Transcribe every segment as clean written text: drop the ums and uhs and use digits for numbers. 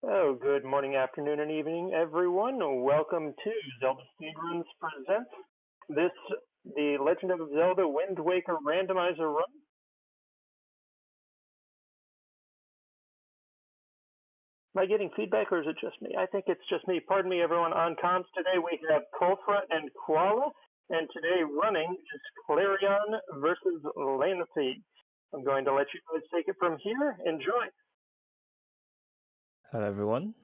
Oh, good morning, afternoon, and evening, everyone. Welcome to Zelda Speedruns presents the Legend of Zelda Wind Waker Randomizer run. Am I getting feedback, or is it just me? I think it's just me. Pardon me, everyone. On comms today, we have Kolfra and Koala, and today running is Claireeon versus Lenamphy. I'm going to let you guys take it from here. Enjoy. Hello, everyone.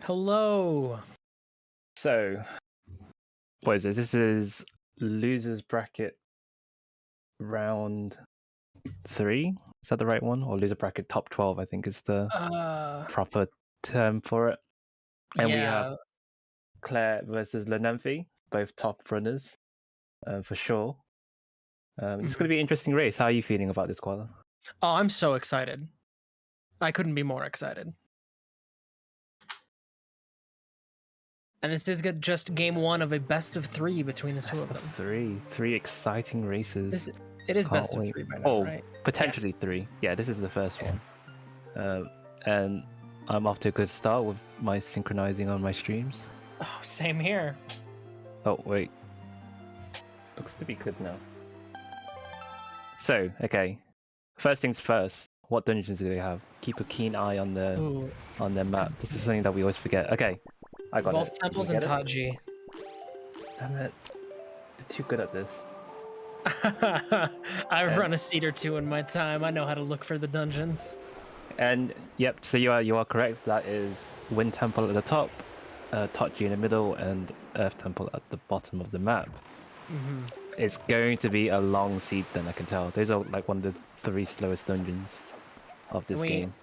Hello. So, what is this? This is losers bracket round 3. Is that the right one? Or loser bracket top 12, I think is the proper term for it. And we have Claire versus Lenamphy, both top runners, for sure. It's going to be an interesting race. How are you feeling about this, Koala? Oh, I'm so excited. I couldn't be more excited. And this is just game one of a best of 3 between the two of them. Three exciting races. It is best of 3 by now, right? Potentially 3. Yeah, this is the first one. And I'm off to a good start with my synchronizing on my streams. Oh, same here. Oh, wait. Looks to be good now. So, okay. First things first. What dungeons do they have? Keep a keen eye on their map. This is something that we always forget. Okay, I got Both it. temples and Taji. Damn it. You're too good at this. I've run a seat or two in my time. I know how to look for the dungeons. And yep, so you are correct. That is Wind Temple at the top, Taji in the middle, and Earth Temple at the bottom of the map. Mm-hmm. It's going to be a long seed then, I can tell. Those are like one of the 3 slowest dungeons of this game.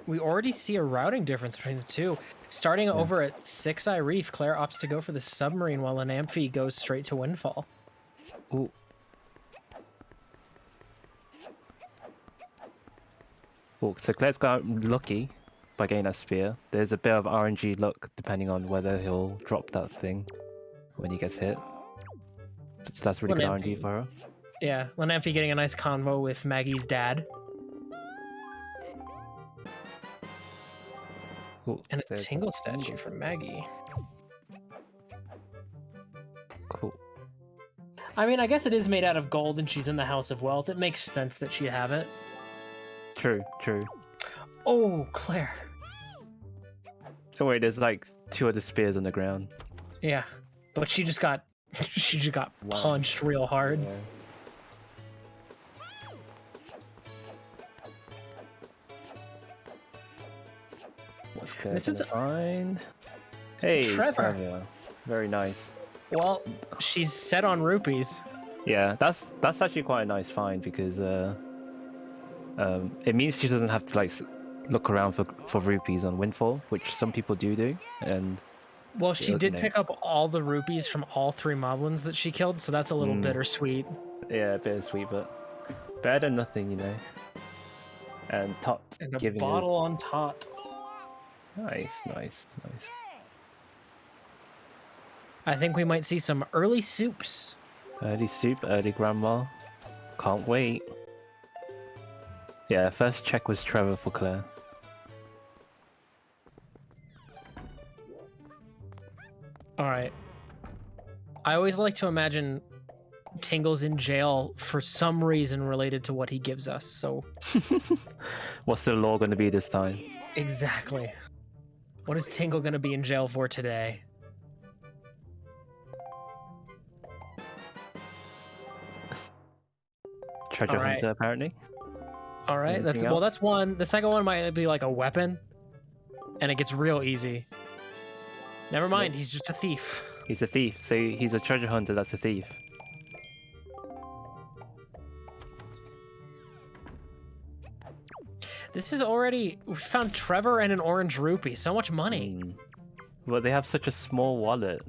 We already see a routing difference between the two. Starting over at 6-Eye Reef, Claire opts to go for the submarine while Lenamphy goes straight to Windfall. Ooh. Ooh, so Claire's got lucky by getting that spear. There's a bit of RNG luck depending on whether he'll drop that thing when he gets hit. So that's really good RNG for her. Yeah, Lenamphy getting a nice convo with Maggie's dad. Ooh, and a tingle statue for Maggie. Cool. I mean, I guess it is made out of gold and she's in the House of Wealth. It makes sense that she'd have it. True. Oh, Claire. Oh wait, there's like 2 other spears on the ground. Yeah, but she just got punched real hard. Yeah. This is fine. Hey, Trevor. Very nice. Well, she's set on rupees. Yeah, that's actually quite a nice find because it means she doesn't have to like look around for rupees on Windfall, which some people do. And well, she did pick up all the rupees from all 3 moblins that she killed, so that's a little bittersweet. Yeah, bittersweet, but better than nothing, you know. And Tot and a bottle on Tot. Nice. I think we might see some early soups. Early soup, early grandma. Can't wait. Yeah, first check was Trevor for Claire. Alright. I always like to imagine Tingle's in jail for some reason related to what he gives us, so... What's the law going to be this time? Exactly. What is Tingle going to be in jail for today? Treasure hunter, apparently. All right, that's one. The second one might be like a weapon, and it gets real easy. Never mind, he's just a thief. He's a thief, so he's a treasure hunter that's a thief. This is already... We found Trevor and an orange rupee. So much money. Well, they have such a small wallet.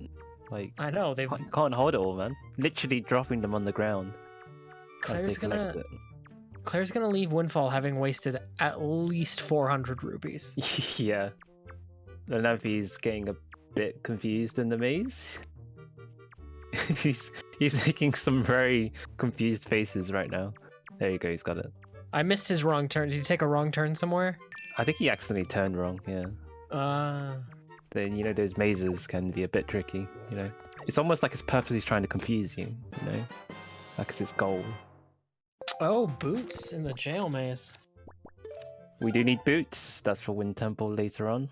Like, I know, they can't hold it all, man. Literally dropping them on the ground as they collect it. Claire's gonna leave Windfall having wasted at least 400 rupees. Yeah. Lenamphy's getting a bit confused in the maze. he's making some very confused faces right now. There you go, he's got it. I missed his wrong turn. Did he take a wrong turn somewhere? I think he accidentally turned wrong, yeah. Then, you know, those mazes can be a bit tricky, you know? It's almost like it's purposely trying to confuse you, you know? Like it's its goal. Oh, boots in the jail maze. We do need boots. That's for Wind Temple later on.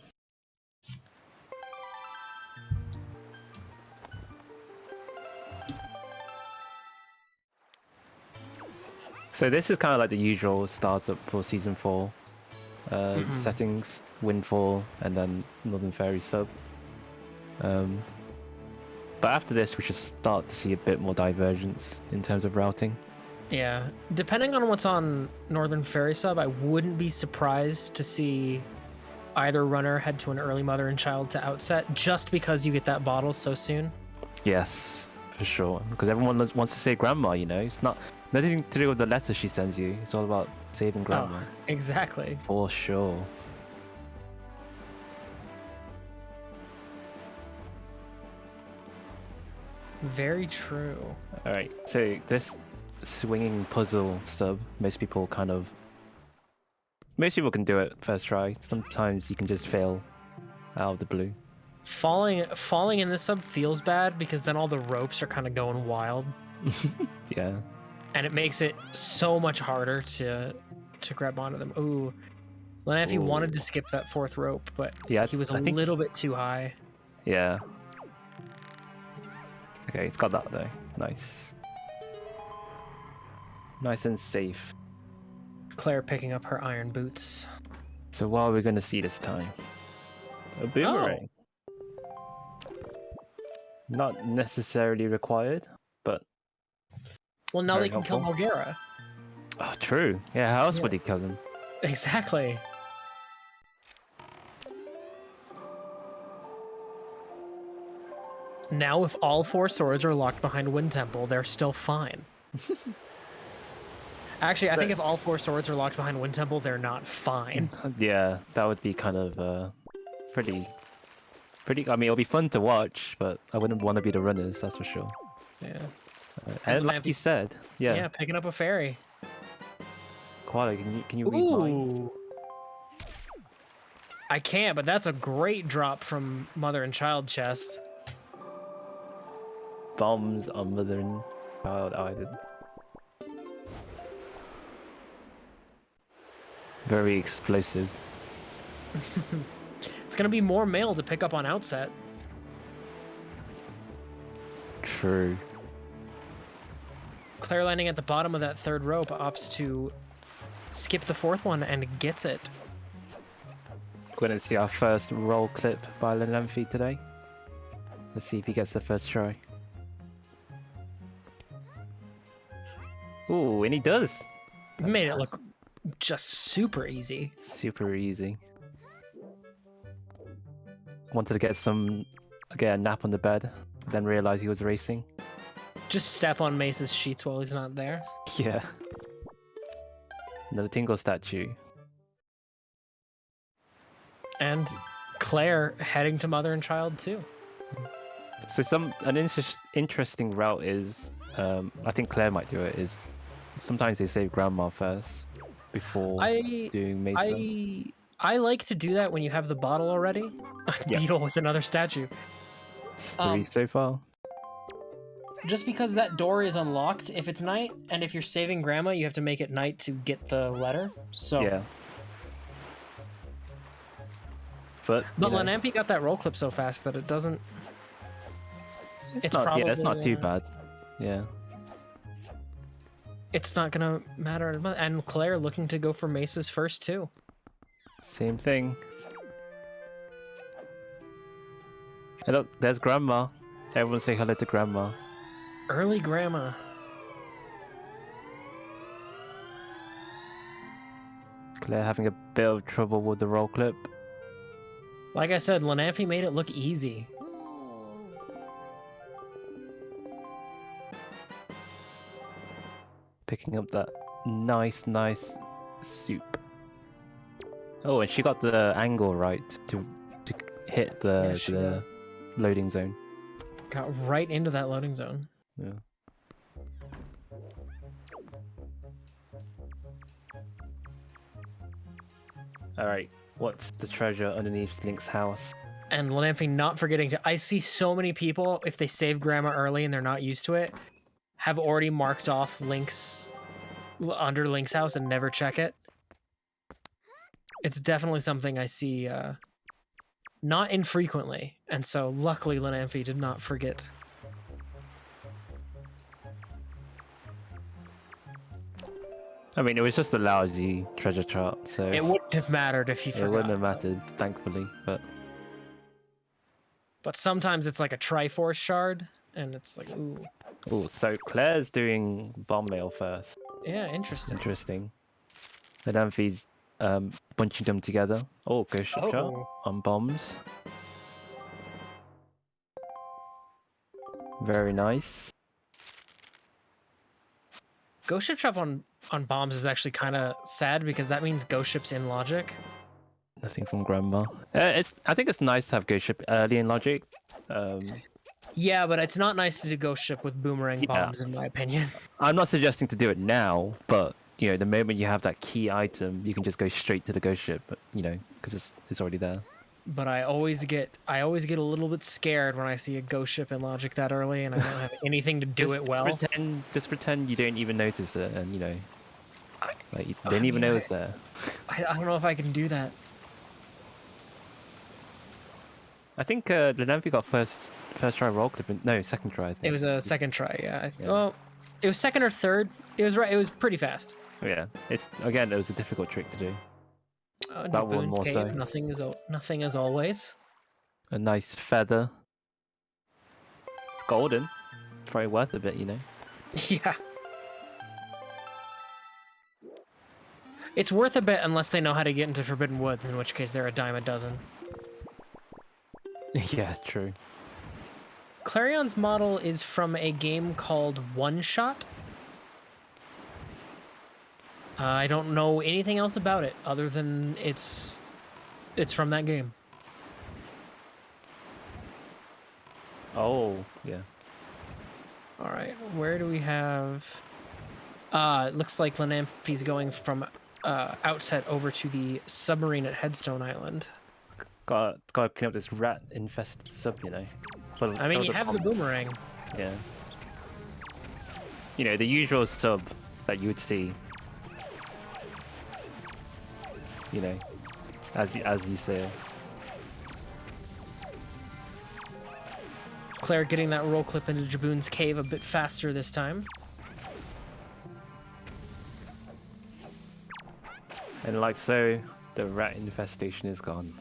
So this is kind of like the usual startup for Season 4. Settings, Windfall, and then Northern Fairy sub. But after this, we should start to see a bit more divergence in terms of routing. Yeah, depending on what's on Northern Fairy sub, I wouldn't be surprised to see either runner head to an early mother and child to outset, just because you get that bottle so soon. Yes, for sure. Because everyone wants to say grandma, you know? It's not nothing to do with the letter she sends you. It's all about saving grandma. Oh, exactly. For sure. Very true. Alright, so this swinging puzzle sub, most people can do it first try. Sometimes you can just fail out of the blue. Falling in this sub feels bad because then all the ropes are kind of going wild. Yeah. And it makes it so much harder to grab onto them. Ooh. Lenamphy wanted to skip that fourth rope, but yeah, he was a little bit too high. Yeah. Okay, it's got that though. Nice. Nice and safe. Claire picking up her iron boots. So what are we going to see this time? A boomerang. Not necessarily required, but... Well, now very they can helpful. kill Mulgara. Oh, true. Yeah, how else would he kill him? Exactly. Now, if all 4 swords are locked behind Wind Temple, they're still fine. Actually, I think if all 4 swords are locked behind Wind Temple, they're not fine. Yeah, that would be kind of pretty. I mean, it'll be fun to watch, but I wouldn't want to be the runners, that's for sure. Yeah. And like you said, Yeah, picking up a fairy. Koala, can you read minds? I can't, but that's a great drop from Mother and Child chest. Bombs on Mother and Child Island. Very explosive. It's gonna be more mail to pick up on outset. True. Claire landing at the bottom of that 3rd rope opts to skip the 4th one and gets it. We're going to see our first roll clip by Lenamphy today. Let's see if he gets the first try. Ooh, and he does! He made it look just super easy. Super easy. Wanted to get a nap on the bed, then realized he was racing. Just step on Mace's sheets while he's not there. Yeah. Another Tingle statue. And Claire heading to Mother and Child too. So an interesting route is, I think Claire might do it, is sometimes they save Grandma first before doing Mesa. I like to do that when you have the bottle already. Beetle with another statue. 3 so far. Just because that door is unlocked if it's night, and if you're saving Grandma, you have to make it night to get the letter. So yeah. But Lenamphy got that roll clip so fast that it doesn't. It's not too bad. Yeah. It's not gonna matter. And Claire looking to go for Mace's first too. Same thing. Hey look, there's Grandma. Everyone say hello to Grandma. Early Grandma. Claire having a bit of trouble with the roll clip. Like I said, Lenamphy made it look easy. Picking up that nice soup. Oh, and she got the angle right to hit the loading zone. Got right into that loading zone. Yeah. All right. What's the treasure underneath Link's house? And Lenamphy not forgetting to... I see so many people, if they save Grandma early and they're not used to it, have already marked off under Link's house and never check it. It's definitely something I see not infrequently, and so luckily Lenamphy did not forget. I mean, it was just a lousy treasure chart, so It wouldn't have mattered if he forgot. it wouldn't have mattered, thankfully. But sometimes it's like a Triforce shard, and it's like, ooh. Oh, so Claire's doing bomb mail first. Yeah, interesting. Interesting. Lenamphy's bunching them together. Oh, ghost ship chart on bombs. Very nice. Ghost ship chop on bombs is actually kind of sad because that means ghost ship's in logic. Nothing from Grandma. I think it's nice to have ghost ship early in logic. Yeah, but it's not nice to do ghost ship with boomerang bombs, in my opinion. I'm not suggesting to do it now, but you know, the moment you have that key item, you can just go straight to the ghost ship. You know, because it's already there. But I always get a little bit scared when I see a ghost ship in logic that early, and I don't have anything to do it well. Just pretend you don't even notice it, and you know, like you don't even know it's there. I don't know if I can do that. I think Lenamphy got first try roll clip. No, second try. I think. It was a second try. Yeah. Well, it was second or third. It was right. It was pretty fast. Yeah. It was a difficult trick to do. That one more so. Nothing as always. A nice feather. Golden. Probably worth a bit, you know. Yeah. It's worth a bit unless they know how to get into Forbidden Woods, in which case they're a dime a dozen. Yeah, true. Claireon's model is from a game called One Shot. I don't know anything else about it other than it's from that game. Oh, yeah. All right, where do we have... it looks like Lenamphy's going from outset over to the submarine at Headstone Island. Gotta clean up this rat-infested sub, you know. I mean, you have the boomerang. Yeah. You know, the usual sub that you would see. You know, as you say. Claire getting that roll clip into Jaboon's cave a bit faster this time. And like so, the rat infestation is gone.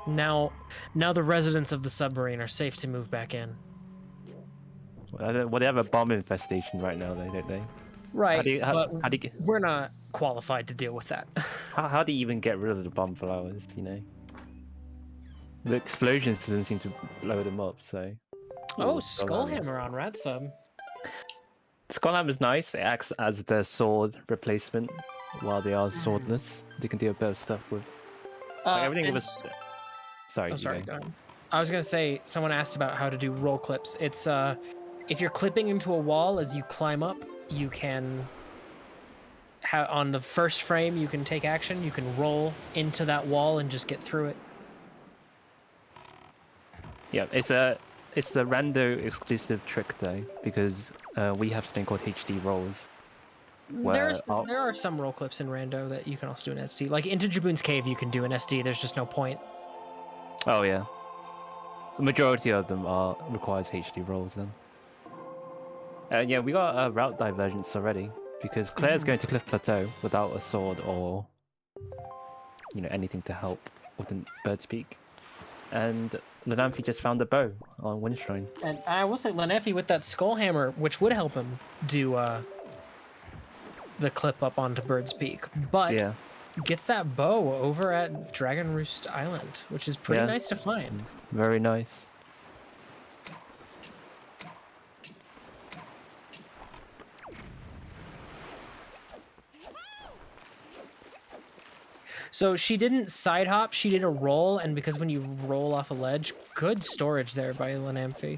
Now the residents of the submarine are safe to move back in. Well, they have a bomb infestation right now, though, don't they? Right, we're not qualified to deal with that. How do you even get rid of the bomb flowers, you know? The explosions doesn't seem to blow them up, so... Oh, Skullhammer on Rat Sub. Skullhammer's nice. It acts as their sword replacement while they are swordless. They can do a bit of stuff with... everything was... Sorry, oh, sorry. I was going to say, someone asked about how to do roll clips. It's, if you're clipping into a wall as you climb up, you can... on the first frame, you can take action. You can roll into that wall and just get through it. Yeah, it's a rando exclusive trick though, because we have something called HD rolls. There are some roll clips in rando that you can also do an SD. Like into Jaboon's cave, you can do an SD. There's just no point. Oh yeah, the majority of them requires HD rolls then. And yeah, we got a route divergence already because Claire's going to Cliff Plateau without a sword or anything to help with the Bird's Peak, and Lenamphy just found a bow on Windshrine. And I will say, Lenamphy with that Skullhammer, which would help him do the clip up onto Bird's Peak, but gets that bow over at Dragon Roost Island, which is pretty nice to find. Very nice. So she didn't side hop, she did a roll, and because when you roll off a ledge, good storage there by Lenamphy.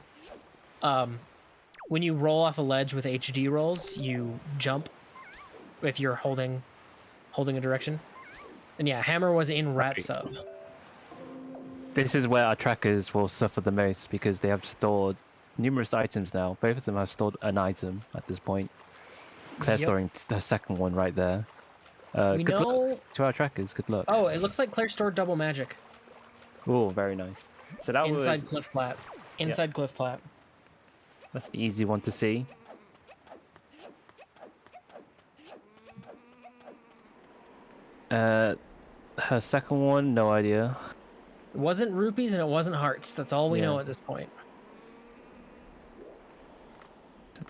When you roll off a ledge with HD rolls, you jump if you're holding a direction. And yeah, Hammer was in Rat Right. Sub. This is where our trackers will suffer the most because they have stored numerous items now. Both of them have stored an item at this point. Claire's Yep. storing the second one right there. We Good luck know. to our trackers. Good luck. Oh, it looks like Claire stored double magic Oh, very nice. So that inside was Cliff Plat. Inside Cliff Plat. that's an easy one to see. Her second one, no idea. It wasn't rupees and it wasn't hearts. That's all we know Yeah. at this point.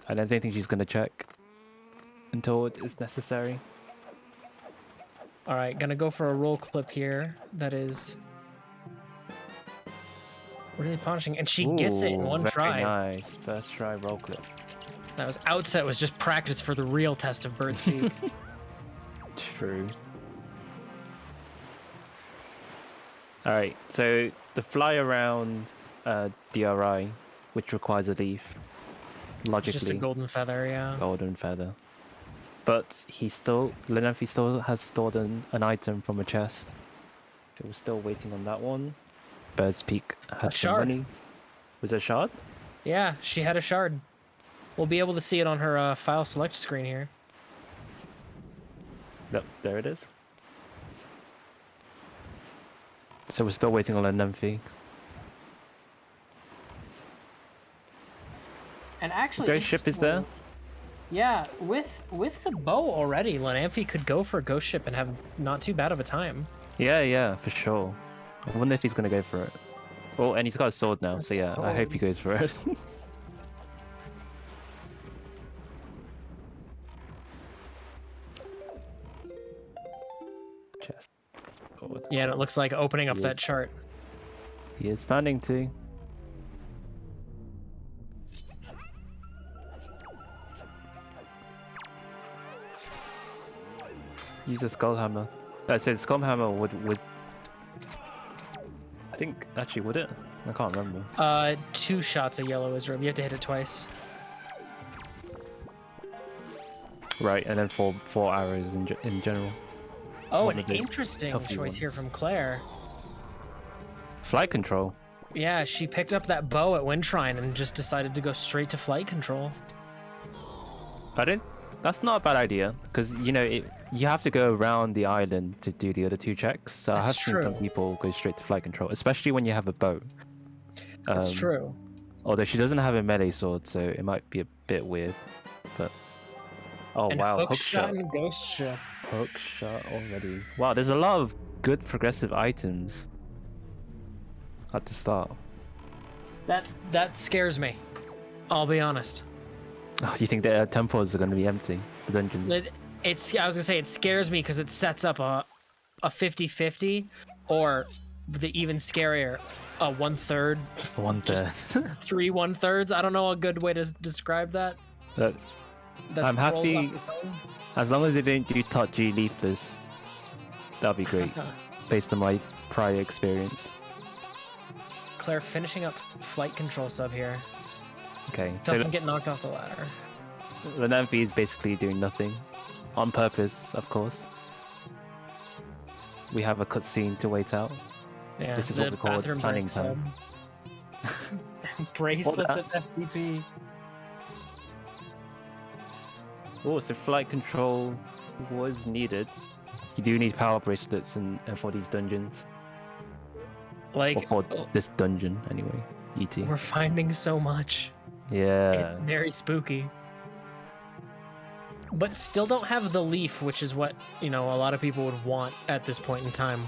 I don't think she's gonna check until it is necessary. All right, gonna go for a roll clip here. That is really punishing, and she gets it in Ooh, one very try. Nice. First try roll clip. That was outset was just practice for the real test of bird speed. True. Alright, so the fly around DRI, which requires a leaf, It's logically, just a golden feather, yeah. golden feather. But Lenamphy still has stored an item from a chest. So we're still waiting on that one. Bird's Peak had some shard. money. Was it a shard? Yeah, she had a shard. We'll be able to see it on her file select screen here. Yep, there it is. So we're still waiting on Lenamphy. And actually, Ghost ship is there? Yeah, with the bow already, Lenamphy could go for a ghost ship and have not too bad of a time. Yeah, for sure. I wonder if he's gonna go for it. Oh, and he's got a sword now, so yeah, I hope he goes for it. Chest. Oh, Yeah, and it looks like opening up He that is. chart. he is planning to. Use a skull hammer. I said skull hammer would. I think actually would it? I can't remember. 2 shots of yellow is room. You have to hit it twice. Right, and then four arrows in general. Oh, one an of those interesting toughy choice here ones. from Claire. Flight control. Yeah, she picked up that bow at Wind Shrine and just decided to go straight to flight control. That's not a bad idea because you have to go around the island to do the other 2 checks. So I have That's seen some true. people go straight to flight control, especially when you have a bow. That's true. Although she doesn't have a melee sword, so it might be a bit weird. But oh And wow, hook shot and ghost ship. hook shot already. Wow, there's a lot of good progressive items at the start. That scares me. I'll be honest. Oh, do you think the temples are going to be empty? The dungeons. I was gonna say it scares me because it sets up a 50-50, or the even scarier, a 1/3, 1/3. 3 1/3s. I don't know a good way to describe that. Look, That I'm rolls happy- off its own. as long as they don't do top G leafless, that'll be great. Based on my prior experience. Claire finishing up flight control sub here. Okay, Doesn't get knocked off the ladder. Lenamphy is basically doing nothing. On purpose, of course. We have a cutscene to wait out. Yeah, This is the what we call bathroom planning break time. sub. Bracelets at FCP. Oh, so flight control was needed. You do need power bracelets for these dungeons. Or Like, for this dungeon, anyway. ET. we're finding so much. Yeah. It's very spooky. But still don't have the leaf, which is what, a lot of people would want at this point in time.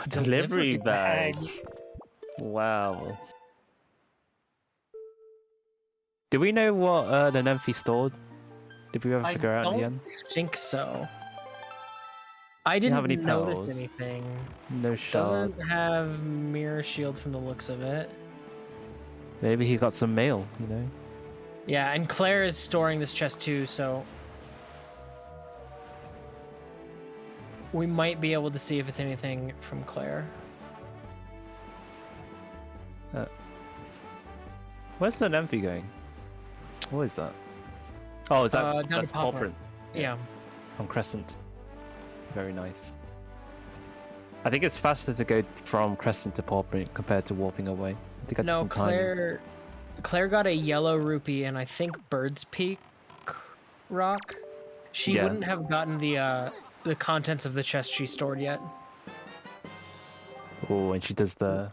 Delivery bag. bag. Wow. Do we know what the Lenamphy stored? Did we ever I figure out in the don't end? think so. I Doesn't have didn't any notice pearls. anything. No shard. Doesn't have mirror shield from the looks of it. Maybe he got some mail, Yeah, and Claire is storing this chest too, so we might be able to see if it's anything from Claire. Where's the Lenamphy going? What is that? Oh, is that down to that's paw Pawprint. print Yeah. from Crescent. Very nice. I think it's faster to go from Crescent to paw print compared to warping away. I think I did No, some timing. Claire got a yellow rupee and I think Bird's Peak rock. She Yeah. wouldn't have gotten the contents of the chest she stored yet. Oh, and she does the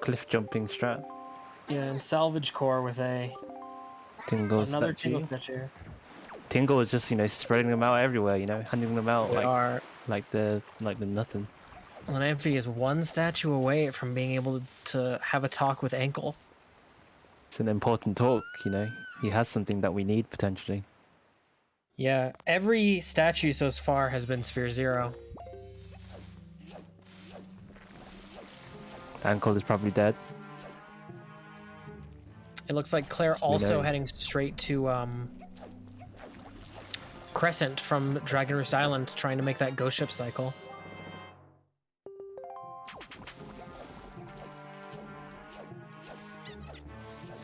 cliff jumping strat. Yeah, and salvage core with a Tingle another statue. tingle statue. Tingle is just, spreading them out everywhere, handing them out They are. like they're nothing. Lenamphy is one statue away from being able to have a talk with Ankle. It's an important talk, He has something that we need potentially. Yeah, every statue so far has been Sphere 0. Ankle is probably dead. It looks like Claire also heading straight to Crescent from Dragon Roost Island, trying to make that ghost ship cycle.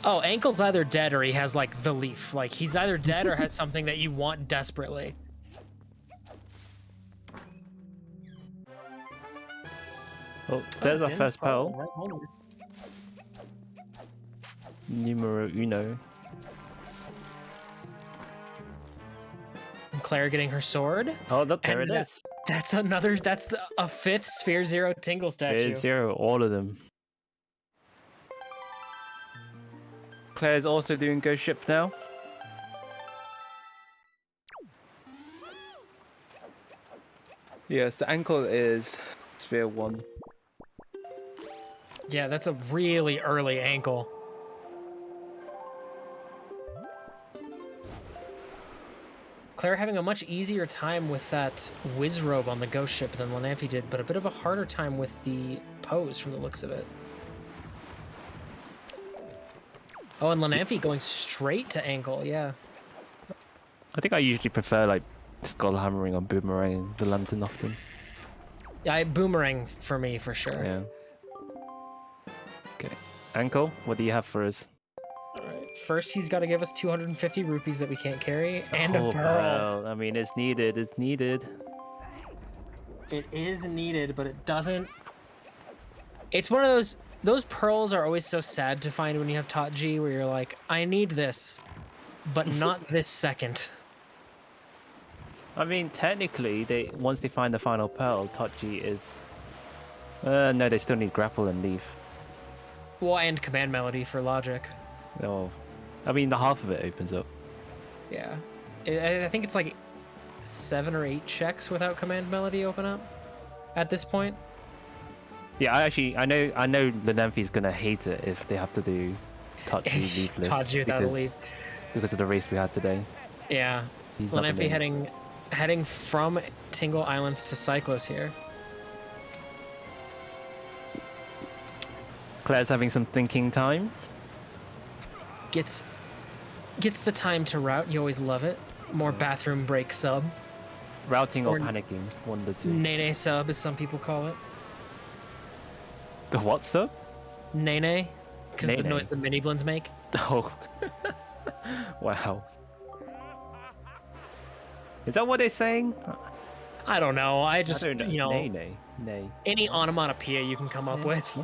Oh, Ankle's either dead or he has like the leaf. Like he's either dead or has something that you want desperately. Oh, there's our first pearl. Numero uno. And Claire getting her sword. Oh, look, there it is. That's a fifth Sphere 0 Tingle statue. Sphere 0, all of them. Claire's also doing ghost ship now. Yes, the ankle is Sphere 1. Yeah, that's a really early ankle. Claire having a much easier time with that whiz robe on the ghost ship than Lenamphy did, but a bit of a harder time with the pose from the looks of it. Oh, and Lenamphy going straight to ankle, yeah. I think I usually prefer skull hammering on boomerang the lantern often. Yeah, boomerang for me for sure. Yeah. Okay. Ankle, what do you have for us? Alright, first he's got to give us 250 rupees that we can't carry, and a Oh, pearl. I mean, it's needed, it's needed. It is needed, but it doesn't... It's one of those pearls are always so sad to find when you have Tot G, where you're like, I need this, but not this second. I mean, technically, once they find the final pearl, Tot G is... no, they still need grapple and leaf. Well, and command melody for logic. Oh, I mean, the half of it opens up. Yeah. I think it's like 7 or 8 checks without command melody open up at this point. Yeah, I know Lenamphy's gonna hate it if they have to do Tot G leafless. Tot G without a leaf. Because of the race we had today. Yeah. Lenamphy heading from Tingle Islands to Cyclos here. Claire's having some thinking time. Gets the time to route. You always love it. More bathroom break sub. Routing or panicking, one of the two. Nene sub, as some people call it. The what sub? Nene, because the noise the mini blends make. Oh. Wow. Is that what they're saying? I don't know. I just, Nay. any onomatopoeia you can come up with.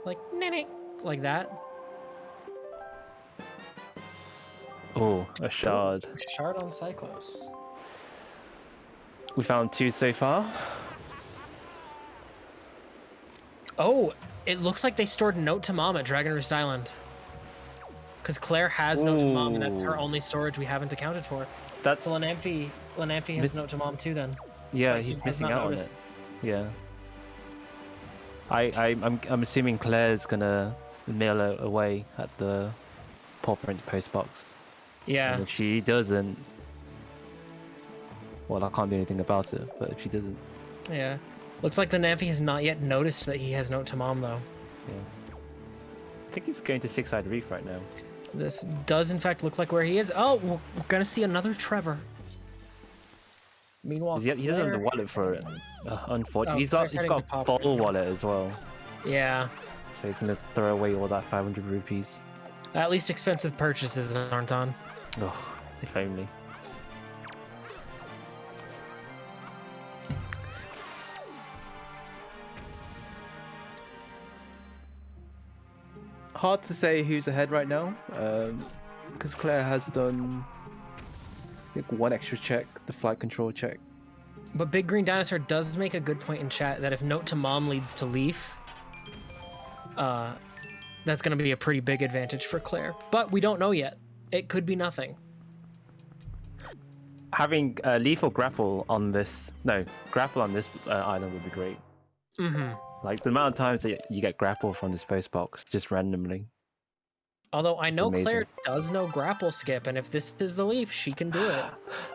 Like, nene, like that. Oh, a shard. Shard on Cyclos. We found 2 so far. Oh, it looks like they stored Note to Mom at Dragon Roost Island. Because Claire has Note to Mom, and that's her only storage we haven't accounted for. That's so Lenamphy has Note to Mom too then. Yeah, he's missing out on it. Yeah. I'm assuming Claire's gonna mail it away at the paw print post box. Yeah. And if she doesn't, well, I can't do anything about it. But if she doesn't, yeah. Looks like Lenamphy has not yet noticed that he has Note to Mom though. Yeah. I think he's going to Six-Eyed Reef right now. This does in fact look like where he is. Oh, we're gonna see another Trevor. Meanwhile, He doesn't have the Claire- wallet for it. Unfortunately, Claire's he's heading got to pop full right now. wallet as well. Yeah. So he's gonna throw away all that 500 rupees. At least expensive purchases aren't on. Oh, if only. Hard to say who's ahead right now, because Claire has done, I think, one extra check, the flight control check. But Big Green Dinosaur does make a good point in chat that if Note to Mom leads to Leaf, that's going to be a pretty big advantage for Claire. But we don't know yet. It could be nothing. Having Leaf or Grapple on this, Grapple on this island would be great. Mm-hmm. Like the amount of times that you get Grapple from this post box, just randomly. Although I It's know amazing. Claire does know Grapple Skip, and if this is the Leaf, she can do it.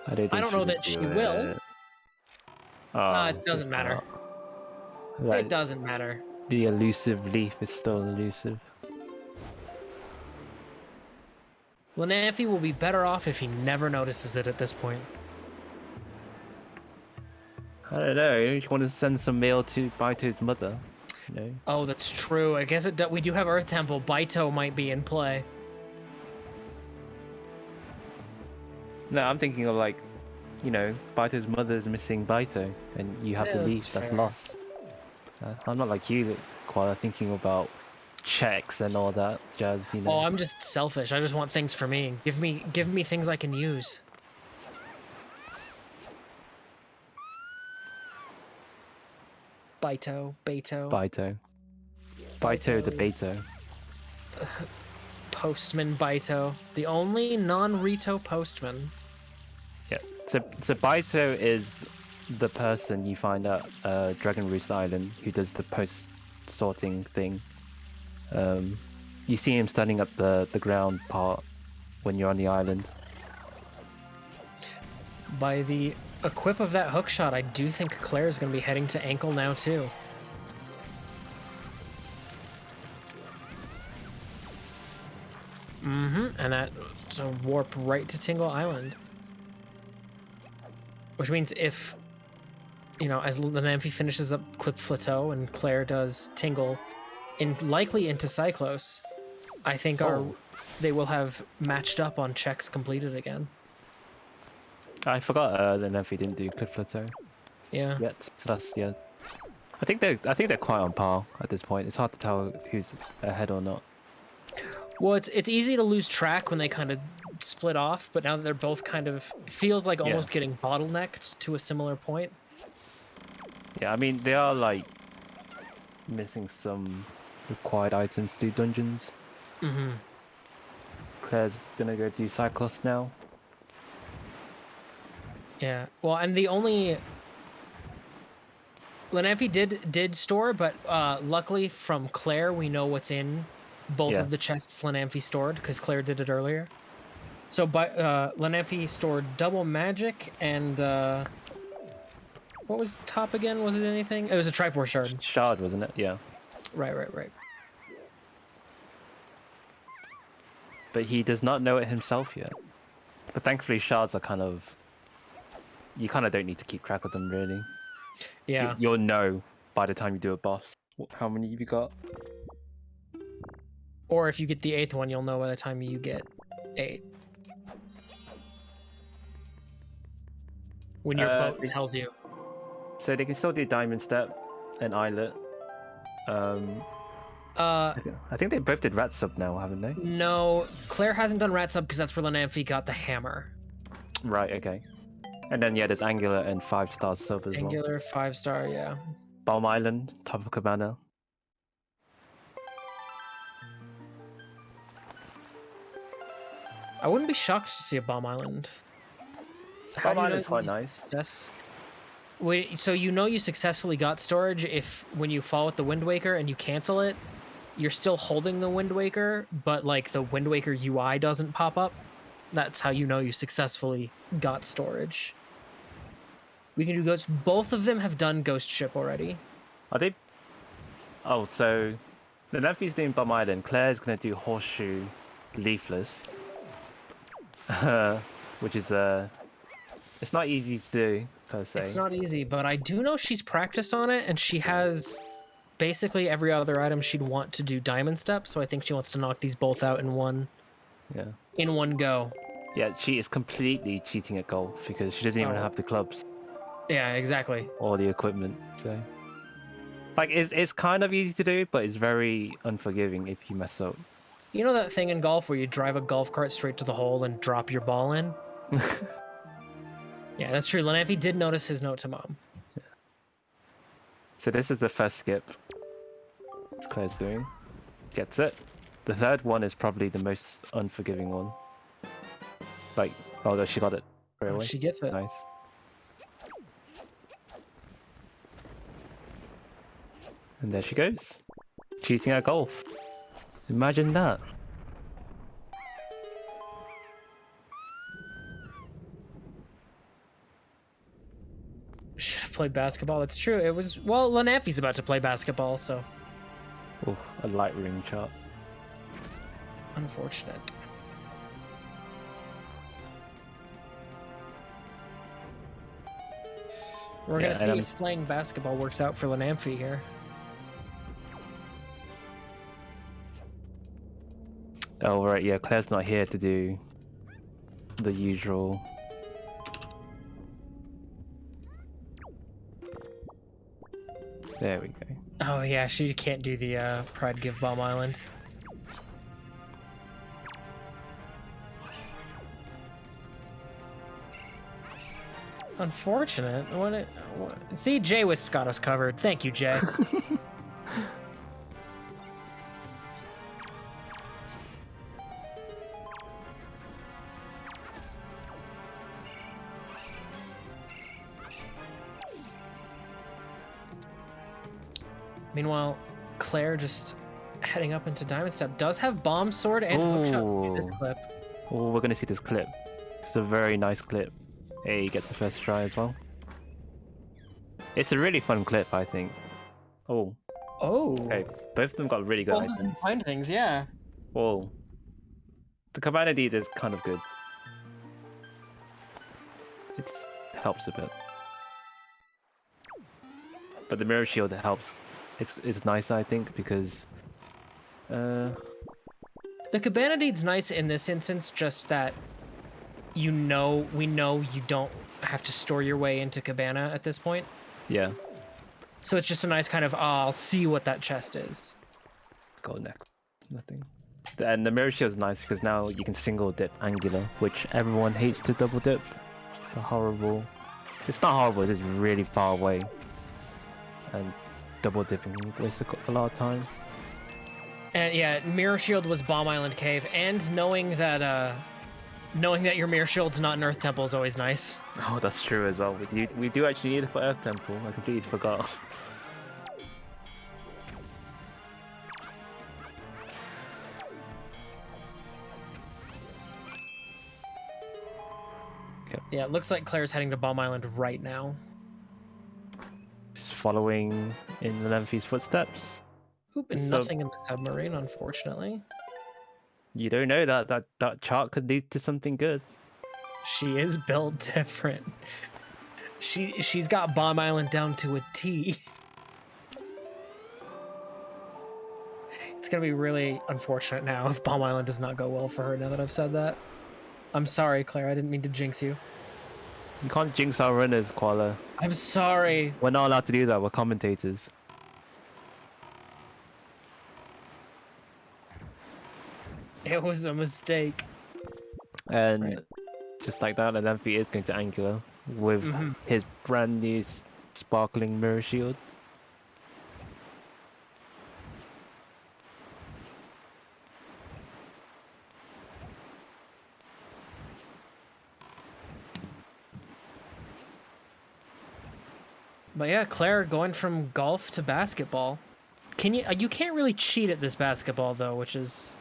I don't, I don't know that she will. It doesn't matter. It doesn't matter. The elusive Leaf is still elusive. Lenamphy will be better off if he never notices it at this point. I don't know. You want to send some mail to Baito's mother? No. Oh, that's true. I guess we do have Earth Temple. Baito might be in play. No, I'm thinking of like, Baito's mother's missing Baito, and you have Yeah, the that's Leaf that's fair. lost. I'm not like you, Koala, thinking about checks and all that jazz. Oh, I'm just selfish. I just want things for me. Give me things I can use. Baito. Baito the Beito. Postman Baito. The only non-Rito postman. Yeah. So Baito is the person you find at Dragon Roost Island who does the post sorting thing. You see him standing at the ground part when you're on the island. By the equip of that hookshot, I do think Claire is going to be heading to ankle now too. And that's a warp right to Tingle Island. Which means if, as Lenamphy finishes up Clip Plateau and Claire does Tingle, likely into Cyclos, I think they will have matched up on checks completed again. I forgot Lenamphy didn't do Cliff Plateau Yeah. yet, so that's I think they're quite on par at this point. It's hard to tell who's ahead or not. Well, it's easy to lose track when they kind of split off, but now that they're both kind of feels like almost getting bottlenecked to a similar point. Yeah, I mean they are like missing some required items to do dungeons. Mm-hmm. Claire's gonna go do Cyclos now. Yeah. Well, and the only Lenamphy did store, but luckily from Claire we know what's in both of the chests Lenamphy stored because Claire did it earlier. So Lenamphy stored double magic and what was top again? Was it anything? It was a Triforce shard. Shard, wasn't it? Yeah. Right. But he does not know it himself yet. But thankfully shards are you kind of don't need to keep track of them really. Yeah. You'll know by the time you do a boss. How many have you got? Or if you get the 8th one, you'll know by the time you get 8. When your boat tells you. So they can still do Diamond Step and Eyelet. I think they both did Rat Sub now, haven't they? No, Claire hasn't done Rat Sub because that's where Lenamphy got the hammer. Right, okay. And then there's Angular and 5-star Sub as well. Angular 5-star, yeah. Balm Island, top of Cabana. I wouldn't be shocked to see a Bomb Island. How Balm do you know Island's quite you nice. Wait, so you successfully got storage if when you fall with the Wind Waker and you cancel it, you're still holding the Wind Waker, but like the Wind Waker UI doesn't pop up? That's how you know you successfully got storage. We can do Ghost. Both of them have done Ghost Ship already. Are they? Oh, so Lenamphy's doing Balm Island. Claire's gonna do Horseshoe Leafless. Which is It's not easy to do, per se. It's not easy, but I do know she's practiced on it, and she has basically every other item she'd want to do diamond step, so I think she wants to knock these both out in one go. Yeah, she is completely cheating at golf because she doesn't even have the clubs. Yeah, exactly. Or the equipment, so... Like, it's kind of easy to do, but it's very unforgiving if you mess up. You know that thing in golf where you drive a golf cart straight to the hole and drop your ball in? Yeah, that's true. Lenamphy did notice his note to Mom. Yeah. So this is the first skip. It's Claire's doing. Gets it. The third one is probably the most unforgiving one. Like, oh no, she got it. Right away. She gets it. Nice. And there she goes. Cheating at golf. Imagine that. Should have played basketball. That's true. It was... Well, Lenamphy's about to play basketball, so... Oh, a light ring chart. Unfortunate. We're gonna see if playing basketball works out for Lenamphy here. Oh, right, yeah, Claire's not here to do the usual. There we go. Oh, yeah, she can't do the Pride Give Bomb Island. Unfortunate. See, Jay was got us covered. Thank you, Jay. Meanwhile, Claire just heading up into Diamond Step does have Bomb Sword and Hookshot in this clip. Oh, we're gonna see this clip. It's a very nice clip. Hey, he gets the first try as well. It's a really fun clip, I think. Oh. Oh. Okay, both of them got really good Both of them find things, yeah. Whoa. The Cabana Deed is kind of good. It helps a bit. But the Mirror Shield helps. It's nice, I think, because... The Cabana Deed's nice in this instance, just that we know you don't have to store your way into Cabana at this point. Yeah. So it's just a nice kind of, I'll see what that chest is. Go next. Nothing. And the Mirror Shield is nice because now you can single dip angular, which everyone hates to double dip. It's a horrible... It's not horrible, it's just really far away. And double dipping wastes a lot of time. And yeah, Mirror Shield was Bomb Island Cave, and knowing that your Mirror Shield's not an Earth Temple is always nice. Oh, that's true as well. We do actually need it for Earth Temple. I completely forgot. Okay. Yeah, it looks like Claire's heading to Bomb Island right now. Just following in Lenamphy's footsteps. Oop, and nothing in the submarine, unfortunately. You don't know that chart could lead to something good. She is built different. She's got Bomb Island down to a T. It's gonna be really unfortunate now if Bomb Island does not go well for her now that I've said that. I'm sorry, Claire, I didn't mean to jinx you. You can't jinx our runners, Koala. I'm sorry. We're not allowed to do that, we're commentators. It was a mistake. And just like that, Lenamphy is going to angular with his brand new sparkling Mirror Shield. But yeah, Claire going from golf to basketball. You can't really cheat at this basketball though, which is...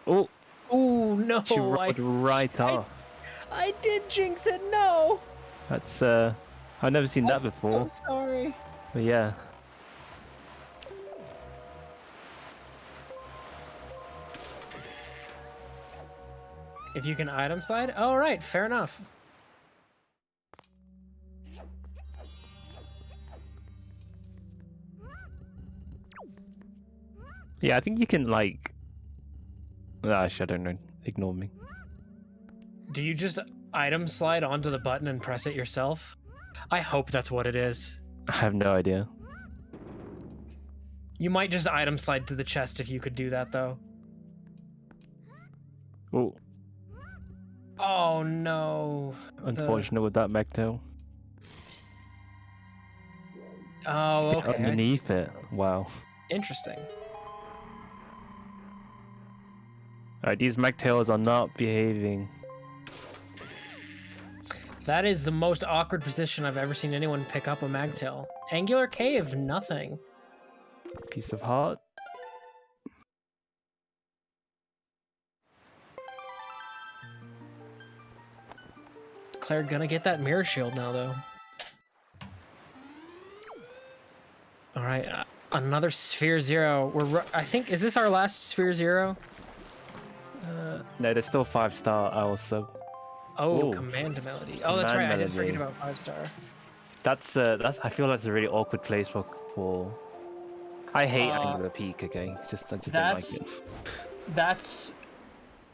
Oh! Oh no! She rolled right off. I did jinx it, no! That's I've never seen that before. I'm so sorry. But yeah. If you can item slide? Oh, right. Fair enough. Yeah, I think you can, like... Actually, I don't know. Ignore me. Do you just item slide onto the button and press it yourself? I hope that's what it is. I have no idea. You might just item slide to the chest if you could do that, though. Oh, Oh, no. unfortunate with that Megtail. Oh, Get okay. I see. underneath it. Wow. Interesting. Alright, these Megtails are not behaving. That is the most awkward position I've ever seen anyone pick up a magtail. Angular cave, nothing. Piece of heart. Claire gonna get that mirror shield now, though. All right, another Sphere Zero. I think, is this our last Sphere Zero? No, there's still 5-star also. Oh, Ooh. Command Melody. Oh, that's right. Command I did forget Melody. about 5-star. That's I feel that's a really awkward place for. I hate Angular Peak. Okay, I just don't like it. That's,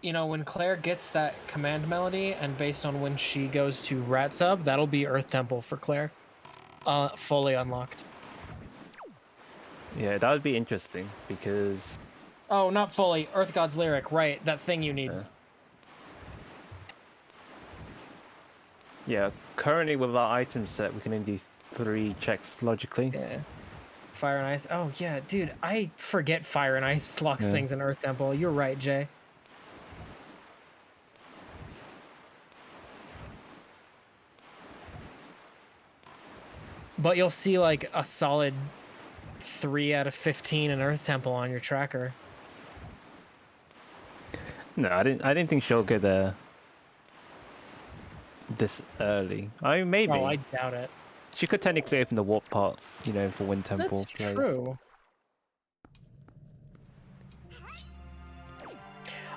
you know, when Claire gets that Command Melody, and based on when she goes to Rat Sub, that'll be Earth Temple for Claire. Fully unlocked. Yeah, that would be interesting because. Oh, not fully. Earth God's Lyric, right? That thing you need. Yeah, currently with our item set, we can only do 3 checks logically. Yeah. Fire and Ice. Oh, yeah, dude. I forget Fire and Ice locks things in Earth Temple. You're right, Jay. But you'll see, like, a solid 3 out of 15 in Earth Temple on your tracker. No, I didn't think she'll get there this early. I mean, maybe. Oh, I doubt it. She could technically open the warp part, you know, for Wind Temple. That's plays. true.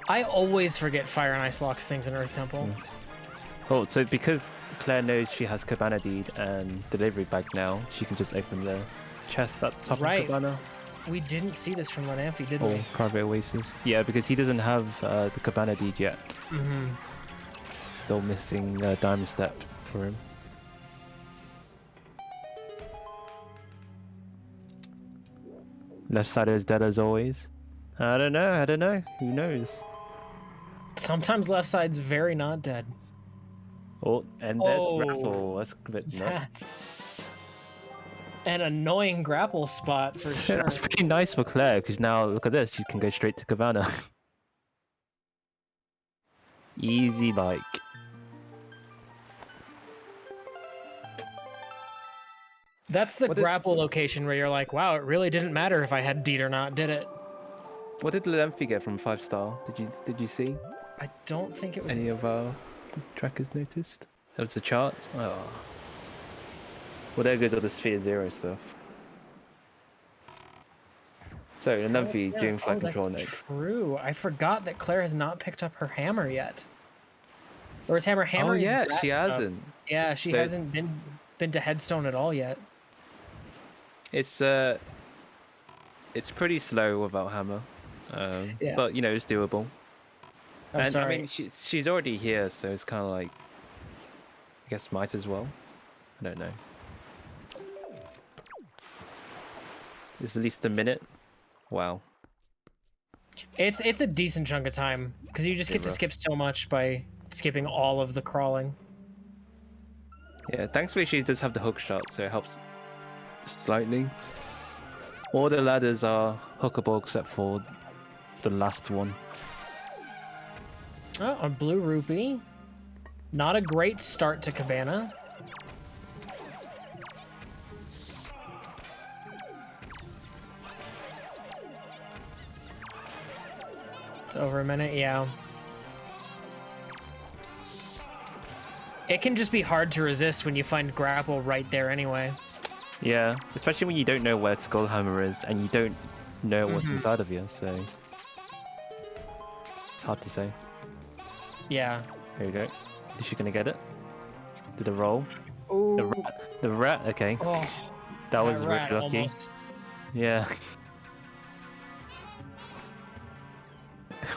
I always forget Fire and Ice locks things in Earth Temple. Oh, so because Claire knows she has Cabana Deed and Delivery Bag now, she can just open the chest at top of Cabana. We didn't see this from Lenamphy, did Or we? Private Oasis. Yeah, because he doesn't have the Cabana Deed yet. Mm-hmm. Still missing Diamond Step for him. Left side is dead as always. I don't know. Who knows? Sometimes left side's very not dead. Oh, and there's Raffle. That's a bit nuts. That's an annoying grapple spot for sure. That's pretty nice for Claire, because now, look at this, she can go straight to Cabana. Easy like. That's the grapple location where you're like, wow, it really didn't matter if I had Deed or not, did it? What did Lenamphy get from 5-star? Did you see? I don't think it was Any of our trackers noticed? That was the chart? Oh. Well, there goes all the Sphere Zero stuff. So, Lenamphy doing flight control next. True. I forgot that Claire has not picked up her hammer yet. Or his hammer Oh, yeah, she hasn't. Yeah, she hasn't been to Headstone at all yet. It's pretty slow without hammer. Yeah. But, you know, it's doable. I'm sorry. I mean, she's already here, so it's kind of like, I guess might as well. I don't know. It's at least a minute. Wow. It's a decent chunk of time because you just get to skip so much by skipping all of the crawling. Yeah, thankfully she does have the hook shot, so it helps slightly. All the ladders are hookable except for the last one. Oh, a blue rupee. Not a great start to Cabana. It's over a minute, yeah. It can just be hard to resist when you find grapple right there anyway. Yeah, especially when you don't know where Skullhammer is and you don't know what's inside of you, so it's hard to say. Yeah. There you go. Is she gonna get it? Did a roll? Ooh. The rat. Okay. Oh, That was really rat lucky. almost. Yeah.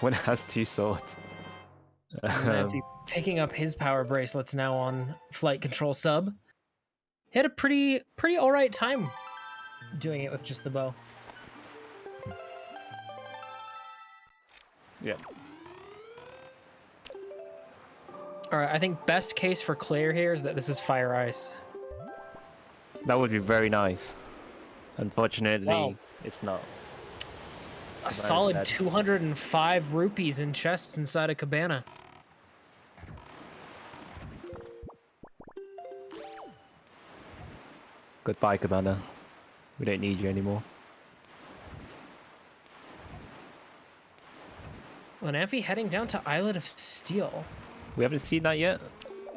When it has 2 swords. Lenamphy picking up his power bracelets now on flight control sub. He had a pretty alright time doing it with just the bow. Yeah. Alright, I think best case for Claire here is that this is Fire Ice. That would be very nice. Unfortunately, Wow. it's not. A Very solid bad. 205 rupees in chests inside a cabana. Goodbye, Cabana. We don't need you anymore. Lenamphy heading down to Islet of Steel. We haven't seen that yet.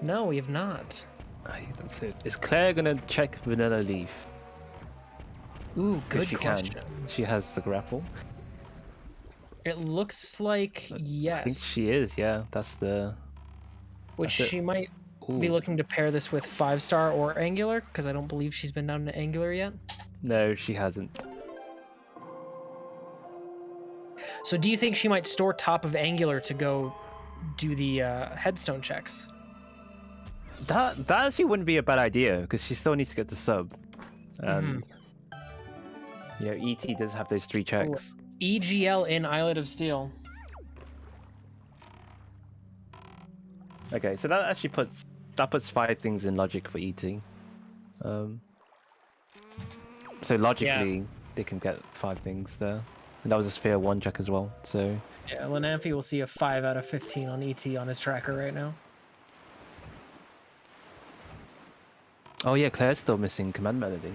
No, we have not. Is Claire gonna check Vanilla Leaf? Ooh, 'Cause good she question. can. She has the grapple. It looks like yes. I think she is. Yeah, that's the. Which that's it. she might Ooh. be looking to pair this with 5-star or Angular, because I don't believe she's been down to Angular yet. No, she hasn't. So do you think she might store top of Angular to go do the headstone checks? That actually wouldn't be a bad idea because she still needs to get the sub, and yeah, ET does have those 3 checks. EGL in Islet of Steel. Okay, so that actually puts 5 things in logic for ET. So logically, they can get 5 things there, and that was a sphere 1 check as well. So Yeah, Lenamphy will see a 5 out of 15 on ET on his tracker right now. oh yeah, Claire's still missing Command Melody,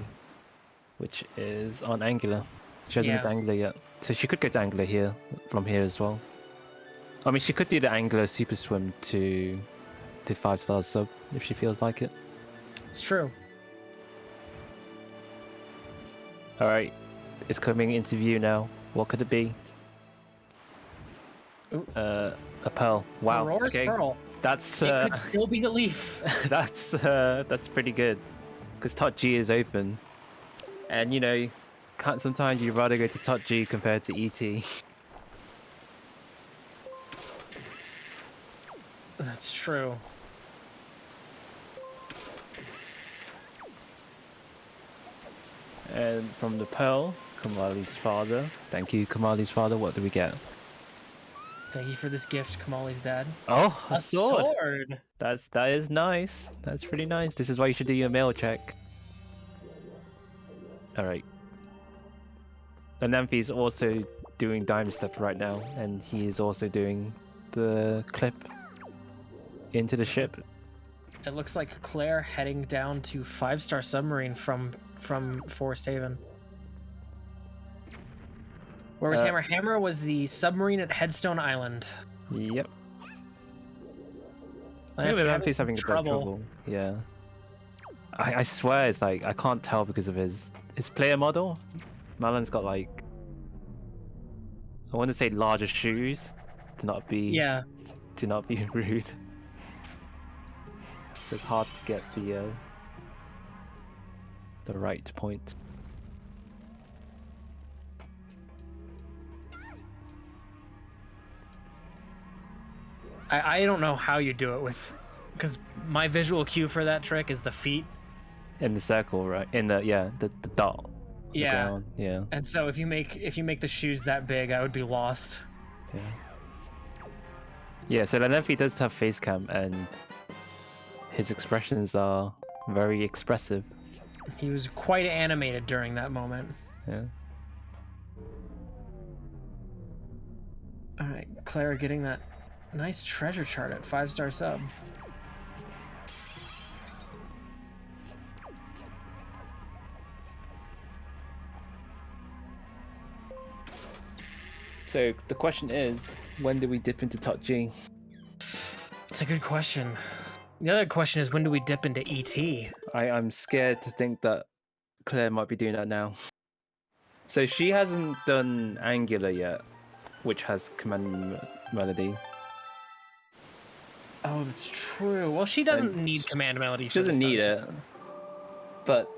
which is on Angular. She hasn't got to Angular yet, so she could go to Angular here from here as well. I mean, she could do the Angular Super Swim to 5 stars sub if she feels like it. It's true. All right, it's coming into view now. What could it be? Ooh. A pearl. Wow. Aurora's okay. Pearl. That's It could still be the leaf. that's pretty good, because Top G is open, and you know, sometimes you'd rather go to Top G compared to ET. That's true. And from the pearl, Kamali's father. Thank you, Kamali's father. What do we get? Thank you for this gift, Kamali's dad. Oh, a A sword. sword. That is nice. That's pretty nice. This is why you should do your mail check. All right. Lenamphy is also doing Dime Step right now, and he is also doing the clip into the ship. It looks like Claire heading down to 5-star submarine from Forest Haven. Where was Hammer? Hammer was the submarine at Headstone Island. Yep. Lenamphy's having trouble. Yeah. I swear it's like I can't tell because of his player model. Malon's got like, I want to say larger shoes to not be rude. So it's hard to get the right point. I don't know how you do it with, because my visual cue for that trick is the feet. In the circle, right? In the the dot. Yeah. Ground. Yeah. And so if you make the shoes that big, I would be lost. Yeah. Yeah. So Lenamphy does have face cam, and his expressions are very expressive. He was quite animated during that moment. Yeah. All right, Clara getting that nice treasure chart at 5-star sub. So the question is, when do we dip into Top G? It's a good question. The other question is, when do we dip into ET? I'm scared to think that Claire might be doing that now. So she hasn't done Angular yet, which has Command Melody. Oh, that's true. Well, she doesn't need command melody. She doesn't need it, but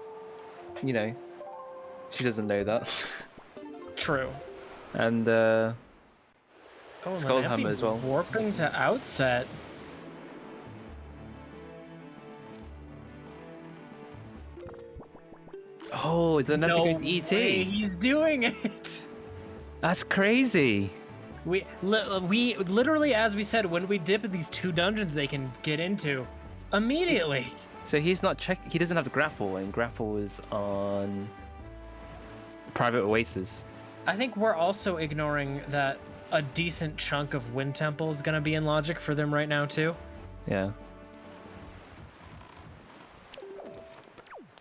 you know, she doesn't know that. True. And Skullhammer as well. Warping to outset. Oh, is Lenamphy going to way ET? he's doing it. That's crazy. We literally, as we said, when we dip in these 2 dungeons, they can get into immediately. So he's not he doesn't have the grapple, and grapple is on Private Oasis. I think we're also ignoring that a decent chunk of Wind Temple is going to be in logic for them right now too. Yeah.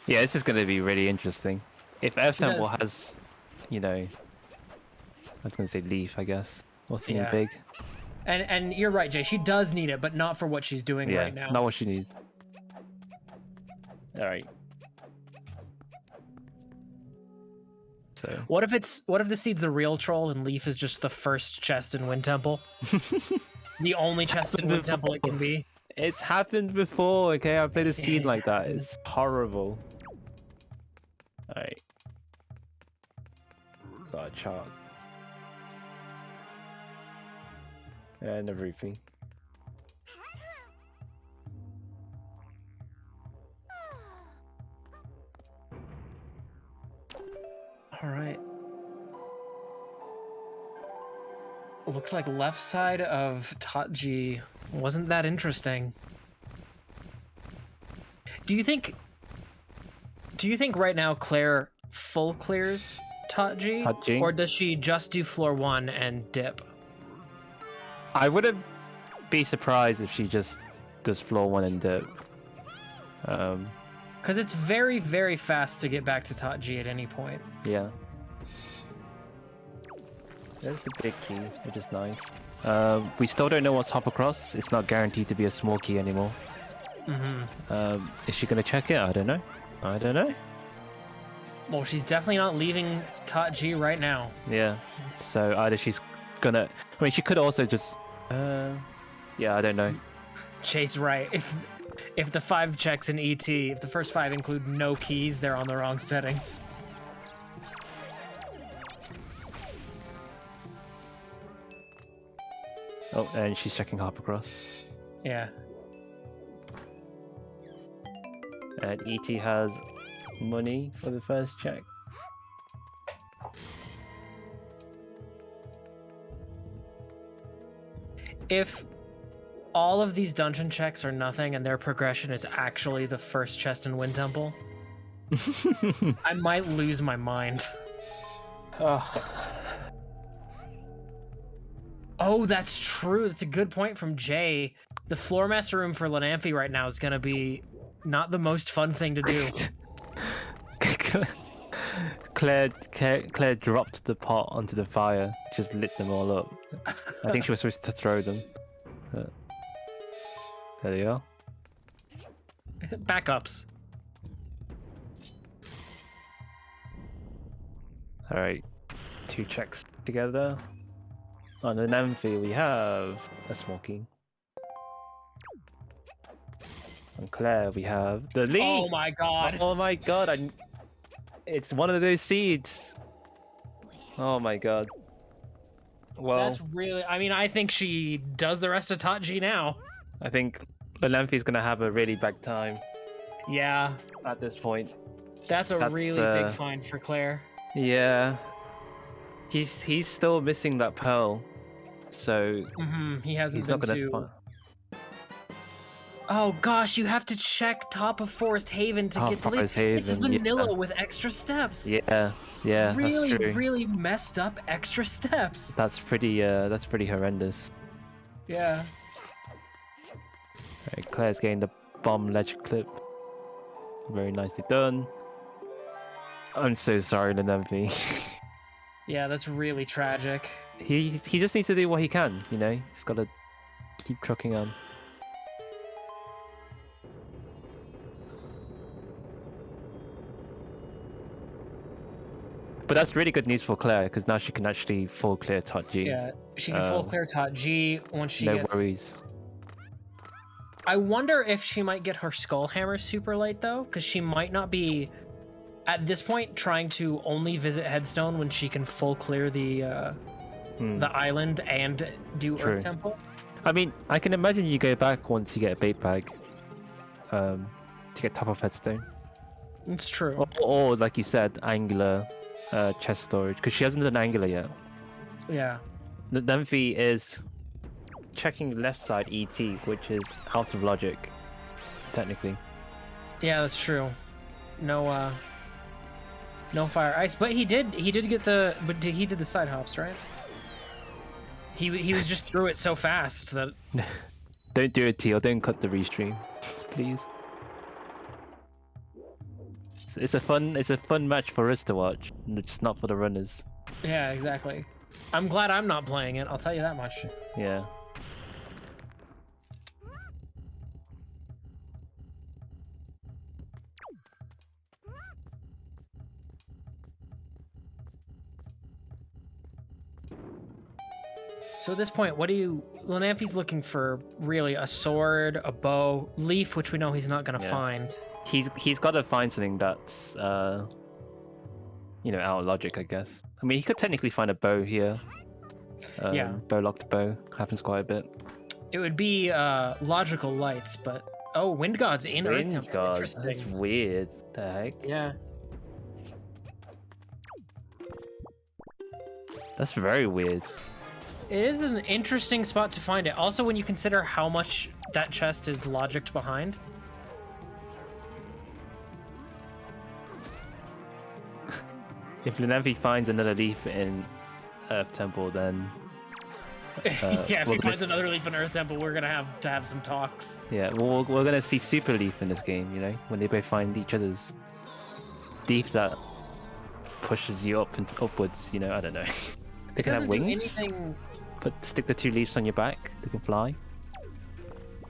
Yeah, this is going to be really interesting. If Earth Temple has, you know, I was going to say Leaf, I guess. What's something big? And you're right, Jay. She does need it, but not for what she's doing right now. Not what she needs. All right. So. What if the seed's the real troll and Leaf is just the first chest in Wind Temple? The only chest in Wind Temple it can be. It's happened before. Okay, I played a seed like that. It's horrible. All right. Got a chart. And everything. All right. Looks like left side of Tatji wasn't that interesting. Do you think right now Claire full clears Tatji? Or does she just do floor 1 and dip? I wouldn't be surprised if she just does floor 1 and dip. Because it's very, very fast to get back to Tatji at any point. Yeah. There's the big key, which is nice. We still don't know what's hop across. It's not guaranteed to be a small key anymore. Is she going to check it? I don't know. I don't know. Well, she's definitely not leaving Tatji right now. Yeah. So either she's gonna... I mean, she could also just... yeah, I don't know. Chase right. If the 5 checks in ET, if the first 5 include no keys, they're on the wrong settings. Oh, and she's checking hop across. Yeah. And ET has money for the first check. If all of these dungeon checks are nothing and their progression is actually the first chest in Wind Temple, I might lose my mind. Oh, that's true. That's a good point from Jay. The floor master room for Lenamphy right now is going to be not the most fun thing to do. Claire dropped the pot onto the fire, just lit them all up. I think she was supposed to throw them. But there they are. Backups. Alright, 2 checks together. On the Lenamphy we have a small key. On Claire we have the leaf! Oh my god! Oh my god, it's one of those seeds! Oh my god. Well, that's really... I mean, I think she does the rest of Tatji now. I think Lenamphy's gonna have a really bad time. Yeah. At this point. That's a really big find for Claire. Yeah. He's still missing that pearl. So he hasn't he's been not gonna to... Oh gosh, you have to check top of Forest Haven to get the lead. It's vanilla with extra steps. Yeah, really, that's true. Really messed up extra steps. That's pretty horrendous. Yeah. Right, Claire's getting the bomb ledge clip. Very nicely done. I'm so sorry, Lenamphy. Yeah, that's really tragic. He just needs to do what he can, you know? He's gotta keep trucking on. But that's really good news for Claire, because now she can actually full clear Tatji. Yeah, she can full clear Tatji once she gets... No worries. I wonder if she might get her skull hammer super late though, because she might not be at this point trying to only visit Headstone when she can full clear the island and do True. Earth Temple. I mean, I can imagine you go back once you get a bait bag, to get top of Headstone. It's true. Or like you said, angular chest storage, because she hasn't done angular yet. Yeah. Lenamphy is checking left side ET, which is out of logic, technically. Yeah, that's true. No fire ice, but he did get he did the side hops, right? He was just through it so fast that Don't do it, Teal. Don't cut the restream, please. It's a fun match for us to watch, just not for the runners. yeah, exactly. I'm glad I'm not playing it, I'll tell you that much. Yeah. So at this point, what do you... Lenamphy's looking for, really, a sword, a bow, leaf, which we know he's not going to find. He's got to find something that's, you know, out of logic, I guess. I mean, he could technically find a bow here. Yeah. Bow-locked bow. Happens quite a bit. It would be logical lights, but... Oh, Wind God's in Earth Temple. God, Interesting. that's weird. The heck? Yeah. That's very weird. It is an interesting spot to find it. Also, when you consider how much that chest is logicked behind. If Lenamphy finds another leaf in Earth Temple, then yeah, if he finds another leaf in Earth Temple, we're gonna have to have some talks. yeah, we're gonna see Super Leaf in this game. You know, when they both find each other's leaf that pushes you up and upwards. You know, I don't know. They can have wings. But stick the two leaves on your back. They can fly.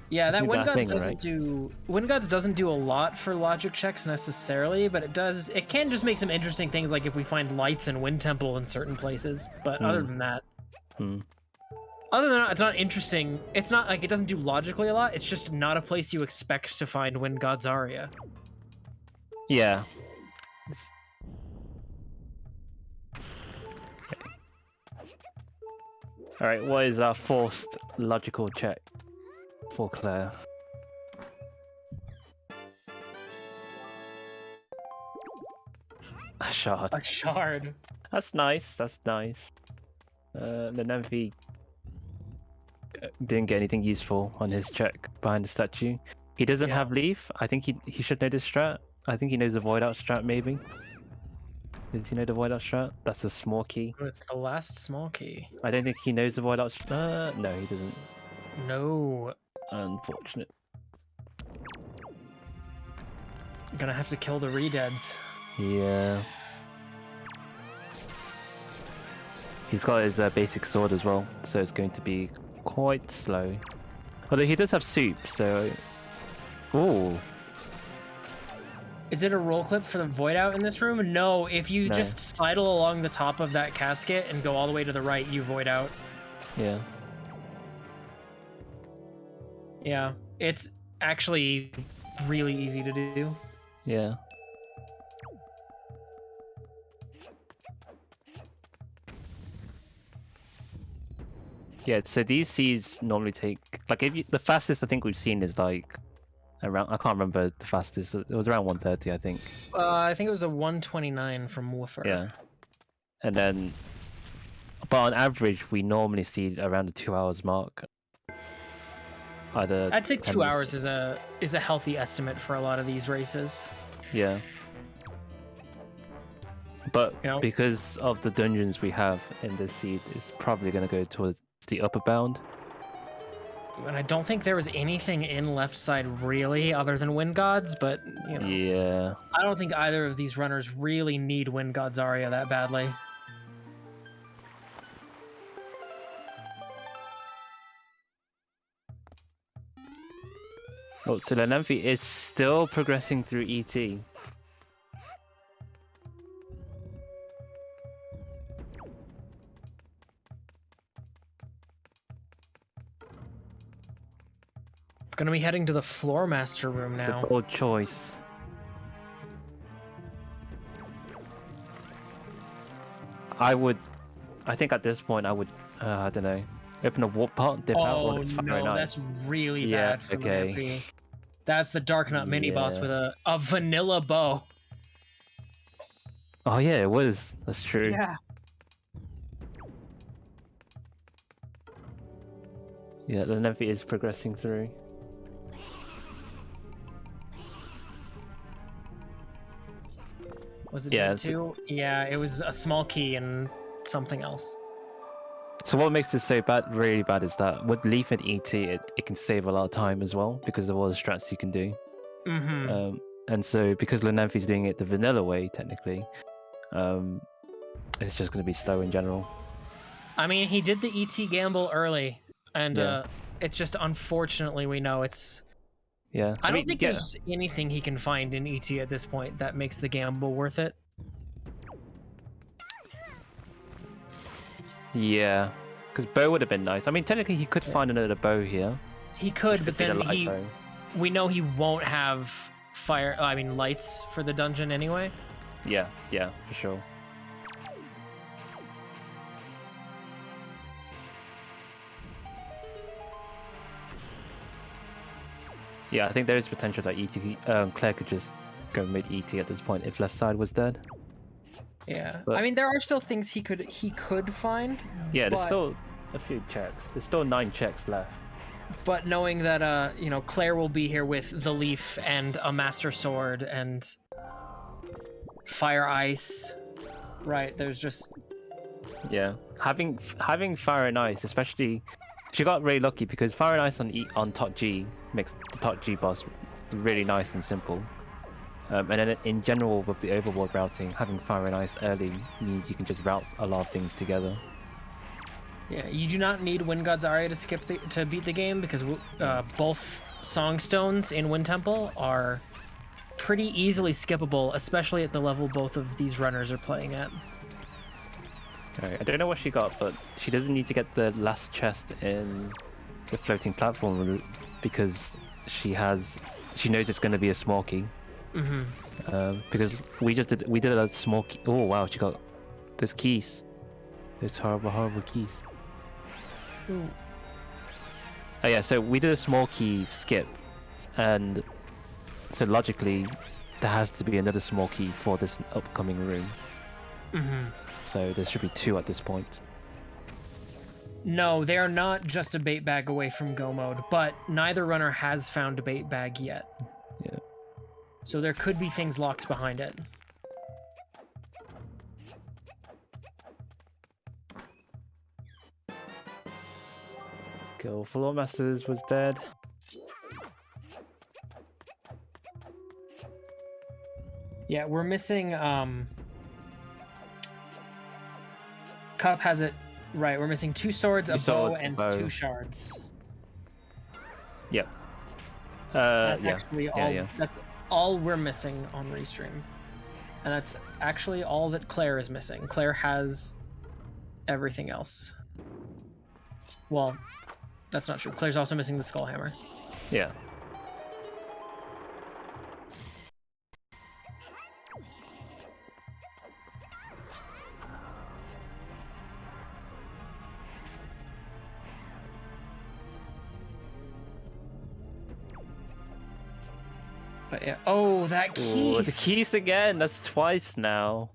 Yeah, that Wind Gods doesn't right? do... Wind Gods doesn't do a lot for logic checks necessarily, but it does... It can just make some interesting things, like if we find lights in Wind Temple in certain places. But other than that... Other than that, it's not interesting. It's not like it doesn't do logically a lot. It's just not a place you expect to find Wind God's Aria. Yeah. Alright, what is our forced logical check for Claire? A shard. A shard. That's nice, that's nice. Lenamphy didn't get anything useful on his check behind the statue. He doesn't have leaf. I think he should know this strat. I think he knows the void out strat maybe. Does he know the void out strat? That's a small key. Oh, it's the last small key. I don't think he knows the void out strat. No, he doesn't. No. Unfortunate. Gonna have to kill the Redeads. Yeah. He's got his basic sword as well, so it's going to be quite slow. Although he does have soup, so... Ooh. Is it a roll clip for the void out in this room? No, if you just sidle along the top of that casket and go all the way to the right, you void out. Yeah. Yeah, it's actually really easy to do. Yeah. Yeah, so these seeds normally take... Like, the fastest I think we've seen is like... Around, I can't remember the fastest. It was around 130, I think. I think it was a 129 from Woofer. Yeah. And then... But on average, we normally see around the 2 hours mark. Either... I'd say 2 hours is a healthy estimate for a lot of these races. Yeah. But because of the dungeons we have in this seed, it's probably going to go towards the upper bound. And I don't think there was anything in left side really other than Wind Gods, but you know. Yeah. I don't think either of these runners really need Wind Gods Aria that badly. Oh, so Lenamphy is still progressing through ET. Gonna be heading to the floor master room It's now. a bold choice. I think at this point I would, I don't know, open a warp pot, dip out, Oh or it's fire no, and ice. that's really Yeah, bad for okay. Lenamphy. That's the Dark Nut mini boss Yeah. with a vanilla bow. Oh yeah, it was. That's true. Yeah. Yeah, the Lenamphy is progressing through. Was it Yeah, Dead 2? Yeah, it was a small key and something else. So what makes this so bad, really bad, is that with Leaf and ET, it can save a lot of time as well because of all the strats you can do. Mm-hmm. And so because Lenamphy's doing it the vanilla way, technically, it's just going to be slow in general. I mean, he did the ET gamble early, and Yeah. it's just unfortunately we know it's. Yeah. I don't think there's anything he can find in ET at this point that makes the gamble worth it. Yeah, because bow would have been nice. I mean, technically he could find another bow here. He could, but Be the then light bow. we know he won't have lights for the dungeon anyway. Yeah, for sure. Yeah, I think there is potential that Claire could just go mid ET at this point if left side was dead. Yeah, But- I mean there are still things he could find. Yeah, there's but- still a few checks. There's still 9 checks left. But knowing that Claire will be here with the leaf and a master sword and fire ice, right? There's just Yeah, having fire and ice, especially, she got really lucky because fire and ice on top G makes the top G boss really nice and simple. And then in general with the overworld routing, having fire and ice early means you can just route a lot of things together. yeah. You do not need Wind God's Aria to beat the game because both Songstones in Wind Temple are pretty easily skippable, especially at the level both of these runners are playing at. Alright, I don't know what she got, but she doesn't need to get the last chest in the floating platform route because she knows it's going to be a small key. Mm-hmm. Because we did a small key. Oh wow, she got those keys, those horrible keys. Ooh. Oh yeah, so we did a small key skip, and so logically there has to be another small key for this upcoming room. Mm-hmm. So there should be 2 at this point. No, they are not just a bait bag away from go mode, but neither runner has found a bait bag yet. Yeah. So there could be things locked behind it. Go Floor Masters was dead. Yeah, we're missing Cup has it right. We're missing 2 swords, a bow, and 2 shards. Yep. That's Yeah. actually all. Yeah. That's all we're missing on Restream, and that's actually all that Claire is missing. Claire has everything else. Well, that's not true. Claire's also missing the skull hammer. Yeah. But yeah. Oh, that key. Ooh, the keys again. That's twice now.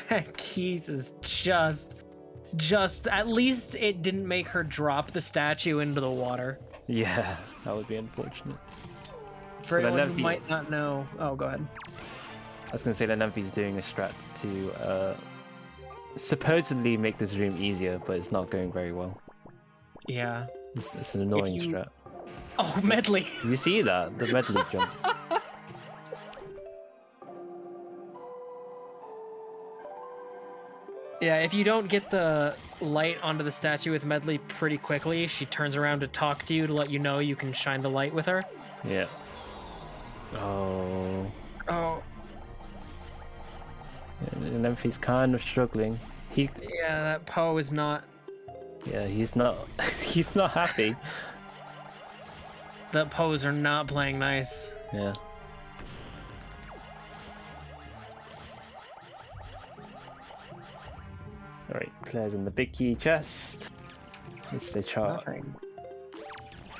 That keys is just at least it didn't make her drop the statue into the water. Yeah, that would be unfortunate. For So anyone who Lenamphy- might not know. Oh, go ahead. I was gonna say Lenamphy's doing a strat to supposedly make this room easier, but it's not going very well. Yeah. It's an annoying you- strat. Oh, medley. You see that? The medley jump. Yeah, if you don't get the light onto the statue with Medley pretty quickly, she turns around to talk to you to let you know you can shine the light with her. Yeah. Oh. Oh. And Lenamphy's kind of struggling. Yeah, that Poe is not. Yeah, he's not. He's not happy. The Poes are not playing nice. Yeah. All right, Claire's in the big key chest. It's the chart. Nothing.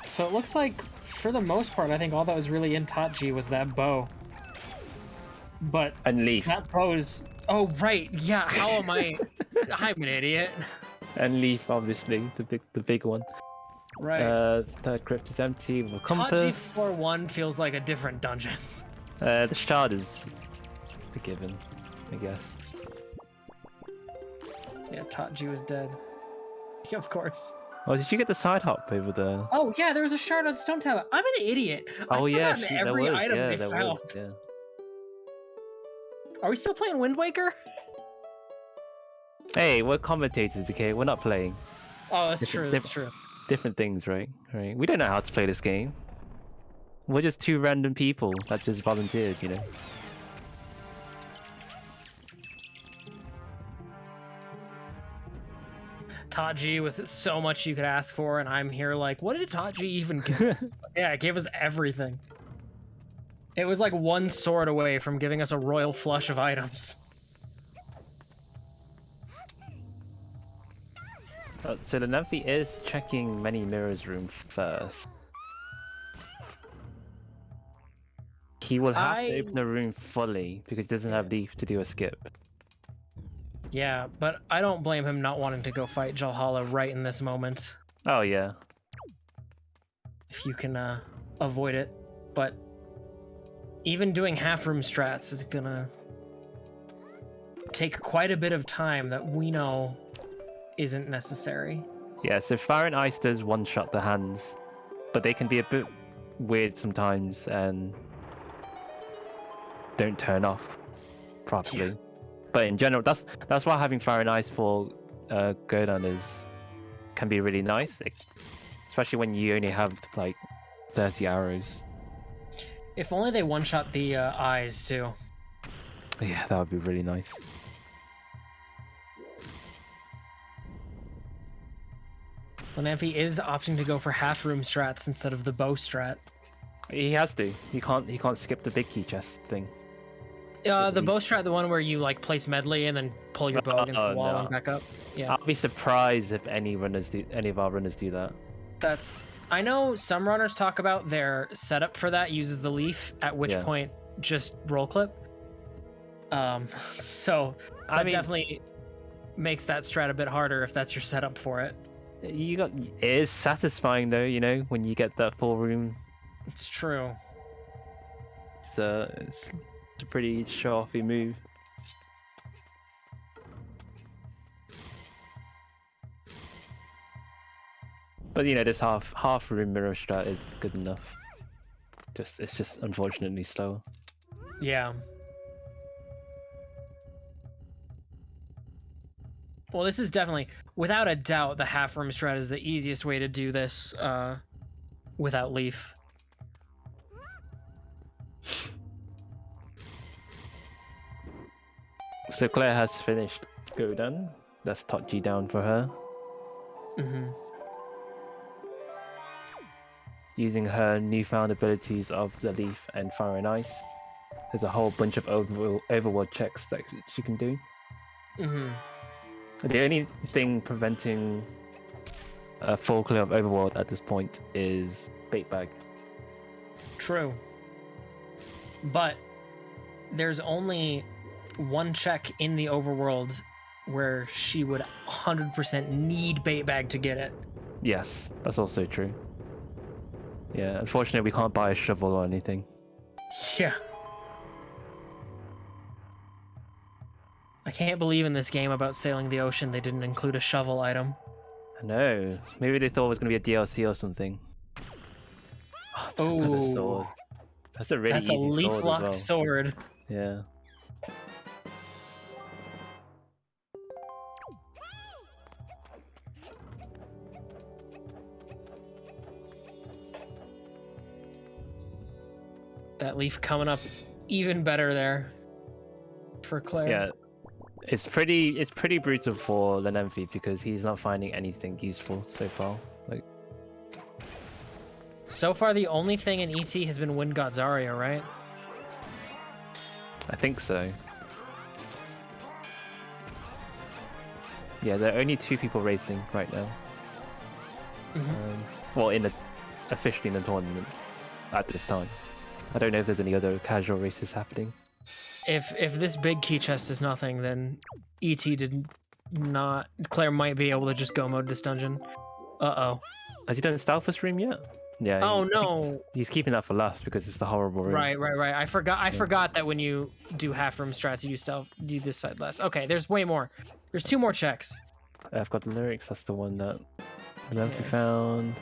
So it looks like, for the most part, I think all that was really in Tachi was that bow. But And Leaf. that pose. Oh right, yeah. How am I? I'm an idiot. And Leaf, obviously, the big one. Right. Third crypt is empty with a Tachi compass. floor 1 feels like a different dungeon. The shard is a given, I guess. Yeah, Tachi was dead. Yeah, of course. Oh, did you get the side hop over the? Oh yeah, there was a shard on Stone Tower. I'm an idiot. Oh yeah, I've forgotten every there was. item Yeah, they there found. was. Yeah. Are we still playing Wind Waker? Hey, we're commentators, okay? We're not playing. Oh, that's true. That's true. Different things, right? Right. We don't know how to play this game. We're just two random people that just volunteered, you know. Taji with so much you could ask for, and I'm here like, what did Taji even give us? Yeah, it gave us everything. It was like one sword away from giving us a royal flush of items. So the Lenamphy is checking Many Mirrors room first. He will have to open the room fully because he doesn't have Leaf to do a skip. Yeah, but I don't blame him not wanting to go fight Jalhala right in this moment. Oh yeah. If you can avoid it. But even doing half room strats is gonna take quite a bit of time that we know isn't necessary. Yeah, so Fire and Ice does one-shot the hands, but they can be a bit weird sometimes and don't turn off properly. Yeah. But in general, that's why having Fire and Ice for Godan can be really nice, especially when you only have like 30 arrows. If only they one-shot the eyes too. Yeah, that would be really nice. Lenamphy is opting to go for half-room strats instead of the bow strat. He has to. He can't skip the big key chest thing. The bow strat, the one where you like place medley and then pull your bow against the wall and back up. Yeah. I'll be surprised if any of our runners do that. I know some runners talk about their setup for that uses the leaf, at which point just roll clip. So that definitely makes that strat a bit harder if that's your setup for it. It is satisfying though, you know, when you get that full room. It's true. It's a pretty show-offy move. But you know, this half room mirror strat is good enough. It's just unfortunately slow. Yeah. Well, this is definitely, without a doubt, the half room strat is the easiest way to do this without Leaf. So Claire has finished Godan. That's Tachi down for her. Mm-hmm. Using her newfound abilities of the Leaf and Fire and Ice, there's a whole bunch of overworld checks that she can do. Mm-hmm. The only thing preventing a full clear of overworld at this point is bait bag. True. But there's only one check in the overworld where she would 100% need bait bag to get it. Yes, that's also true. Yeah, unfortunately we can't buy a shovel or anything. Yeah. I can't believe in this game about sailing the ocean they didn't include a shovel item. I know. Maybe they thought it was going to be a DLC or something. Oh, that's a sword. That's a really easy sword. That's a leaf lock sword. Yeah. That leaf coming up even better there for Claire. Yeah. It's pretty brutal for Lenamphy because he's not finding anything useful so far. Like, So far, the only thing in ET has been Wind God Zarya, right? I think so. Yeah, there are only 2 people racing right now. Well, officially in the tournament at this time. I don't know if there's any other casual races happening. If this big key chest is nothing, then ET did not. Claire might be able to just go mode this dungeon. Uh-oh. Has he done Stealth's room yet? Yeah. Oh, I think no. He's keeping that for last because it's the horrible room. Right. I forgot that when you do half room strats, you do stealth, you do this side last. Okay, there's way more. There's 2 more checks. I've got the lyrics. That's the one that Lenamphy found.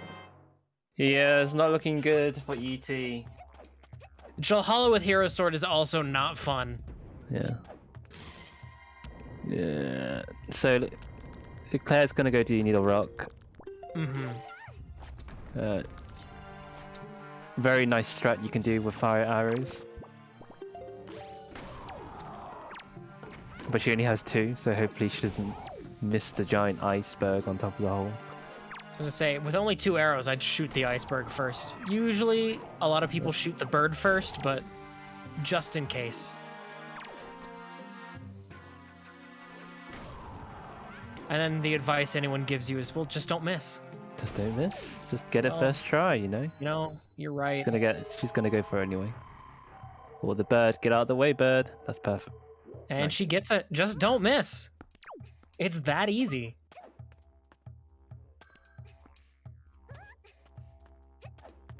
Yeah, it's not looking good for ET. Valhalla with Hero Sword is also not fun. Yeah. So Claire's gonna go do Needle Rock. Very nice strat you can do with fire arrows. But she only has 2, so hopefully she doesn't miss the giant iceberg on top of the hole. So to say, with only 2 arrows, I'd shoot the iceberg first. Usually, a lot of people shoot the bird first, but just in case. And then the advice anyone gives you is, well, just don't miss. Just don't miss. Just get it first try, you know? You know, you're right. She's gonna go for it anyway. Or the bird. Get out of the way, bird. That's perfect. And Nice. she gets it. Just don't miss. It's that easy.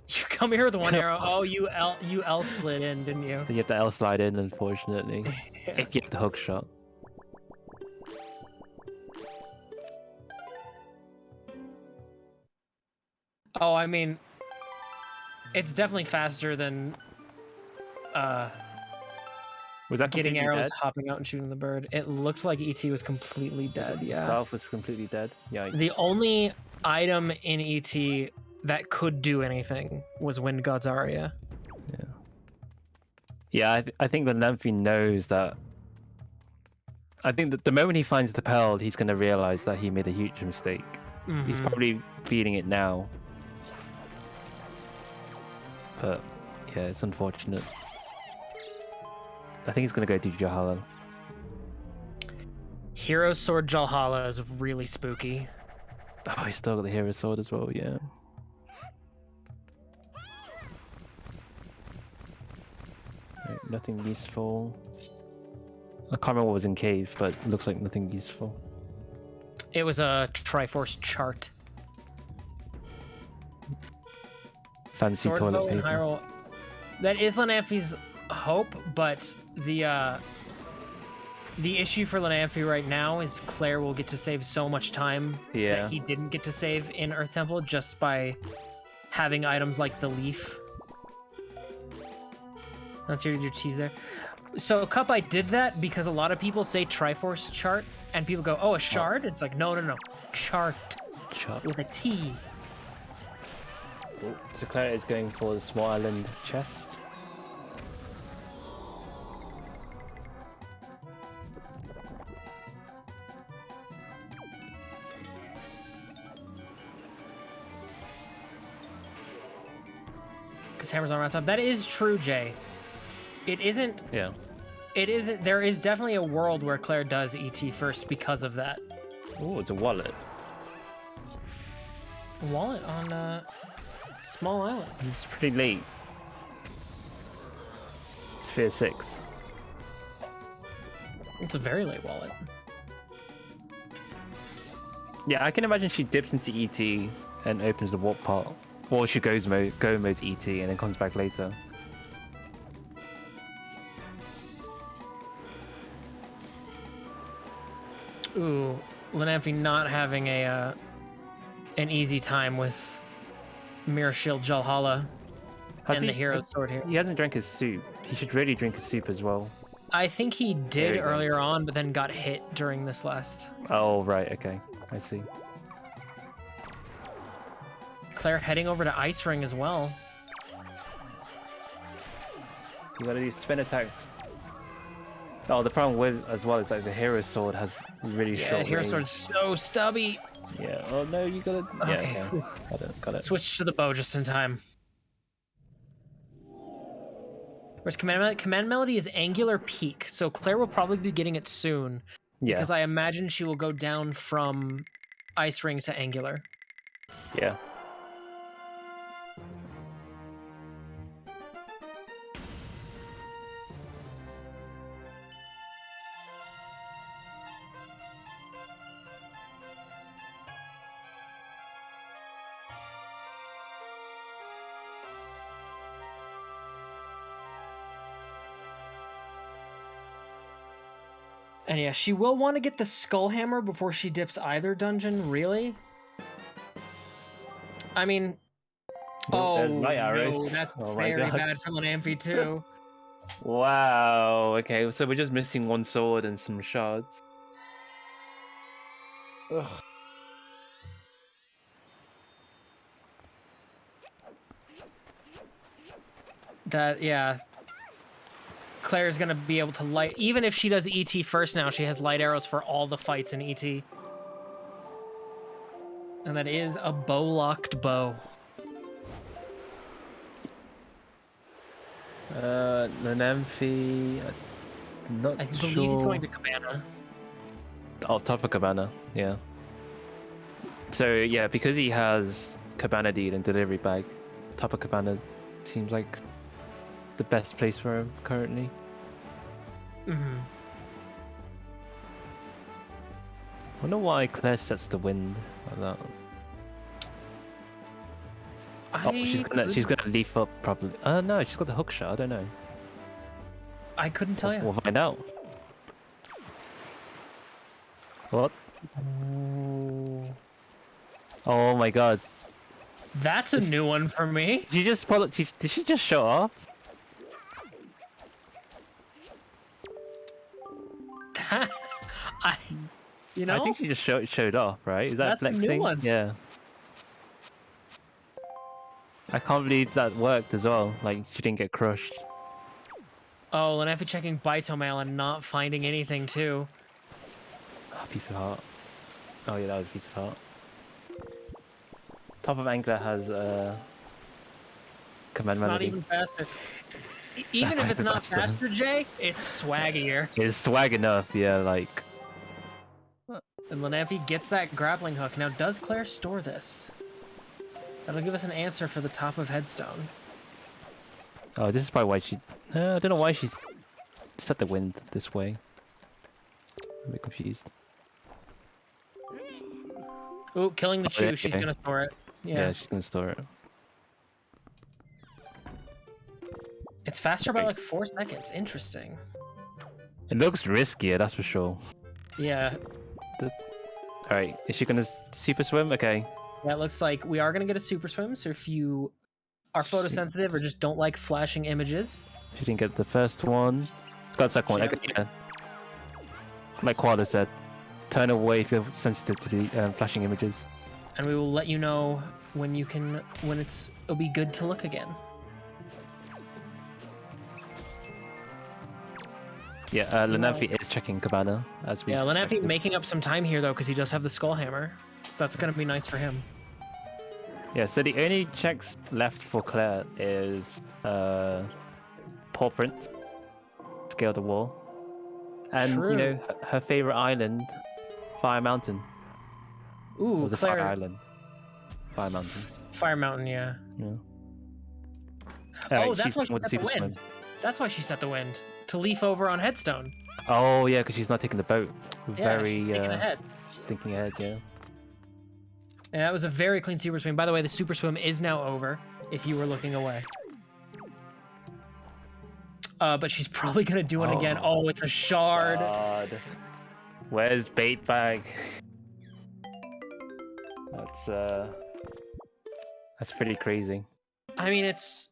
You come here with 1 arrow. Oh, you L slid in, didn't you? You have to L slide in, unfortunately. Yeah. If you have the hook shot. Oh, I mean, it's definitely faster than Was that getting completely arrows, dead? hopping out and shooting the bird. It looked like ET was completely dead, yeah. Stealth was completely dead. Yeah. The only item in ET that could do anything was Wind God Zarya. Yeah, I think the Lenamphy knows that. I think that the moment he finds the pearl, he's going to realize that he made a huge mistake. He's probably feeling it now. But yeah, it's unfortunate. I think he's going to go do Jahala. Hero Sword Jalhala is really spooky. Oh, he's still got the hero sword as well, yeah. Right, nothing useful. I can't remember what was in cave, but it looks like nothing useful. It was a Triforce chart. Fancy Sword toilet bow and paper. Hyrule. That is Lenamphy's hope, but the issue for Lenamphy right now is Claire will get to save so much time that he didn't get to save in Earth Temple just by having items like the leaf. That's your tease there. So Cup, I did that because a lot of people say Triforce chart, and people go, "Oh, a shard." It's like, no, chart with a T. Oh, so Claire is going for the small island chest. Because hammers on top. That is true, Jay. It isn't. Yeah. It isn't. There is definitely a world where Claire does ET first because of that. Oh, it's a wallet. Wallet on Small Island. It's pretty late. It's Sphere 6. It's a very late wallet. Yeah, I can imagine she dips into ET and opens the warp part. Or she go modes ET and then comes back later. Ooh, Lenamphy not having a an easy time with Mirror Shield Jalhala and the Hero Sword here. He hasn't drank his soup. He should really drink his soup as well. I think he There did you go. earlier on, but then got hit during this last. Oh, right, okay. I see. Claire heading over to Ice Ring as well. You gotta do spin attacks. Oh, the problem with as well is like the hero sword has really Yeah, short hero range. sword's so stubby. Yeah. Oh no, you gotta. Yeah. Okay. Okay. Got it. Got it. Switch to the bow just in time. Whereas Command Melody is Angular Peak, so Claire will probably be getting it soon. Yeah. Because I imagine she will go down from Ice Ring to Angular. Yeah. And yeah, she will want to get the Skull Hammer before she dips either dungeon, really? I mean... Oh, there's light no, arrows. that's Oh my very God. bad for Lenamphy too. Wow. Okay, so we're just missing one sword and some shards. Ugh. Yeah. Claire's gonna be able to light... Even if she does ET first now, she has light arrows for all the fights in ET. And that is a bow-locked bow. Lenamphy, not I sure. believe he's going to Cabana. Oh, top of Cabana, yeah. So yeah, because he has Cabana Deed and Delivery Bag, top of Cabana seems like the best place for him currently. Mm-hmm. I wonder why Claire sets the wind like that. Oh, she's gonna leaf up probably. No, she's got the hook shot. I don't know. I couldn't tell you. We'll find out. What? Oh my God! That's a new one for me. Did she just follow? Did she just show off? You know, I think she just showed off, right? Is that That's a new flexing? one. Yeah. I can't believe that worked as well. Like she didn't get crushed. Oh, Lenamphy checking Baito Mail and not finding anything too. Oh, piece of heart. Oh yeah, that was a piece of heart. Top of Angler has command It's melody. not even faster. Even if it's not faster, Jay, it's swaggier. It's swag enough, yeah. Like And Lenamphy gets that grappling hook. Now, does Claire store this? That'll give us an answer for the top of Headstone. oh, this is probably why she. I don't know why she's set the wind this way. I'm a bit confused. Ooh, killing the chew. yeah, She's okay. gonna store it. Yeah, she's gonna store it. It's faster by like 4 seconds. Interesting. It looks riskier, that's for sure. Yeah. Alright, is she gonna super swim? Okay. Yeah, it looks like we are gonna get a super swim. So if you are photosensitive or just don't like flashing images, She didn't get the first one. Got the second one. Okay, yeah. Like Koala said, turn away if you're sensitive to the flashing images. and we will let you know when you can, when it'll be good to look again. Yeah, Lenamphy is checking Cabana as we. Yeah, Lenamphy suspected. making up some time here though, because he does have the skull hammer, so that's gonna be nice for him. Yeah, so the only checks left for Claire is paw print, scale the wall, and True. you know her favorite island, Fire Mountain. Ooh, Was a Claire, Fire Island, Fire Mountain. Fire Mountain, yeah. Yeah. Oh, that's she's why she with set the Super wind. Swim. That's why she set the wind to leaf over on Headstone. Oh yeah, because she's not taking the boat. Yeah, Very she's thinking ahead. thinking ahead. Yeah. And that was a very clean super swim. By the way, the super swim is now over. If you were looking away. But she's probably gonna do it again. Oh, it's a shard. God. Where's bait bag? That's pretty crazy. I mean, it's.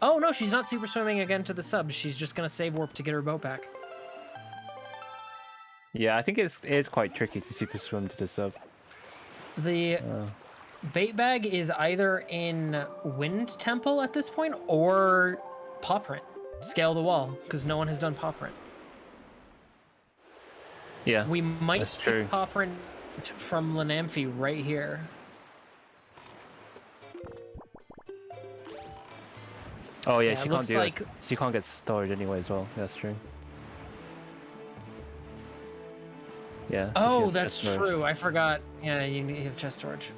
Oh no, she's not super swimming again to the sub. She's just gonna save warp to get her boat back. Yeah, I think it is quite tricky to super swim to the sub. The bait bag is either in Wind Temple at this point or Paw Print. scale the wall, because no one has done paw print. Yeah, We might that's true. paw print from Lenamphy right here. Oh yeah, Yeah, she it can't looks do like- it. She can't get storage anyway as well. That's true. Yeah. she Oh, has that's chest storage. true. I forgot. Yeah, you have chest storage.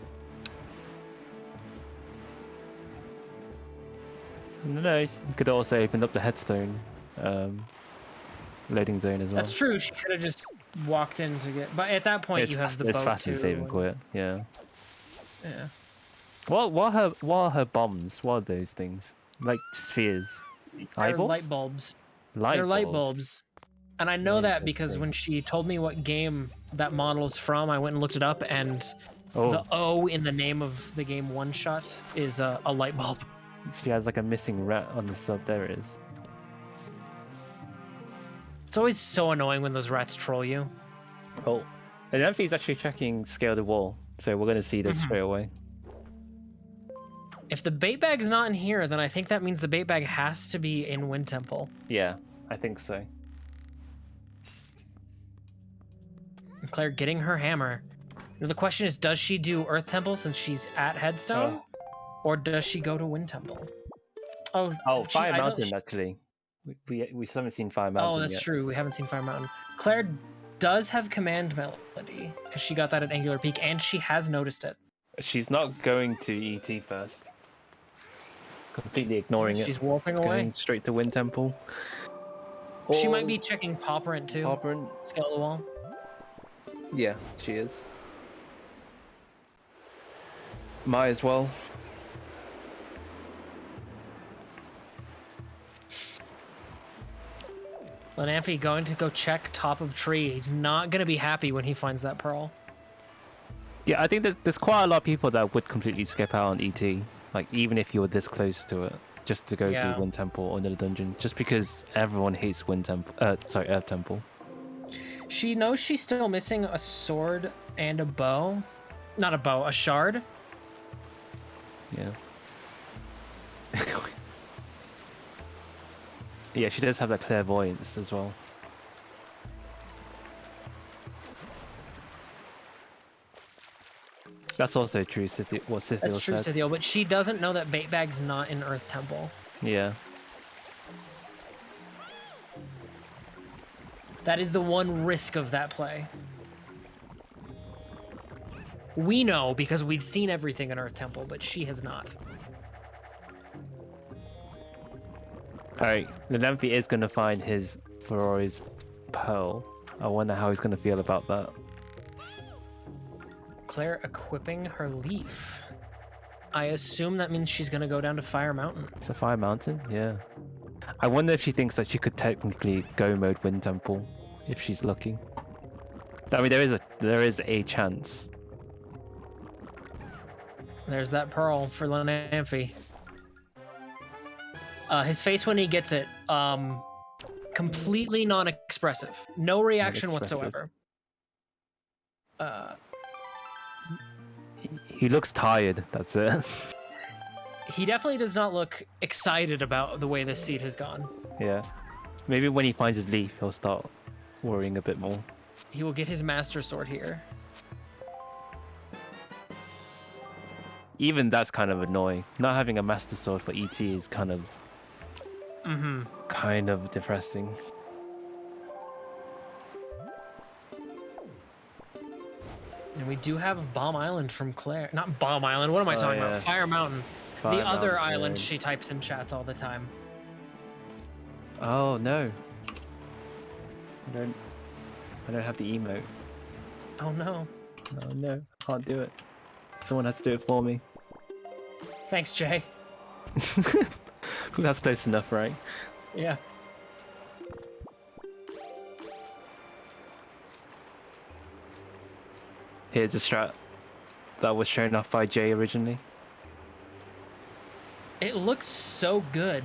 No, you could also open up the headstone loading zone as well. That's true. She could have just walked in to get. But at that point, you have the it's boat fast too. and save and and- quit. Yeah. Yeah. What are her bombs? What are those things? Like spheres? They're Eyeballs? light bulbs. Light They're light bulbs. bulbs. And I know that because Interesting. when she told me what game that model is from, I went and looked it up, and Oh, the O in the name of the game One Shot is a light bulb. she has like a missing rat on the sub. There it is. It's always so annoying when those rats troll you. Oh, and Lenamphy is actually checking scale the wall, so we're going to see this Mhm. straight away. If the bait bag's not in here, then I think that means the bait bag has to be in Wind Temple. Yeah, I think so. Claire getting her hammer. Now the question is, does she do Earth Temple since she's at Headstone? Or does she go to Wind Temple? Oh, Fire I don't- Mountain actually. We still haven't seen Fire Mountain Oh, that's yet. true. We haven't seen Fire Mountain. Claire does have Command Melody because she got that at Angular Peak, and she has noticed it. She's not going to ET first. Completely ignoring it. She's warping It's away. going straight to Wind Temple. She might be checking paw print too. Auburn. Scale the wall. Yeah, she is. Might as well. Lenamphy going to go check top of tree. He's not going to be happy when he finds that pearl. Yeah, I think there's quite a lot of people that would completely skip out on ET. Like, even if you were this close to it, just to go Yeah. do Wind Temple or another dungeon. Just because everyone hates Wind Temple. Earth Temple. She knows she's still missing a sword and a bow. Not a bow, a shard. Yeah. Yeah, she does have that clairvoyance as well. That's also true, what Scythiel That's true, said. Scythiel, but she doesn't know that bait bag's not in Earth Temple. Yeah. That is the one risk of that play. We know because we've seen everything in Earth Temple, but she has not. Alright, Lenamphy is going to find his Ferrari's pearl. I wonder how he's going to feel about that. Claire equipping her leaf. I assume that means she's gonna go down to Fire Mountain. It's a Fire Mountain? Yeah. I wonder if she thinks that she could technically go mode Wind Temple if she's lucky. I mean, there is a chance. There's that pearl for Lenamphy. His face when he gets it, completely non-expressive. No reaction Non-expressive. whatsoever. He looks tired, that's it. He definitely does not look excited about the way this seed has gone. Yeah. Maybe when he finds his leaf, he'll start worrying a bit more. He will get his Master Sword here. Even that's kind of annoying. Not having a Master Sword for ET is kind of depressing. And we do have Bomb Island from Claire. Not Bomb Island, what am I talking yeah. about? Fire Mountain. Fire The other Mountain. island she types in chats all the time. Oh no. I don't have the emote. Oh no. Oh no, can't do it. Someone has to do it for me. Thanks, Jay. That's close enough, right? Yeah. Here's a strat that was shown off by Jay originally. It looks so good.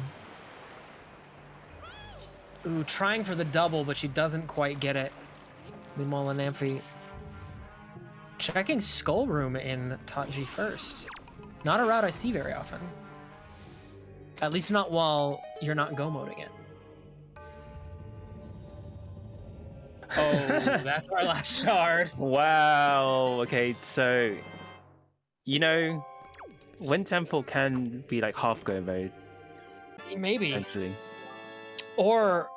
Ooh, trying for the double, but she doesn't quite get it. Meanwhile, Lenamphy checking Skull Room in Tatji first. Not a route I see very often. At least not while you're not go moding it. Oh, that's our last shard. Wow. Okay, so Wind Temple can be like half go mode Maybe. eventually. Or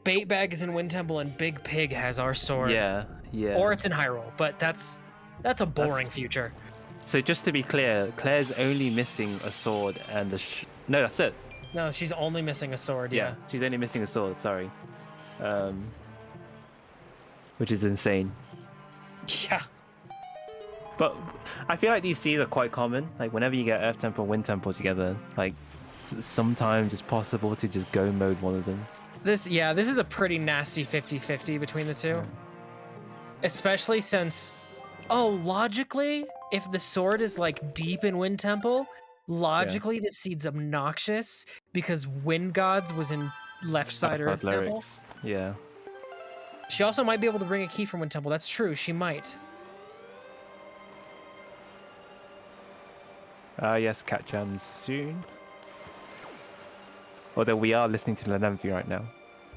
Bait Bag is in Wind Temple and Big Pig has our sword. Yeah, yeah. Or it's in Hyrule, but that's a boring future. So just to be clear, Claire's only missing a sword and no, that's it. No, she's only missing a sword. Yeah. She's only missing a sword. Sorry, which is insane. Yeah. But I feel like these seeds are quite common. Like whenever you get Earth Temple, Wind Temple together, like sometimes it's possible to just go mode one of them. This is a pretty nasty 50-50 between the two. Especially since, logically, if the sword is like deep in Wind Temple, logically this seed's obnoxious because Wind Gods was in left side Earth Temple. Yeah. She also might be able to bring a key from Wind Temple. That's true. She might. Yes, Cat Jams soon. Although we are listening to Lenamphy right now.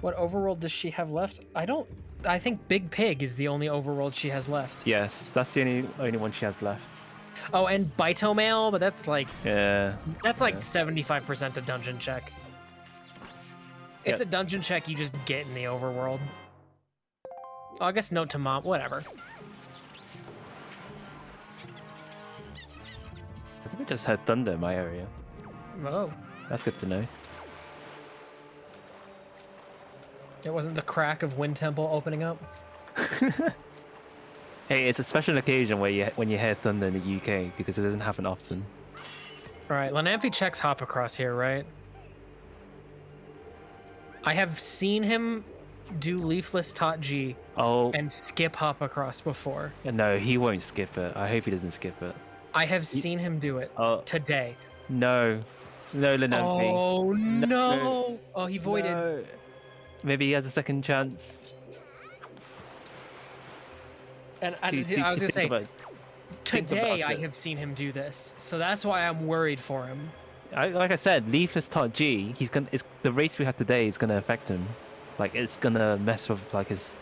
What overworld does she have left? I think Big Pig is the only overworld she has left. Yes, that's the only one she has left. Oh, and Bitomail, but that's like... Yeah. That's like 75% a dungeon check. It's a dungeon check you just get in the overworld. Oh, I guess Note to Mom, whatever. I think we just heard thunder in my area. Oh. That's good to know. It wasn't the crack of Wind Temple opening up? Hey, it's a special occasion when you hear thunder in the UK because it doesn't happen often. Alright, Lenamphy checks Hop Across here, right? I have seen him do Leafless Tot G and skip Hop Across before. No, he won't skip it. I hope he doesn't skip it. I have seen him do it today. No, Lenamphy. Oh, no. Oh, he voided. No. Maybe he has a second chance. And I was going to say, today I have seen him do this. So that's why I'm worried for him. Like I said, Leafless Tot G, the race we have today is going to affect him. Like, it's going to mess with like his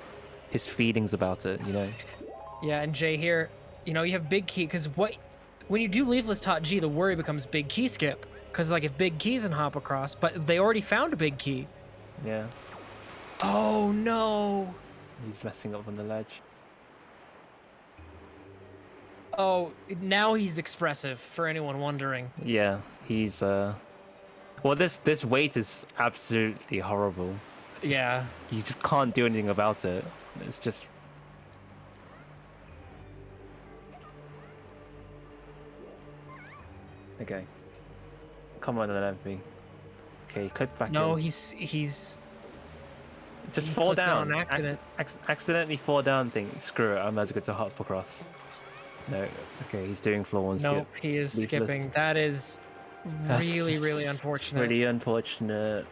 feelings about it, Yeah, and Jay here, you have Big Key, because when you do Leafless Tot G, the worry becomes Big Key skip. Because, like, if Big Key's in Hop Across, but they already found a Big Key. Yeah. Oh, no. He's messing up on the ledge. Oh, now he's expressive, for anyone wondering. Yeah, he's, Well, this wait is absolutely horrible. Yeah. You just can't do anything about it. It's just... Okay. Come on, Lenamphy. Okay, click back in. No, he's... Just he fall clicked down. on accident. Accidentally fall down thing. Screw it, I might as well go to hop across. No, okay, he's doing floor one skip. Nope, he is skipping. That is really, really unfortunate. Really unfortunate.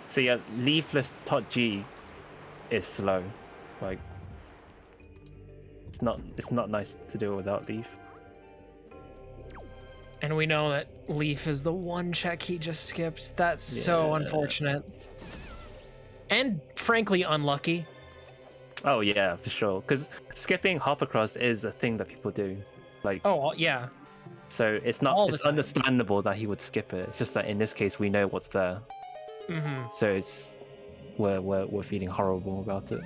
So yeah, Leafless Tot G is slow. Like, it's not nice to do it without Leaf. And we know that Leaf is the one check he just skipped. That's so unfortunate. And frankly, unlucky. Oh yeah, for sure. Because skipping hop across is a thing that people do. Like, oh yeah. So it's understandable that he would skip it. It's just that in this case we know what's there. Mm-hmm. So it's we're feeling horrible about it.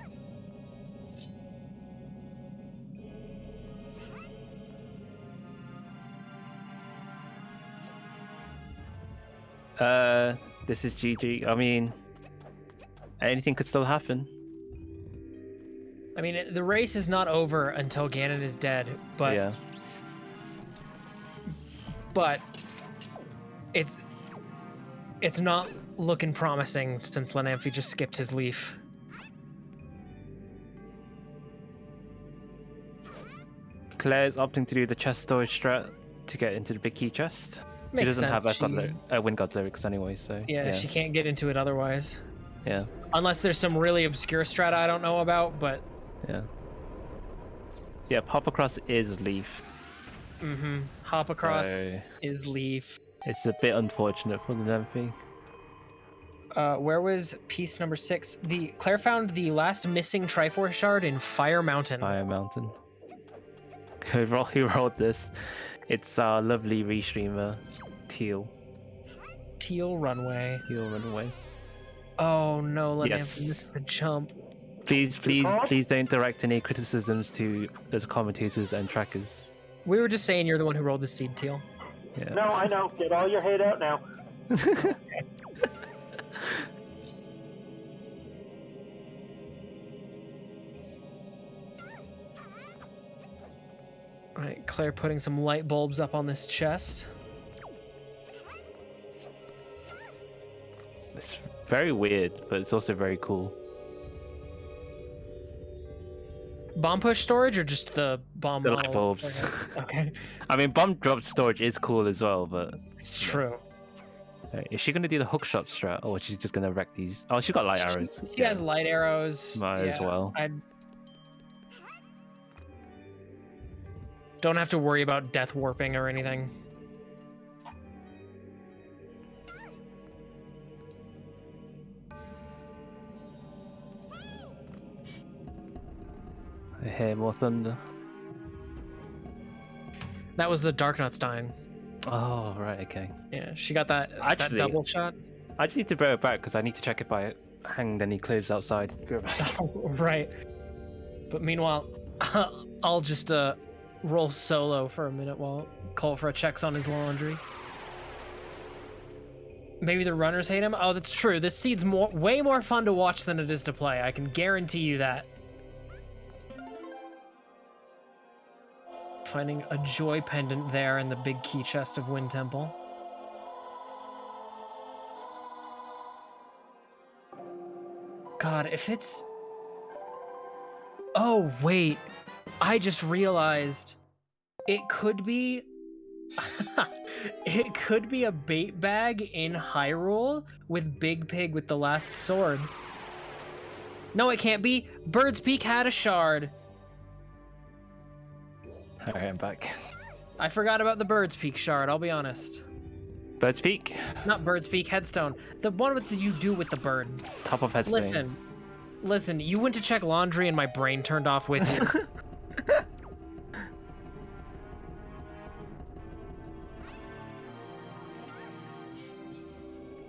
This is GG. I mean, anything could still happen. I mean, the race is not over until Ganon is dead, but yeah. But it's not looking promising since Lenamphy just skipped his Leaf. Claire's opting to do the chest storage strat to get into the big key chest. She doesn't have Wind God lyrics anyway, so yeah, she can't get into it otherwise. Yeah. Unless there's some really obscure strat I don't know about, but yeah. Yeah, Hop Across is Leaf. Mm-hmm. Hop Across is Leaf. It's a bit unfortunate for the Lenamphy. Where was piece number 6? Claire found the last missing Triforce shard in Fire Mountain. Fire Mountain. Who wrote this? It's our lovely restreamer, Teal. Teal Runway. Teal Runaway. Oh no, Lenamphy Yes. missed the jump. Please don't direct any criticisms to those commentators and trackers. We were just saying you're the one who rolled the seed, Teal. Yeah. No, I know. Get all your hate out now. Alright, Claire putting some light bulbs up on this chest. It's very weird, but it's also very cool. Bomb push storage or just the bomb The light model? bulbs. Okay. I mean, bomb drop storage is cool as well, but It's true. is she gonna do the hook shot strat, or she's just gonna wreck these? Oh, she got light arrows. She has light arrows. Might as well. I don't have to worry about death warping or anything. I hear more thunder. That was the Dark Nuts dying. Oh, right, okay. Yeah, she got that, that Actually- double shot. I just need to bring it back because I need to check if I hanged any cliffs outside. Go back. Right. But meanwhile, I'll just roll solo for a minute while Colfra checks on his laundry. Maybe the runners hate him? Oh, that's true. This seed's way more fun to watch than it is to play. I can guarantee you that. Finding a joy pendant there in the big key chest of Wind Temple. God, if it's... Oh, wait. I just realized it could be... it could be a bait bag in Hyrule with Big Pig with the last sword. No, it can't be. Bird's Peak had a shard. Alright, I'm back. I forgot about the Bird's Peak shard, I'll be honest. Bird's Peak. Not Bird's Peak, Headstone. The one with you do with the bird. Top of headstone. Listen, you went to check laundry and my brain turned off with you.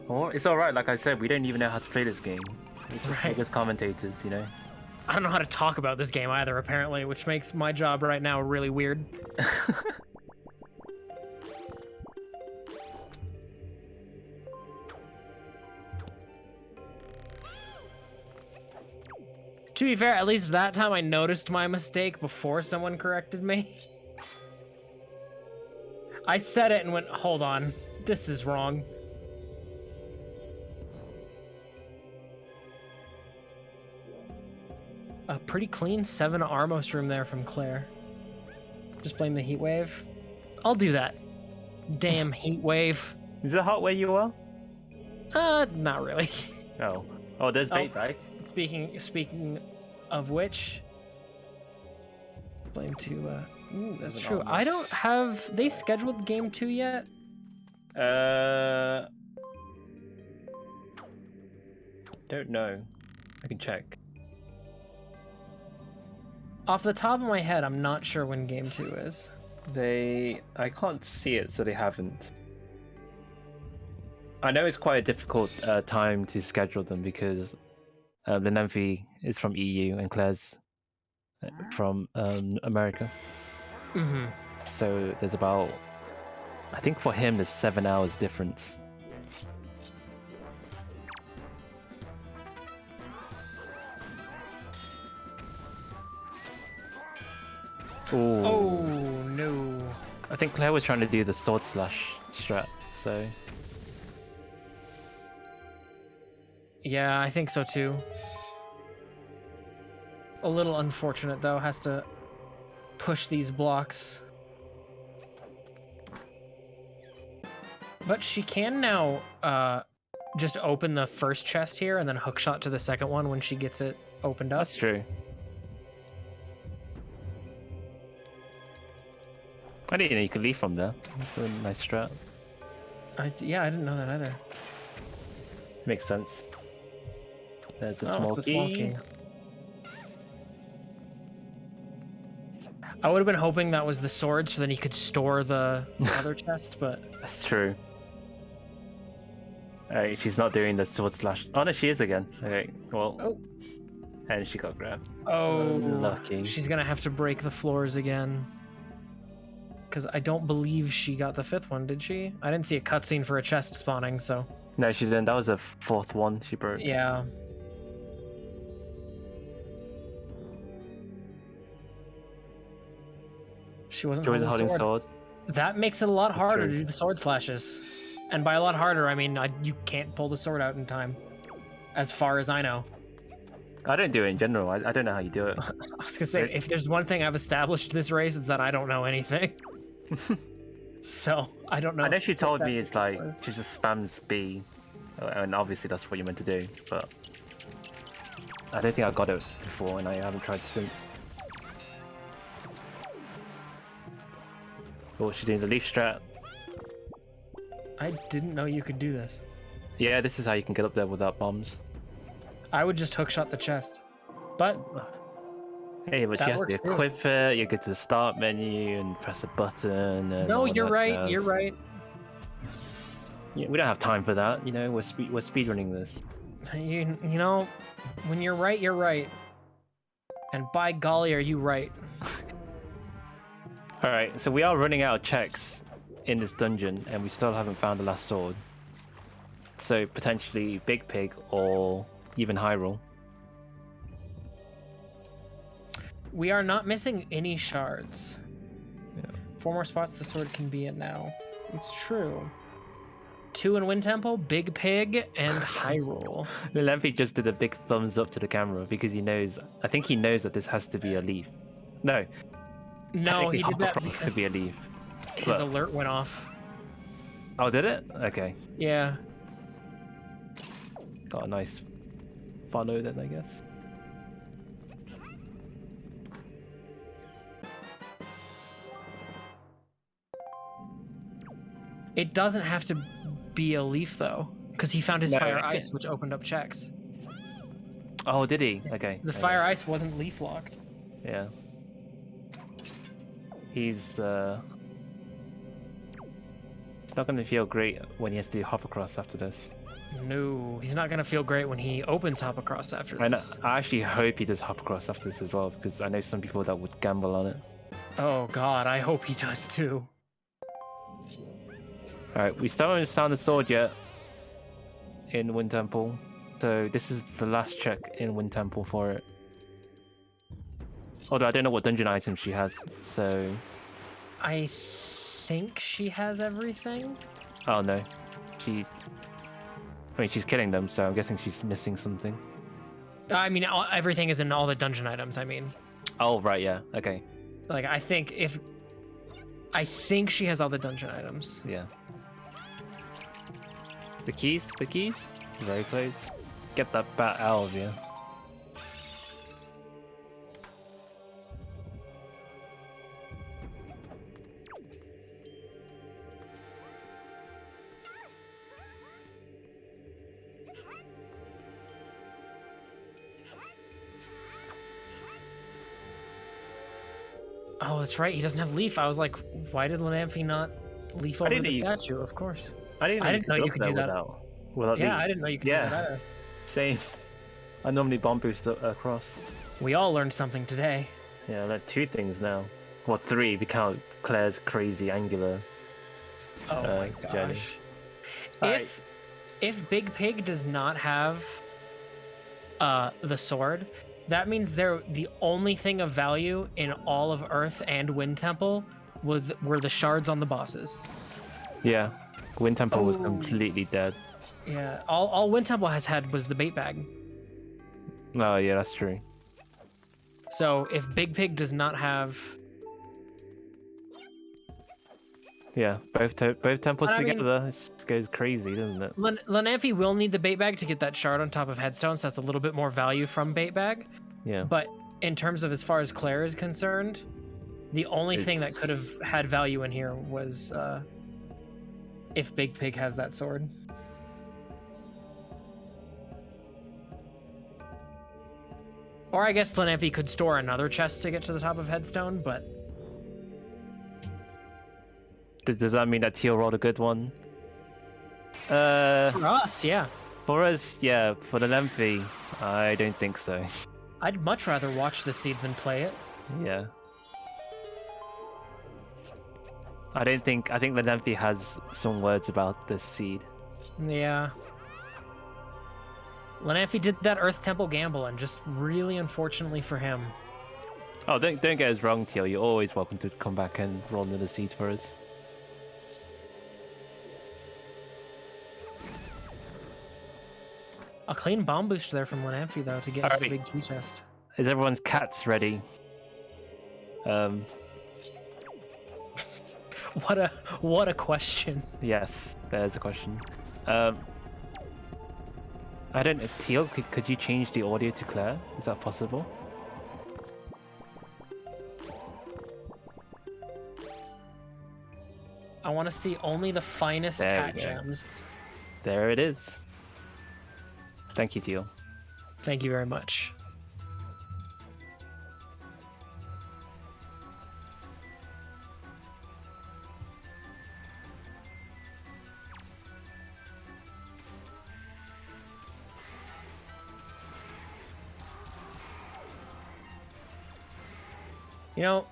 Oh, it's alright, like I said, we don't even know how to play this game. We're just Right. commentators, you know? I don't know how to talk about this game either, apparently, which makes my job right now really weird. To be fair, at least that time I noticed my mistake before someone corrected me. I said it and went, hold on, this is wrong. A pretty clean 7 Armos room there from Claire. Just blame the heat wave. I'll do that. Damn heat wave. Is it hot where you are? Not really. Oh. Oh, there's bait bag. Speaking of which, blame to ooh, that's There's an true. I Armos. don't have they scheduled game 2 yet? Don't know. I can check. Off the top of my head, I'm not sure when game 2 is. I can't see it, so they haven't. I know it's quite a difficult time to schedule them because Lenamphy is from EU and Claire's from America. Mm-hmm. So there's about, I think for him there's 7 hours difference. Ooh. Oh no. I think Claire was trying to do the sword slash strat, so Yeah, I think so too. A little unfortunate though, has to push these blocks. But she can now just open the first chest here and then hookshot to the second one when she gets it opened up. that's true. I didn't know you could leave from there. That's a nice strat. Yeah, I didn't know that either. Makes sense. There's a Oh, small it's the small key. key. I would have been hoping that was the sword, so then he could store the other chest, but... That's true. Alright, she's not doing the sword slash. Oh no, she is again. Okay, well. Oh. And she got grabbed. Oh, Unlucky. she's gonna have to break the floors again. Because I don't believe she got the 5th one, did she? I didn't see a cutscene for a chest spawning, so... No, she didn't. That was a 4th one she broke. Yeah. She wasn't holding sword. That makes it a lot harder true. to do the sword slashes. And by a lot harder, I mean you can't pull the sword out in time. As far as I know. I don't do it in general. I don't know how you do it. I was gonna say, if there's one thing I've established this race, is that I don't know anything. So, I don't know. I know she told me it's like, she just spams B. And obviously that's what you're meant to do, but... I don't think I got it before, and I haven't tried since. Oh, she's doing the leaf strat. I didn't know you could do this. Yeah, this is how you can get up there without bombs. I would just hookshot the chest. But... Hey, but That she has to works too. equip it, you get to the start menu and press a button and No, all you're that right, jazz. you're right. Yeah, we don't have time for that, you know, we're speedrunning this. You know, when you're right, you're right. And by golly, are you right. Alright, so we are running out of checks in this dungeon and we still haven't found the last sword. So potentially Big Pig or even Hyrule. We are not missing any shards. Yeah. 4 more spots the sword can be in now. It's true. 2 in Wind Temple, Big Pig, and Hyrule. Lenamphy just did a big thumbs up to the camera because he knows, I think he knows that this has to be a leaf. No. No, he did that Hovercross because could be a leaf. his but- alert went off. Oh, did it? Okay. Yeah. Got a nice follow then, I guess. It doesn't have to be a leaf, though, because he found his No, fire it ice, can- which opened up checks. Oh, did he? Okay. The okay. fire ice wasn't leaf locked. Yeah. He's it's not gonna feel great when he has to do hop across after this. No, he's not gonna feel great when he opens hop across after I know, this. I actually hope he does hop across after this as well because I know some people that would gamble on it. Oh god, I hope he does too. Alright, we still haven't found the sword yet in Wind Temple. So this is the last check in Wind Temple for it. Although I don't know what dungeon items she has, so... I think she has everything. Oh no. I mean, she's killing them, so I'm guessing she's missing something. I mean, everything is in all the dungeon items, I mean. Oh, right, yeah, okay. Like, I think she has all the dungeon items. Yeah. The keys? Very close. Get that bat out of here. Oh, that's right, he doesn't have leaf. I was like, why did Lenamphy not leaf over didn't the even- statue? Of course. I didn't know you could do that. Without Yeah, leaf. I didn't know you could Yeah. do that. Same. I normally bomb boost across. We all learned something today. Yeah, I learned 2 things now. Well, 3 if you count Claire's crazy angular Oh my journey. gosh. Alright. If Big Pig does not have the sword, that means the only thing of value in all of Earth and Wind Temple were the shards on the bosses. Yeah, Wind Temple was Oh. completely dead. Yeah, all Wind Temple has had was the bait bag. Oh yeah, that's true. So if Big Pig does not have, Yeah, both temples I mean- together, it just goes crazy, doesn't it? Lenamphy will need the bait bag to get that shard on top of Headstone, so that's a little bit more value from bait bag. Yeah. But in terms of as far as Claire is concerned, the only thing that could have had value in here was if Big Pig has that sword. Or I guess Lenamphy could store another chest to get to the top of Headstone, but... Does that mean that Teal rolled a good one? For us, yeah. For us, yeah. For the Lenamphy, I don't think so. I'd much rather watch the seed than play it. Yeah. I think Lenamphy has some words about this seed. Yeah. Lenamphy did that Earth Temple gamble, and just really unfortunately for him. Oh, don't get us wrong, Teal. You're always welcome to come back and roll another seed for us. A clean bomb boost there from Lenamphy, though, to get into the Alright. big key chest. Is everyone's cats ready? What a question. Yes, there's a question. I don't know, Teal, could you change the audio to Claire? Is that possible? I want to see only the finest There cat we go. gems. There it is. Thank you, Teal. Thank you very much. You know,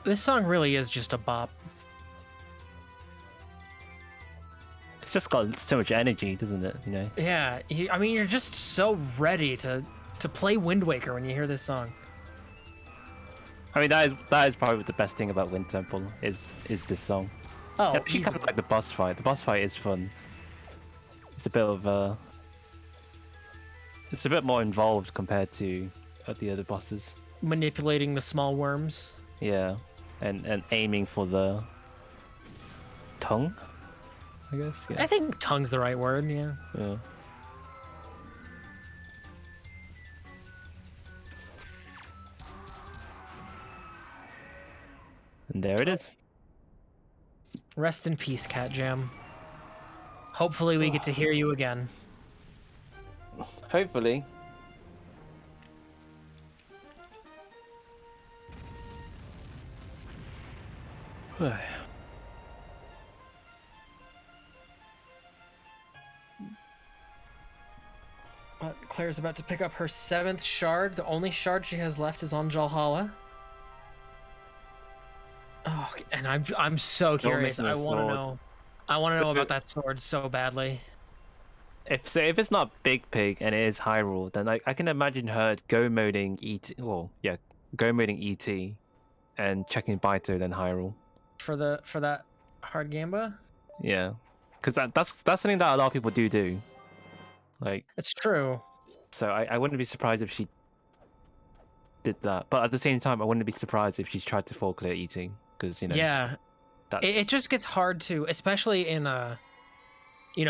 this song really is just a bop. It's just got so much energy, doesn't it? You know. Yeah, I mean, you're just so ready to play Wind Waker when you hear this song. I mean, that is probably the best thing about Wind Temple is this song. Oh, I actually kind of like the boss fight. The boss fight is fun. It's a bit of it's a bit more involved compared to the other bosses. manipulating the small worms. Yeah, and aiming for the tongue, I guess. Yeah. I think tongue's the right word, yeah. Yeah. And there it is. Rest in peace, Cat Jam. Hopefully we get to hear you again. Hopefully. Claire's about to pick up her 7th shard. The only shard she has left is on Jalhalla. Oh, and I'm so Still curious. missing a I want to sword. know. I want to know about that sword so badly. If it's not Big Pig and it is Hyrule, then I can imagine her go moding ET. Well, yeah, go moding ET, and checking Baito then Hyrule. For that hard gamba? Yeah, because that's something that a lot of people do. Like, It's true. so I wouldn't be surprised if she did that. But at the same time, I wouldn't be surprised if she tried to fall clear ET, because Yeah, that's it just gets hard to, especially in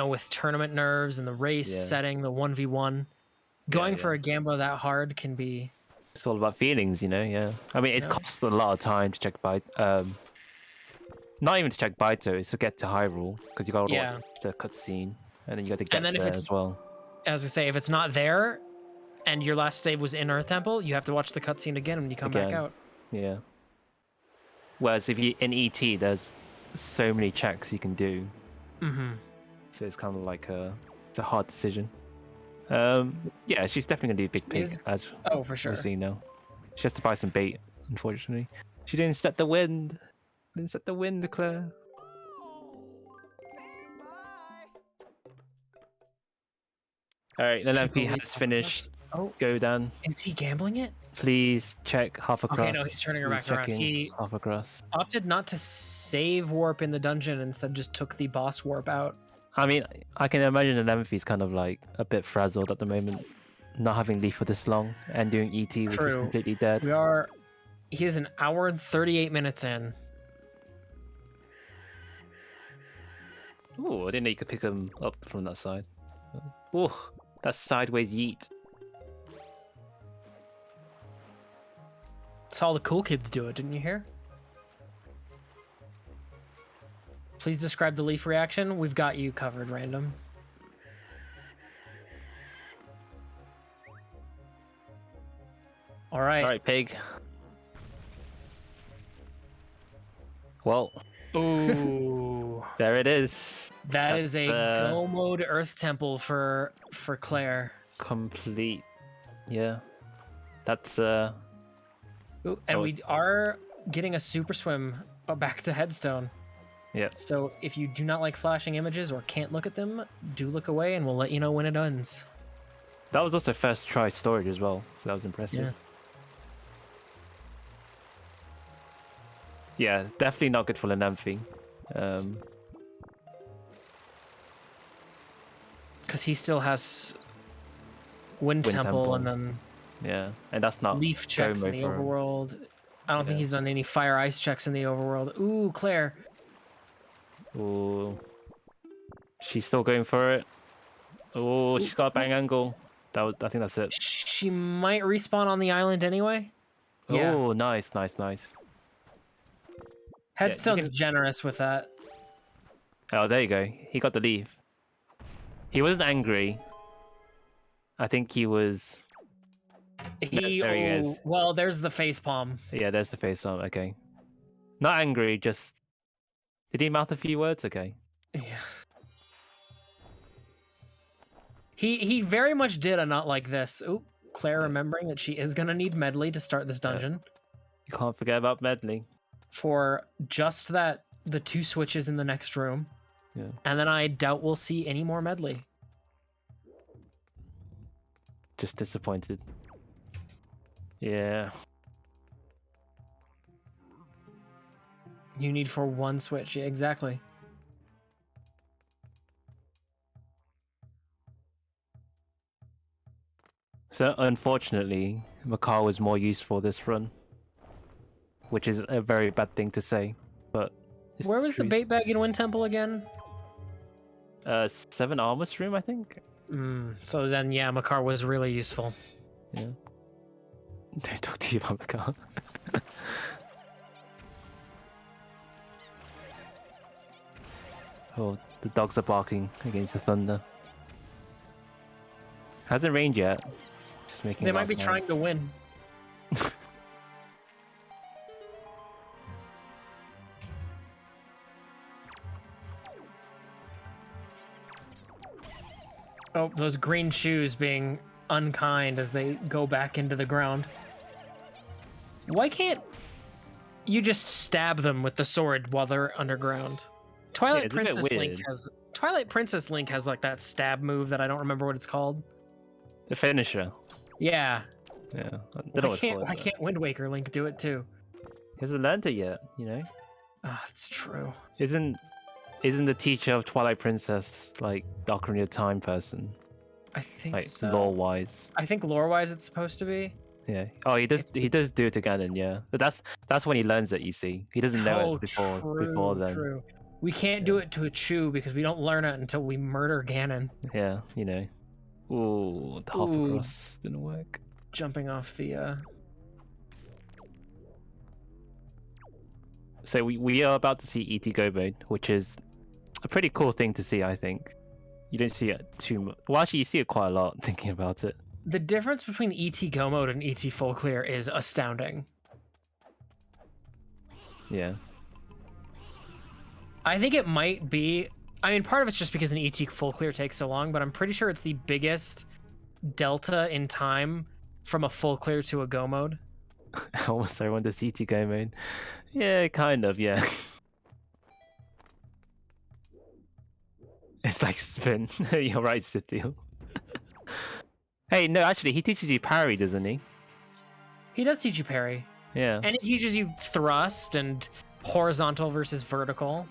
with tournament nerves and the race Yeah. setting, the 1v1. Going yeah. for a gamba that hard can be. It's all about feelings, Yeah. I mean, it Yeah. costs a lot of time to check Baito. Not even to check Baito, it's to get to Hyrule, because you got to Yeah. watch the cutscene, and then you got to get then if there it's- as well. As I say, if it's not there, and your last save was in Earth Temple, you have to watch the cutscene again when you come back Again. out. Yeah. Whereas if you in ET, there's so many checks you can do, Mm-hmm. so it's kind of like it's a hard decision. Yeah, she's definitely gonna do Big Pig Is- as Oh, for sure. we see now. She has to buy some bait, unfortunately. She didn't set the wind. Didn't set the wind, Claire. All right, Lenamphy has finished. Oh, Go down. is he gambling it? Please check half across. Okay, no, he's turning her back around. He half across. opted not to save warp in the dungeon and instead just took the boss warp out. I mean, I can imagine Lenamphy's kind of like a bit frazzled at the moment, not having Leaf for this long and doing ET, which is True. completely dead. He is an hour and 38 minutes in. Ooh, I didn't know you could pick him up from that side. Ooh, that's sideways yeet. That's how all the cool kids do it, didn't you hear? Please describe the leaf reaction. We've got you covered, Random. All right. All right, pig. Well, Ooh. there it is. That is a That's, go mode Earth Temple for Claire. complete. Yeah. That's Ooh, and Oh, we are getting a super swim back to Headstone. yeah. So if you do not like flashing images or can't look at them, do look away and we'll let you know when it ends. That was also first try storage as well, so that was impressive. Yeah. Yeah, definitely not good for Lenamphy. Because he still has Wind Temple and then Yeah, and that's not Leaf checks in go the mode for him. overworld. I don't think Yeah. he's done any Fire Ice checks in the overworld. Ooh, Claire. Ooh. She's still going for it. Oh, she's got a bang angle. I think that's it. She might respawn on the island anyway. Yeah. Oh, nice, nice, nice. Headstone's generous with that. Oh, there you go. He got the leaf. He wasn't angry. I think he was. There he is. Well, there's the face palm. Yeah, there's the face on. Okay. Not angry, just. Did he mouth a few words? Okay. Yeah. He very much did a not like this. Ooh, Claire remembering that she is gonna need Medley to start this dungeon. You can't forget about Medley. For just that, the 2 switches in the next room. Yeah. And then I doubt we'll see any more Medley. Just disappointed. Yeah. You need for 1 switch. Yeah, exactly. So unfortunately, Makar was more useful this run, which is a very bad thing to say, but it's Where was the truth. bait bag in Wind Temple again? 7 Armor's room, I think. So then, yeah, Makar was really useful. Yeah. Don't talk to you about Makar. Oh, the dogs are barking against the thunder. Hasn't rained yet. Just making. They might be trying to win. Oh, those green shoes being unkind as they go back into the ground. Why can't you just stab them with the sword while they're underground? Twilight Princess Link has like that stab move that I don't remember what it's called. The finisher. Yeah. Yeah. I don't know what it's called, Why can't Wind Waker Link do it too? He hasn't learned it yet, you know? Ah, that's true. Isn't the teacher of Twilight Princess like Ocarina of Time person? I think like so. lore wise. I think lore wise it's supposed to be. Yeah. Oh, he does do it to Ganon, yeah. But that's when he learns it, you see. He doesn't know it before then. True. We can't do it to a Chew because we don't learn it until we murder Ganon. Yeah, you know. Ooh, the hop across didn't work. Jumping off the So we are about to see E.T. Go mode, which is a pretty cool thing to see, I think. You don't see it too much. Well, actually, you see it quite a lot, thinking about it. The difference between ET Go mode and ET Full Clear is astounding. Yeah. I think it might be... I mean, part of it's just because an ET Full Clear takes so long, but I'm pretty sure it's the biggest delta in time from a Full Clear to a Go mode. Almost everyone does E.T. Go mode. Yeah, kind of, yeah. It's like spin. You're right, Scythiel. Hey, no, actually, he teaches you parry, doesn't he? He does teach you parry. Yeah. And he teaches you thrust and horizontal versus vertical.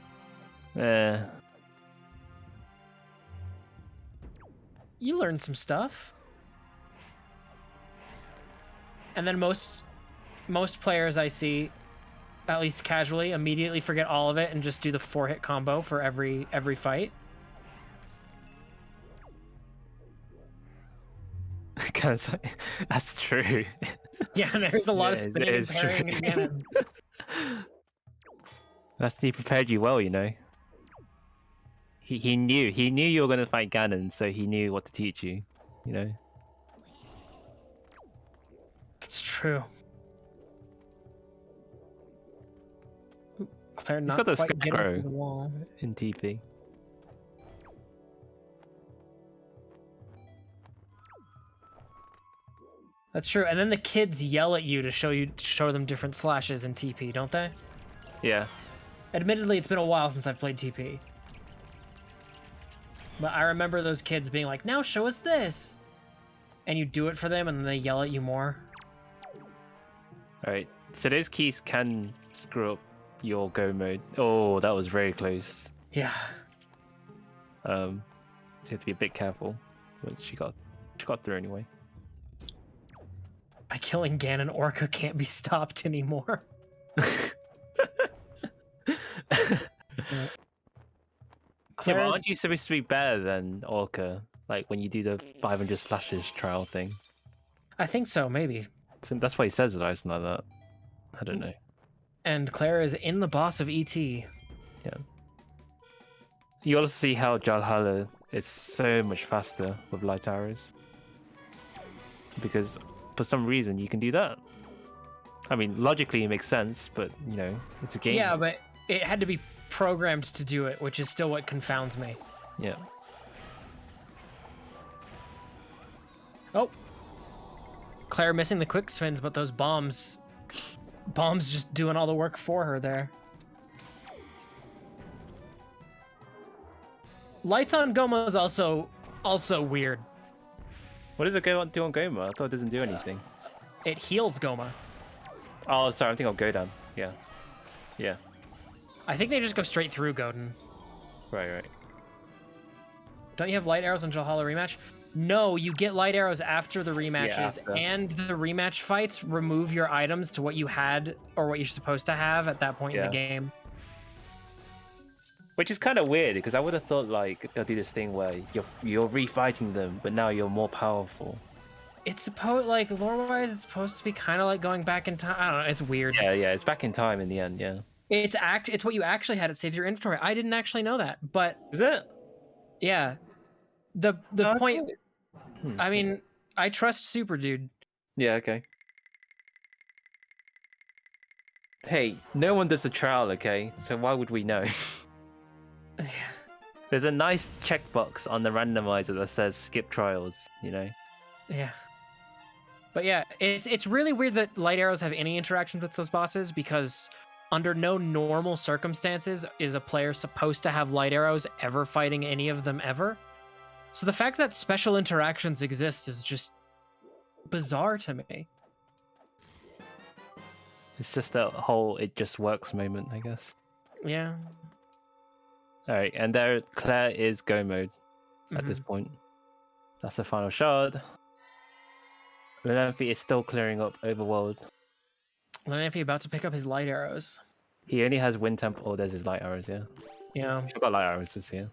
You learn some stuff. And then most players I see, at least casually, immediately forget all of it and just do the 4-hit combo for every fight. That's true. Yeah, there's a lot of spinning and parrying again. He prepared you well, you know. He knew you were gonna fight Ganon, so he knew what to teach you, you know. That's true. True. Ooh, Claire He's not got the quite getting Scarecrow through the wall. in TP. That's true. And then the kids yell at you to show them different slashes in TP, don't they? Yeah. Admittedly, it's been a while since I've played TP. But I remember those kids being like, now show us this. And you do it for them and then they yell at you more. Alright. So those keys can screw up your go mode. Oh, that was very close. Yeah. So you have to be a bit careful. But she got through anyway. By killing Ganon, Orca can't be stopped anymore. Yeah, but aren't you supposed to be better than Orca? Like when you do the 500 slashes trial thing. I think so, maybe. So that's why he says it, or something like that. I don't know. And Claire is in the boss of ET. Yeah. You also see how Jalhala is so much faster with light arrows. Because for some reason you can do that. I mean, logically it makes sense, but you know, it's a game. Yeah, but it had to be programmed to do it, which is still what confounds me. Yeah. Oh. Claire missing the quick spins, but those bombs just doing all the work for her there. Lights on Goma is also weird. What does it do on Goma? I thought it doesn't do anything. It heals Goma. Oh, sorry, I think I'll go down. Yeah. Yeah. I think they just go straight through Godin. Right. Don't you have light arrows on Jalhala rematch? No, you get light arrows after the rematches, after. and the rematch fights remove your items to what you had or what you're supposed to have at that point in the game. Which is kind of weird, because I would have thought like they'll do this thing where you're refighting them, but now you're more powerful. It's supposed, like, lore-wise, it's supposed to be kind of like going back in time. I don't know, it's weird. Yeah, it's back in time in the end, yeah. It's what you actually had. It saves your inventory. I didn't actually know that, but Is it? yeah. The point. I mean, I trust Super Dude. Yeah, okay. Hey, no one does a trial, okay? So why would we know? There's a nice checkbox on the randomizer that says skip trials, you know? Yeah. But yeah, it's really weird that light arrows have any interactions with those bosses, because under no normal circumstances is a player supposed to have light arrows ever fighting any of them ever. So the fact that special interactions exist is just bizarre to me. It's just that whole it just works moment, I guess. Yeah. Alright, and there Claire is go mode at this point. That's the final shard. Lenamphy is still clearing up overworld. Lenamphy about to pick up his light arrows. He only has wind temp. Oh, there's his light arrows, yeah. Yeah. I've got light arrows this here.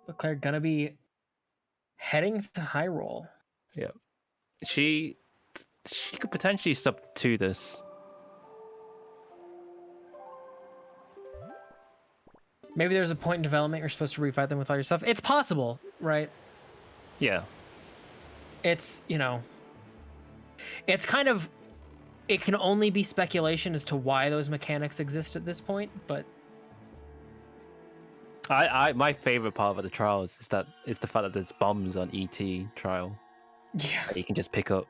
But Claire gonna be heading to Hyrule. Yeah. She could potentially sub to this. Maybe there's a point in development you're supposed to refight them with all your stuff. It's possible, right? Yeah. It's, you know, it's kind of, it can only be speculation as to why those mechanics exist at this point, but My favorite part of the trials is the fact that there's bombs on ET trial. yeah, That you can just pick up.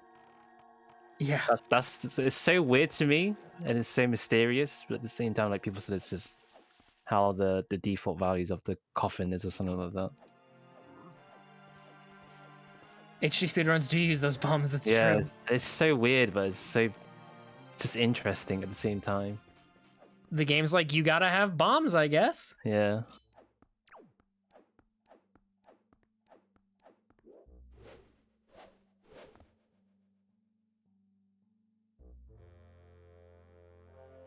yeah. It's so weird to me, and it's so mysterious, but at the same time, like people said, it's just how the default values of the coffin is or something like that. HD speedruns do use those bombs, that's Yeah, true. it's so weird, but it's so just interesting at the same time. The game's like, you gotta have bombs, I guess. Yeah.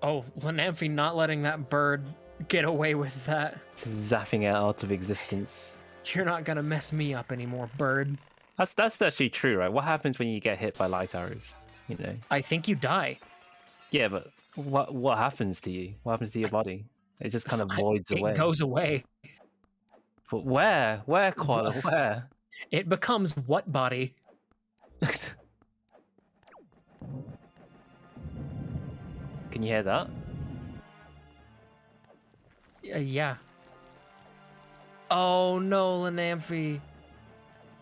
Oh, Lenamphy not letting that bird get away with that. Just zapping it out of existence. You're not gonna mess me up anymore, bird. That's actually true, right? What happens when you get hit by light arrows? You know. I think you die. Yeah, but what happens to you? What happens to your body? It just kind of voids It away. goes away. But where? Where, Koala? Where? It becomes what body? Can you hear that? Yeah. Oh no, Lenamphy.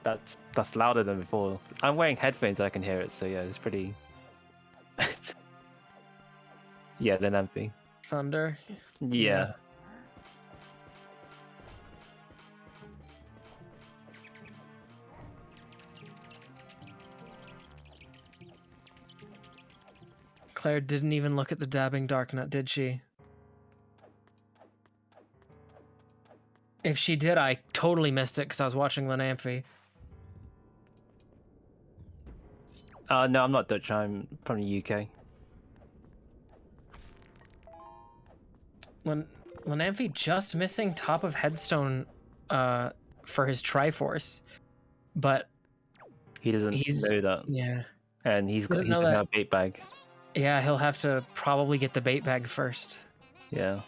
That's louder than before. I'm wearing headphones, so I can hear it. So yeah, it's pretty. Yeah, Lenamphy. Thunder. Yeah. Claire didn't even look at the dabbing darknut, did she? If she did, I totally missed it because I was watching Lenamphy. No, I'm not Dutch. I'm from the UK. Lenamphy just missing top of headstone for his Triforce, but He doesn't know that. Yeah. And he doesn't know have that. a bait bag. Yeah, he'll have to probably get the bait bag first. Yeah.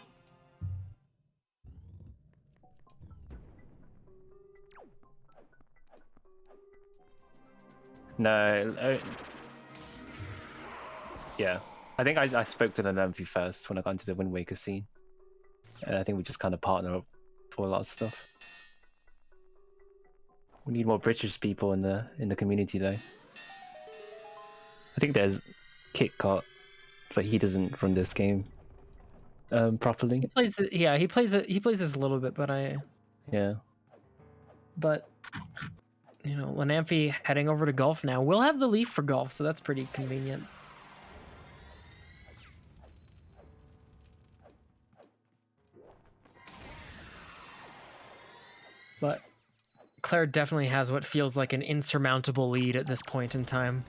No. Yeah. I think I spoke to Lenamphy first when I got into the Wind Waker scene. And I think we just kind of partner up for a lot of stuff. We need more British people in the community though. I think there's KitKat, but he doesn't run this game properly. He plays it, yeah, he plays this a little bit, but but you know, Lenamphy heading over to golf now. We'll have the leaf for golf, so that's pretty convenient. But Claire definitely has what feels like an insurmountable lead at this point in time.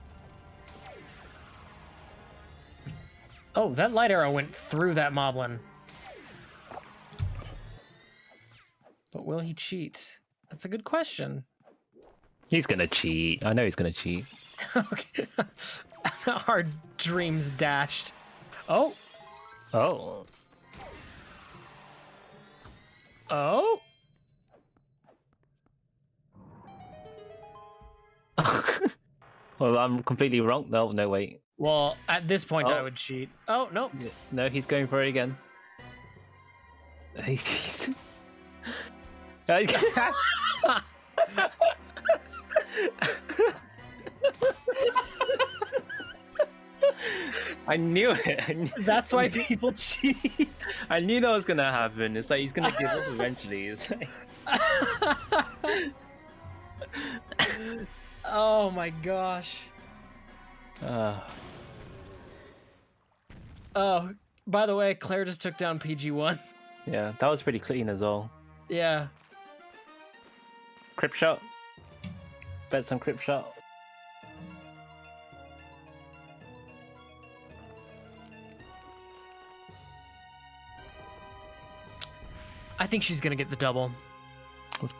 Oh, that light arrow went through that moblin. But will he cheat? That's a good question. He's gonna cheat. I know he's gonna cheat. Okay. Our dreams dashed. Oh. Oh. Oh. Well, I'm completely wrong. No, no, wait. Well, at this point, I would cheat. Oh, no. No, he's going for it again. I knew it. That's why people cheat. I knew that was gonna happen. It's like he's gonna give up eventually. It's like... Oh my gosh. Oh, by the way, Claire just took down PG1. Yeah, that was pretty clean as well. Yeah. Crypt shot. Bet some crypt shot. I think she's gonna get the double.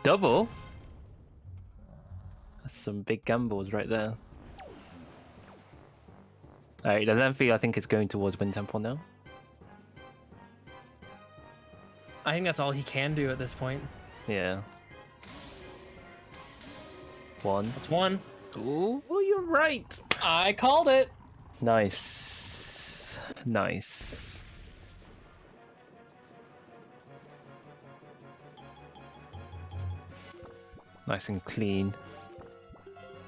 Double? That's some big gambles right there. Alright, Lenamphy I think is going towards Wind Temple now. I think that's all he can do at this point. Yeah. One. That's one. Ooh, you're right. I called it. Nice. Nice. Nice and clean.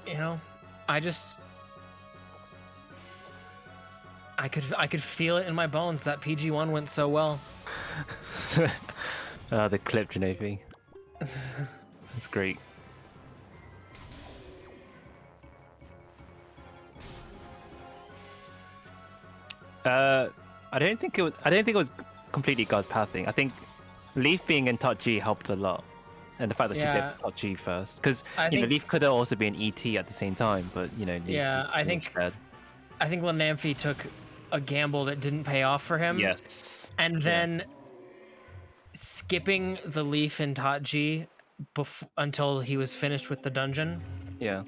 You know, I could feel it in my bones that PG1 went so well. The clip, Lenamphy. That's great. I don't think it was completely God pathing. I think Leaf being in top G helped a lot, and the fact that she did top G first, because Leaf could have also been ET at the same time, but Leaf, I think Lenamphy took a gamble that didn't pay off for him. Yes, and then skipping the Leaf in top G until he was finished with the dungeon. Yeah.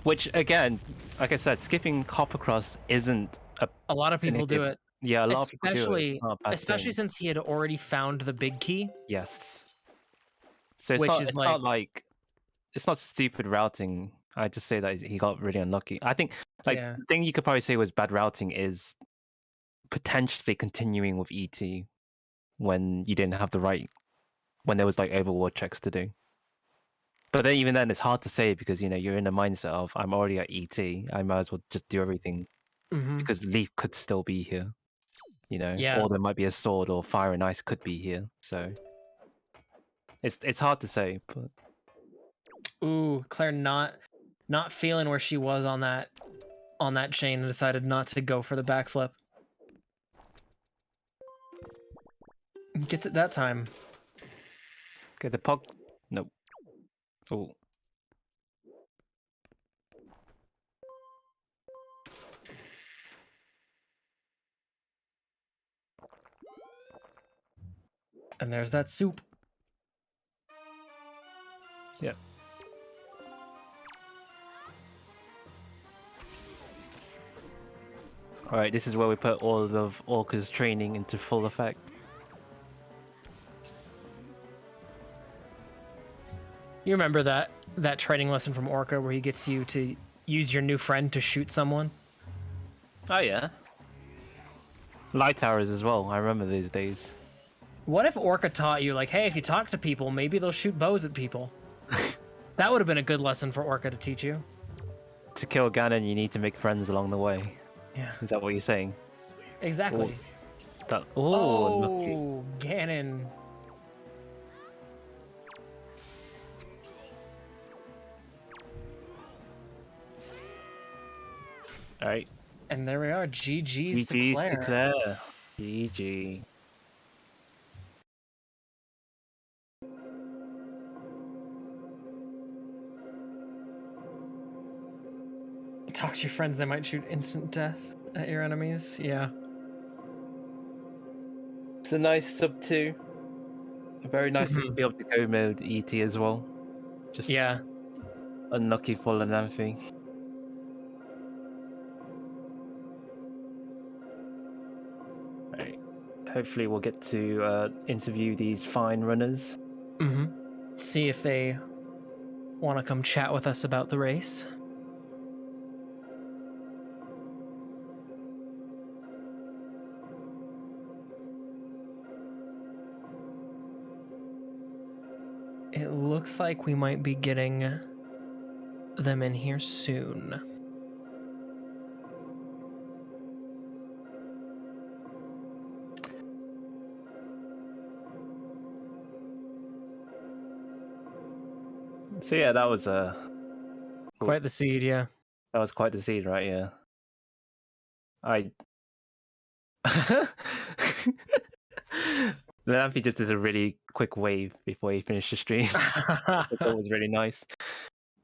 Which again, like I said, skipping Hop Across isn't a lot of people do it. Yeah, a lot of people do it. It's especially not a bad especially thing. since he had already found the big key, Yes. So it's which not is it's like not like it's not stupid routing. I just say that he got really unlucky. I think like yeah. the thing you could probably say was bad routing is potentially continuing with ET when you didn't have the right when there was like overworld checks to do. But then even then it's hard to say because you're in the mindset of I'm already at ET. I might as well just do everything Hmm. because Leaf could still be here. Yeah. Or there might be a sword or fire and ice could be here. So it's hard to say, but Ooh, Claire not feeling where she was on that chain and decided not to go for the backflip. Gets it that time. okay, the pog. Nope. Oh, And there's that soup. yeah. All right, this is where we put all of Orca's training into full effect. You remember that training lesson from Orca where he gets you to use your new friend to shoot someone? Oh yeah. Light towers as well. I remember those days. What if Orca taught you, like, hey, if you talk to people, maybe they'll shoot bows at people? That would have been a good lesson for Orca to teach you. To kill Ganon, you need to make friends along the way. Yeah, Is that what you're saying? exactly. Lucky. Oh, Ganon. All right. And there we are. GG's to GG's Claire. to Claire. GG. Talk to your friends, they might shoot instant death at your enemies. Yeah. It's a nice sub 2. Very nice to Mhm. be able to go mode ET as well. Just Yeah. unlucky for Lenamphy. Right. Hopefully we'll get to interview these fine runners. Mm-hmm. See if they want to come chat with us about the race. It looks like we might be getting them in here soon. So yeah, that was Quite the seed, yeah. that was quite the scene, right? Yeah. Lenamphy just did a really quick wave before he finished the stream. I thought it was really nice.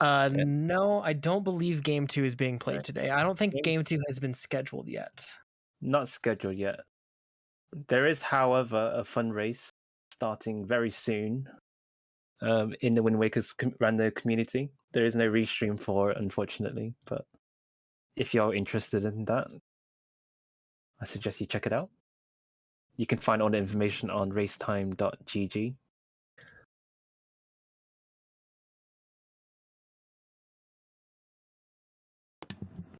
No, I don't believe Game 2 is being played Right. today. I don't think Game- Game 2 has been scheduled yet. Not scheduled yet. There is, however, a fun race starting very soon in the Wind Waker's random community. There is no restream for it, unfortunately, but if you're interested in that, I suggest you check it out. You can find all the information on racetime.gg.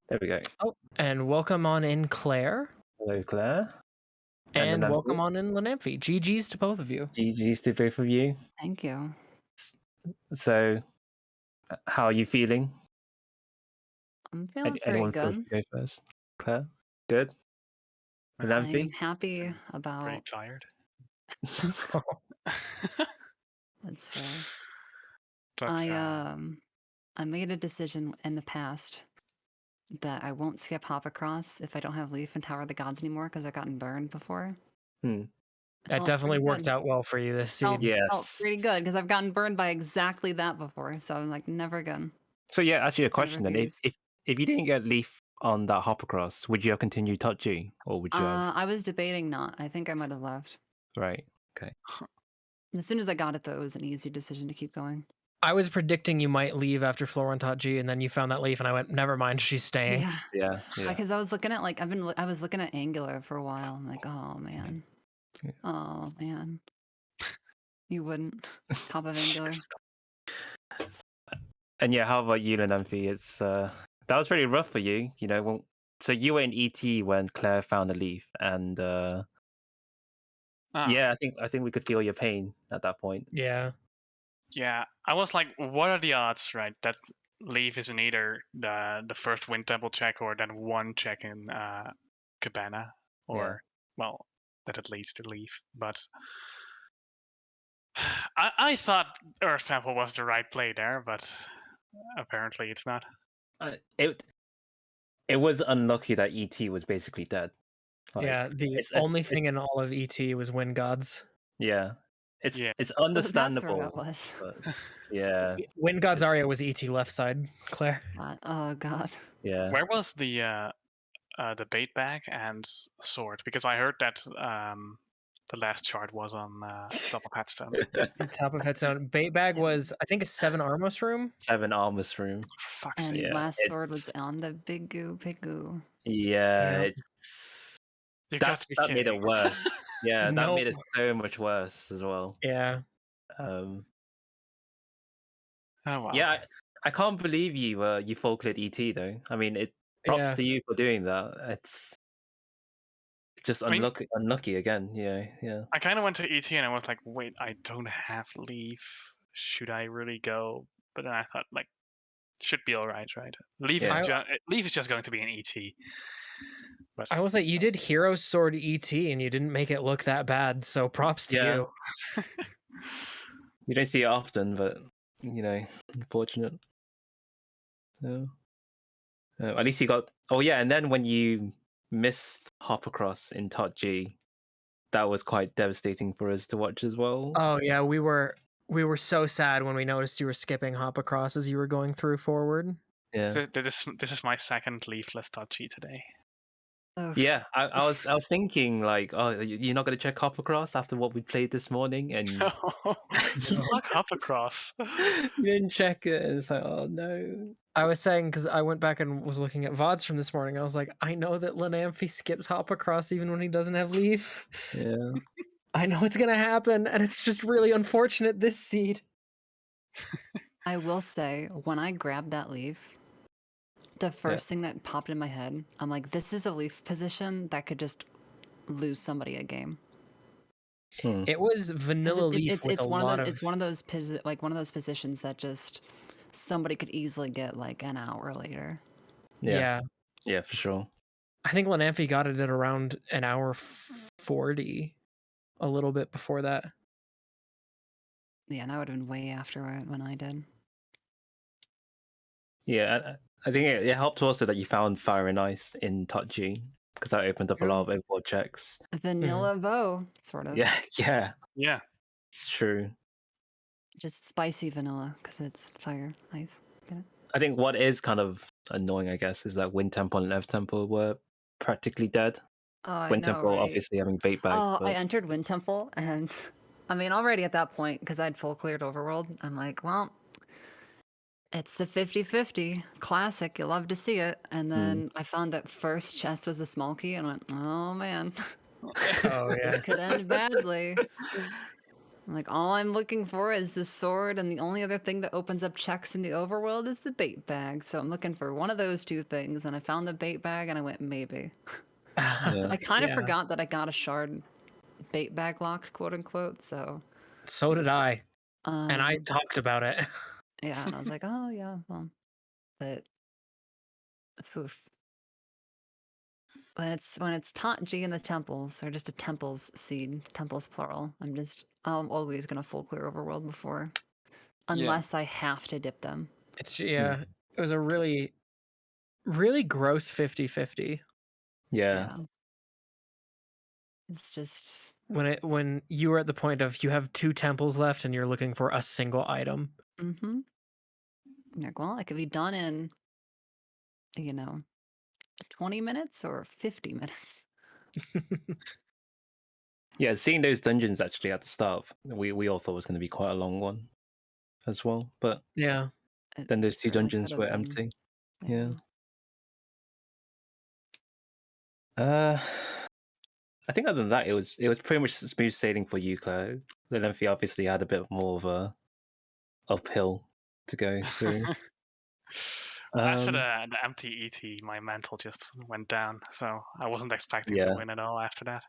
There we go. Oh, and welcome on in, Claire. Hello, Claire. And Lenamphy. welcome on in, Lenamphy. GG's to both of you. GG's to both of you. Thank you. So, how are you feeling? I'm feeling very Anyone good. go first? Claire? Good? I'm Lenamphy? happy Pretty about tired. that's fair. But I made a decision in the past that I won't skip hop across if I don't have Leaf and Tower of the Gods anymore because I've gotten burned before. That definitely worked out well for you this seed. Felt pretty good because I've gotten burned by exactly that before. So I'm like, never again. So yeah, actually a question then. refuse. If you didn't get Leaf on that hop across, would you have continued Touch G? Or would you have I was debating not. I think I might have left. right. Okay. And as soon as I got it though, it was an easy decision to keep going. I was predicting you might leave after floor 1 taught G, and then you found that leaf, and I went, never mind, she's staying. Yeah. Yeah, yeah. Because I was looking at I was looking at Angular for a while. I'm like, oh man, Yeah. oh man, you wouldn't top of Angular. And yeah, how about you, Lenamphy? It's that was pretty rough for you, you know. So you were in ET when Claire found the leaf, and yeah, I think we could feel your pain at that point. Yeah. Yeah, I was like, what are the odds, right? That leaf is in either the first wind temple check or then one check in Cabana, or well, that it leads to leaf. But I thought Earth Temple was the right play there, but apparently it's not. It was unlucky that ET was basically dead. Like, Yeah, the only thing in all of ET was Wind Gods. Yeah, it's That's understandable. where that was. But, yeah, Wind Gods Aria was ET left side, Claire. Oh god. yeah. Where was the bait bag and sword? Because I heard that the last chart was on top of Headstone. Top of Headstone. Bait bag was, I think, a 7 Armos room. 7 Armos room. For fuck's And sake. Yeah, last sword was on the big goo. Yeah, Yep. that made it worse. Yeah, that Nope. made it so much worse as well. Yeah. Oh wow. Yeah, I can't believe you full cleared ET though. I mean, props to you for doing that. It's just unlucky again. Yeah. I kind of went to ET and I was like, wait, I don't have leaf. Should I really go? But then I thought, like, should be all right, right? Leaf is just going to be an ET. But I was like, you did Hero Sword ET and you didn't make it look that bad, so props to you. You don't see it often, but you know, unfortunate. So, at least you got. Oh yeah, and then when you missed hop across in Tot G, that was quite devastating for us to watch as well. Oh yeah, we were so sad when we noticed you were skipping hop across as you were going through forward. Yeah. This is my second leafless touchy today. Yeah, I was thinking like, oh, you're not gonna check hop across after what we played this morning, and Fuck hop across. You didn't check it. And it's like, oh no. I was saying, because I went back and was looking at VODs from this morning, I was like, I know that Lenamphy skips hop across even when he doesn't have leaf. Yeah. I know it's gonna happen, and it's just really unfortunate this seed. I will say, when I grabbed that leaf, the first thing that popped in my head, I'm like, this is a leaf position that could just lose somebody a game. It was vanilla leaf with a lot of. It's one of those positions that just somebody could easily get like an hour later. Yeah, for sure. I think Lenamphy got it at around an hour 40, a little bit before that. Yeah, and that would have been way after when I did. Yeah, I think it helped also that you found Fire and Ice in Tot G, because that opened up a lot of overboard checks. Vanilla Vo, sort of. Yeah. It's true. Just spicy vanilla, because it's fire, ice. Get it? I think what is kind of annoying, I guess, is that Wind Temple and Earth Temple were practically dead. Wind Temple obviously having bait bag. I entered Wind Temple, and I mean, already at that point, because I'd full cleared Overworld, I'm like, well, it's the 50-50 classic. You love to see it. And then I found that first chest was a small key, and went, oh man, this could end badly. I'm like, all I'm looking for is the sword, and the only other thing that opens up checks in the overworld is the bait bag. So I'm looking for one of those two things, and I found the bait bag, and I went, maybe. I kind of forgot that I got a shard bait bag lock, quote unquote. So did I, and I talked about it. Yeah, and I was like, oh yeah, well, but poof. When it's Taunt G in the temples, or just a temples seed, temples plural, I'm always gonna full clear overworld before, unless I have to dip them. It's it was a really, really gross 50-50. Yeah. It's just when you were at the point of you have 2 temples left and you're looking for a single item. Mm-hmm. Like, well, I could be done in, 20 minutes or 50 minutes. Yeah, seeing those dungeons actually at the start, we all thought was going to be quite a long one. as well. But Yeah. then those It two certainly dungeons could were have been. empty. Yeah. I think other than that, it was pretty much smooth sailing for you, Claire. Lenamphy obviously had a bit more of a uphill to go through. After the empty ET, my mental just went down, so I wasn't expecting to Yeah. win at all after that.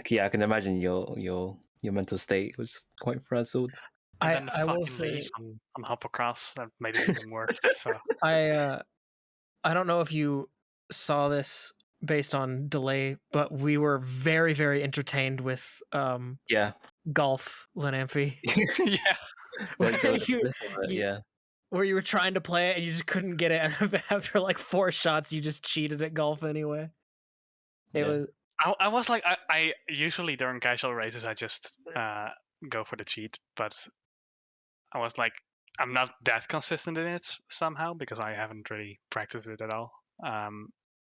Yeah, I can imagine your mental state was quite frazzled. And then the I will fucking leaf say on hop across that made it even worse. So I don't know if you saw this based on delay, but we were very, very entertained with Yeah. golf, Lenamphy. yeah, There Where was a you, bit of it, yeah. where you were trying to play it and you just couldn't get it. And after like 4 shots, you just cheated at golf anyway. It Yeah. was I was like, I usually during casual races I just go for the cheat, but I was like, I'm not that consistent in it somehow because I haven't really practiced it at all.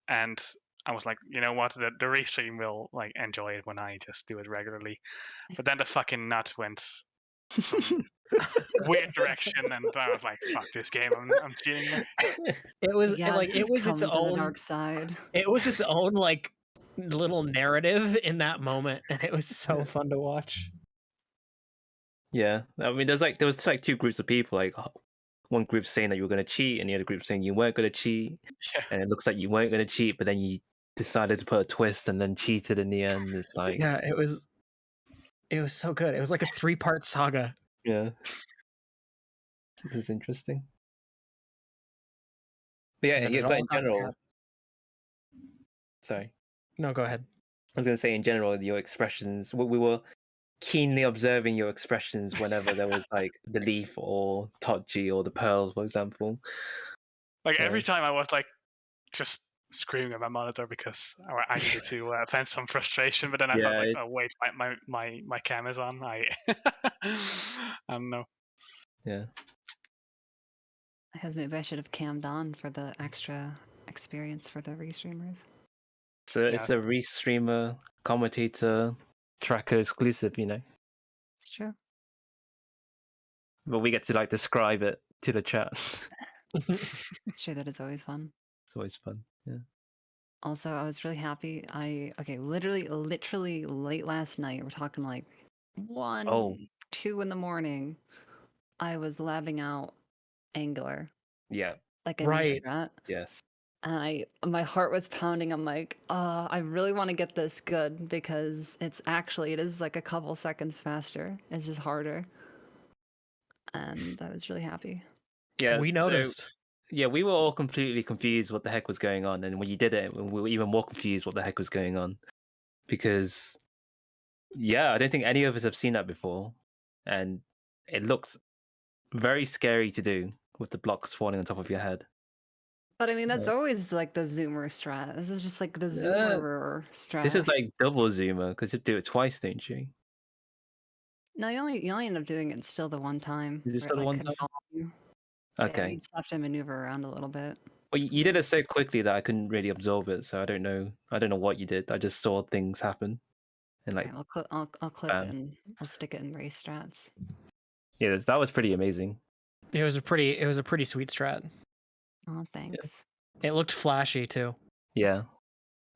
And I was like, you know what, the restream will like enjoy it when I just do it regularly. But then the fucking nut went some weird direction, and I was like, fuck this game, I'm cheating here. it was Yes, it was come its to the own dark side. it was its own like little narrative in that moment, and it was so fun to watch. Yeah. I mean, there was like two groups of people. Like one group saying that you were going to cheat, and the other group saying you weren't going to cheat. Yeah. And it looks like you weren't going to cheat, but then you decided to put a twist and then cheated in the end. It's like, Yeah, it was so good. It was like a 3-part saga. yeah, it was interesting. But And then it but all in got general, capped. sorry, No, go ahead. I was going to say in general, your expressions. We were keenly observing your expressions whenever there was like the leaf or Totji or the pearl, for example. Like So, every time I was like just screaming at my monitor because I needed to vent some frustration, but then I thought yeah, like, oh wait, my cam is on. I don't know. yeah. Because maybe I should have cammed on for the extra experience for the restreamers. So it's a restreamer, commentator, tracker exclusive, you know. It's true. But we get to like describe it to the chat. It's true, that is always fun. It's always fun. Yeah. Also, I was really happy. Literally late last night. We're talking like 1, 2 in the morning. I was labbing out Angular, Yeah. like a Right. new strat. Yes. And my heart was pounding. I'm like, I really want to get this good because it is like a couple seconds faster. It's just harder. And I was really happy. Yeah. We noticed. Yeah, we were all completely confused what the heck was going on, and when you did it, we were even more confused what the heck was going on, because yeah, I don't think any of us have seen that before, and it looked very scary to do with the blocks falling on top of your head. But I mean, that's always like the zoomer strat. This is just like the zoomer strat. This is like double zoomer because you do it twice, don't you? No, you only end up doing it still the one time. Is it where still the one could time? follow you. Yeah, Okay. you just have to maneuver around a little bit. Well, you did it so quickly that I couldn't really absorb it, so I don't know. I don't know what you did. I just saw things happen, and like, Okay, I'll clip it and I'll stick it in race strats. yeah, that was pretty amazing. It was a pretty sweet strat. Oh, thanks. It looked flashy too. Yeah,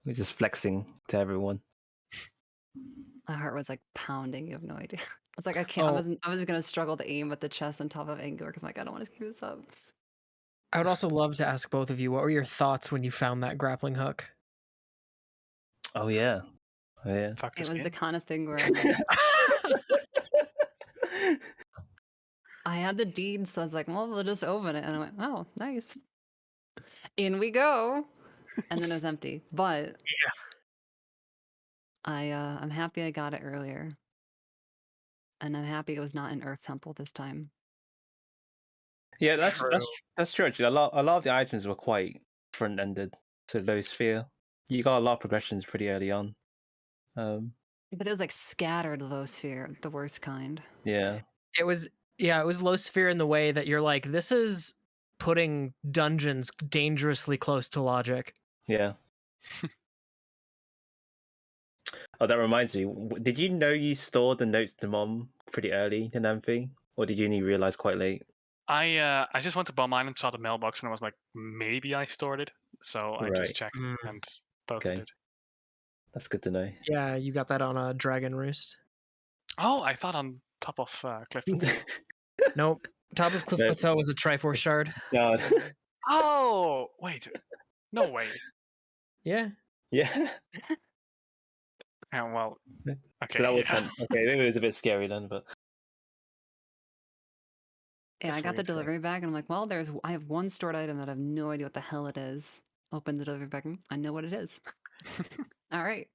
we're just flexing to everyone. My heart was like pounding. You have no idea. I was like, I can't. I was gonna struggle to aim with the chest on top of Angular because I'm like, I don't want to screw this up. I would also love to ask both of you, what were your thoughts when you found that grappling hook? Oh yeah, oh yeah. Fuck this It was game. the kind of thing where I'm like, I had the deed, so I was like, well, we'll just open it, and I went, oh, nice. In we go, and then it was empty. But Yeah. I'm happy I got it earlier, and I'm happy it was not an Earth Temple this time. Yeah, that's True. true. Actually, a lot of the items were quite front ended to low sphere. You got a lot of progressions pretty early on. But it was like scattered low sphere, the worst kind. Yeah, It was low sphere in the way that you're like, this is putting dungeons dangerously close to logic. yeah. Oh, that reminds me. Did you know you stored the notes to Mom pretty early in Amphi? or did you only realize quite late? I just went to Bomb Mine and saw the mailbox, and I was like, maybe I stored it. So I Right. just checked and posted Okay. it. That's good to know. Yeah, you got that on a Dragon Roost. Oh, I thought on top of Cliff Plateau. Nope. Top of Cliff Nope. Plateau was a Triforce shard. God. Oh, wait. No way. Yeah. Yeah. Yeah, well, okay. So that was yeah. okay. Maybe it was a bit scary then, but Yeah, That's I got the weird, yeah. delivery bag, and I'm like, well, I have one stored item that I have no idea what the hell it is. Open the delivery bag, I know what it is. All right.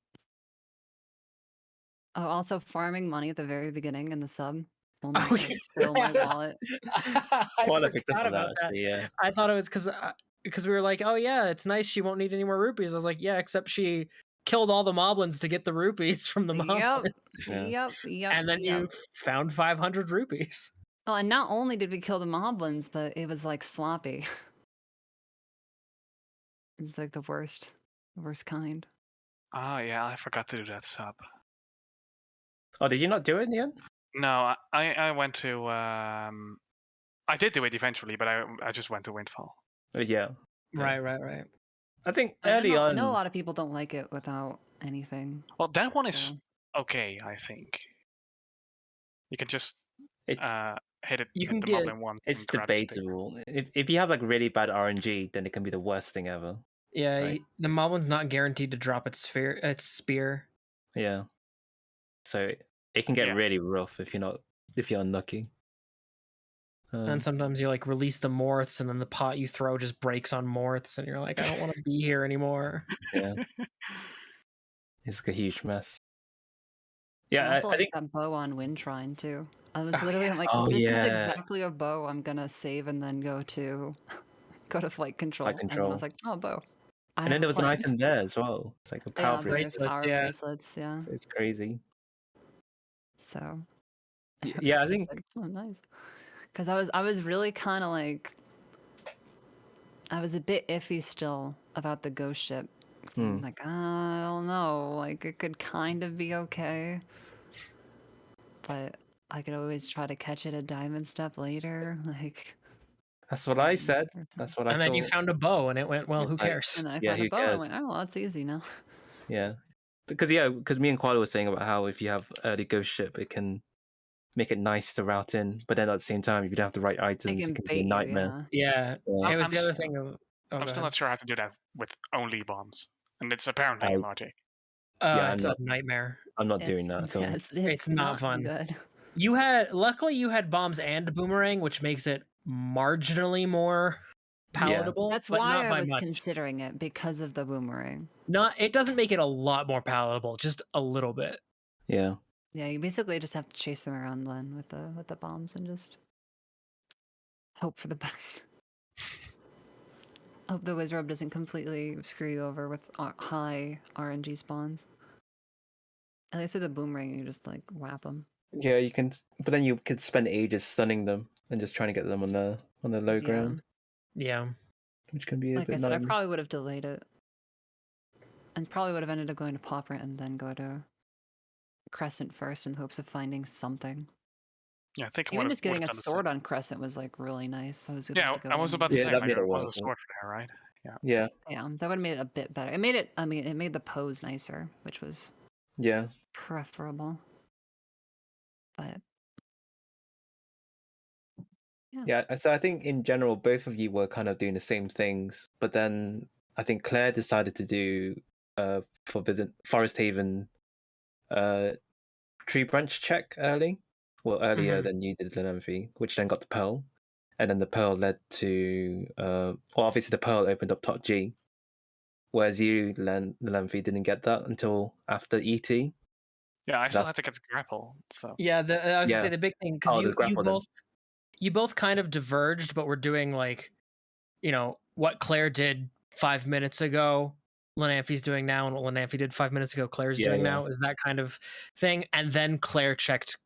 Oh, also farming money at the very beginning in the sub will make me fill my wallet. I Koala picked up forgot on that about that. actually. Yeah. I thought it was because we were like, oh yeah, it's nice. She won't need any more rupees. I was like, yeah, except she killed all the moblins to get the rupees from the moblins. Yeah. Yep. And then you found 500 rupees. Oh, and not only did we kill the moblins, but it was like sloppy. It's like the worst kind. Oh, yeah, I forgot to do that sub. Oh, did you not do it in the end? No, I went to. I did do it eventually, but I just went to Windfall. Yeah. Right. I think I early know, on. I know a lot of people don't like it without anything. Well, that one is So okay, I think. You can just It's hit it. You hit can the get- moblin once. it's and grab its pick. debatable. If you have like really bad RNG, then it can be the worst thing ever. Yeah, Right. the moblin's not guaranteed to drop its spear. Yeah. So it can get Yeah. really rough if you're unlucky. And sometimes you like release the morths, and then the pot you throw just breaks on morths, and you're like, I don't want to be here anymore. Yeah. It's like a huge mess. I Yeah, also I like think. that bow on Windtrine too. I was Oh, literally I'm like, Oh, this yeah. is exactly a bow I'm gonna save and then go to flight control. And then I was like, oh, bow. And then there was an item there as well. It's like a power Yeah, bracelet. there's power yeah. bracelets. Yeah. So it's crazy. So. Yeah, I It's just think. like, oh, nice. Because I was really kind of like, I was a bit iffy still about the ghost ship. 'Cause I'm like, I don't know, like it could kind of be okay, but I could always try to catch it a diamond step later, like. That's what I said. That's what I And thought. then you found a bow, and it went, well, who Like, cares? And then I Yeah, found a who bow and I cares? went, oh, well, that's easy now. Yeah, because me and Koala were saying about how if you have early ghost ship, it can make it nice to route in, but then at the same time, if you don't have the right items, It it can can be bait a you, nightmare. Yeah, Yeah. it was I'm the other still- thing. I'm still not sure how to do that with only bombs, and it's apparently in logic. Yeah, It's a nightmare. I'm not doing that at all. Yeah, it's not fun. good. Luckily you had bombs and boomerang, which makes it marginally more palatable. That's but why not I by was much. considering it, because of the boomerang. It doesn't make it a lot more palatable, just a little bit. Yeah. Yeah, you basically just have to chase them around then with the bombs and just hope for the best. Hope the Wizrobe doesn't completely screw you over with high RNG spawns. At least with the boomerang, you just like whap them. Yeah, you can, but then you could spend ages stunning them and just trying to get them on the low ground, Yeah. which can be a Like bit I said, I nightmare. probably would have delayed it, and probably would have ended up going to Pauperant and then go to Crescent first in hopes of finding something. Yeah, I think Even just getting a sword on Crescent was like really nice. I was Yeah, about to go I was in. about to Yeah, say that like, made it there was a worth it. sword there, right? Yeah, Yeah, that would have made it a bit better. It made the pose nicer, which was yeah, preferable. But yeah. So I think in general, both of you were kind of doing the same things, but then I think Claire decided to do Forbidden Forest Haven tree branch check earlier than you did Lenamphy, which then got the pearl, and then the pearl led to well, obviously the pearl opened up top G, whereas you Lenamphy didn't get that until after ET. Yeah, I So still had to get the grapple. So Yeah, I was Yeah. gonna say the big thing because the grapple then. you both kind of diverged, but we're doing like, what Claire did 5 minutes ago, Lenamphy's doing now, and what Lenamphy did 5 minutes ago, Claire's doing now. Is that kind of thing? And then Claire checked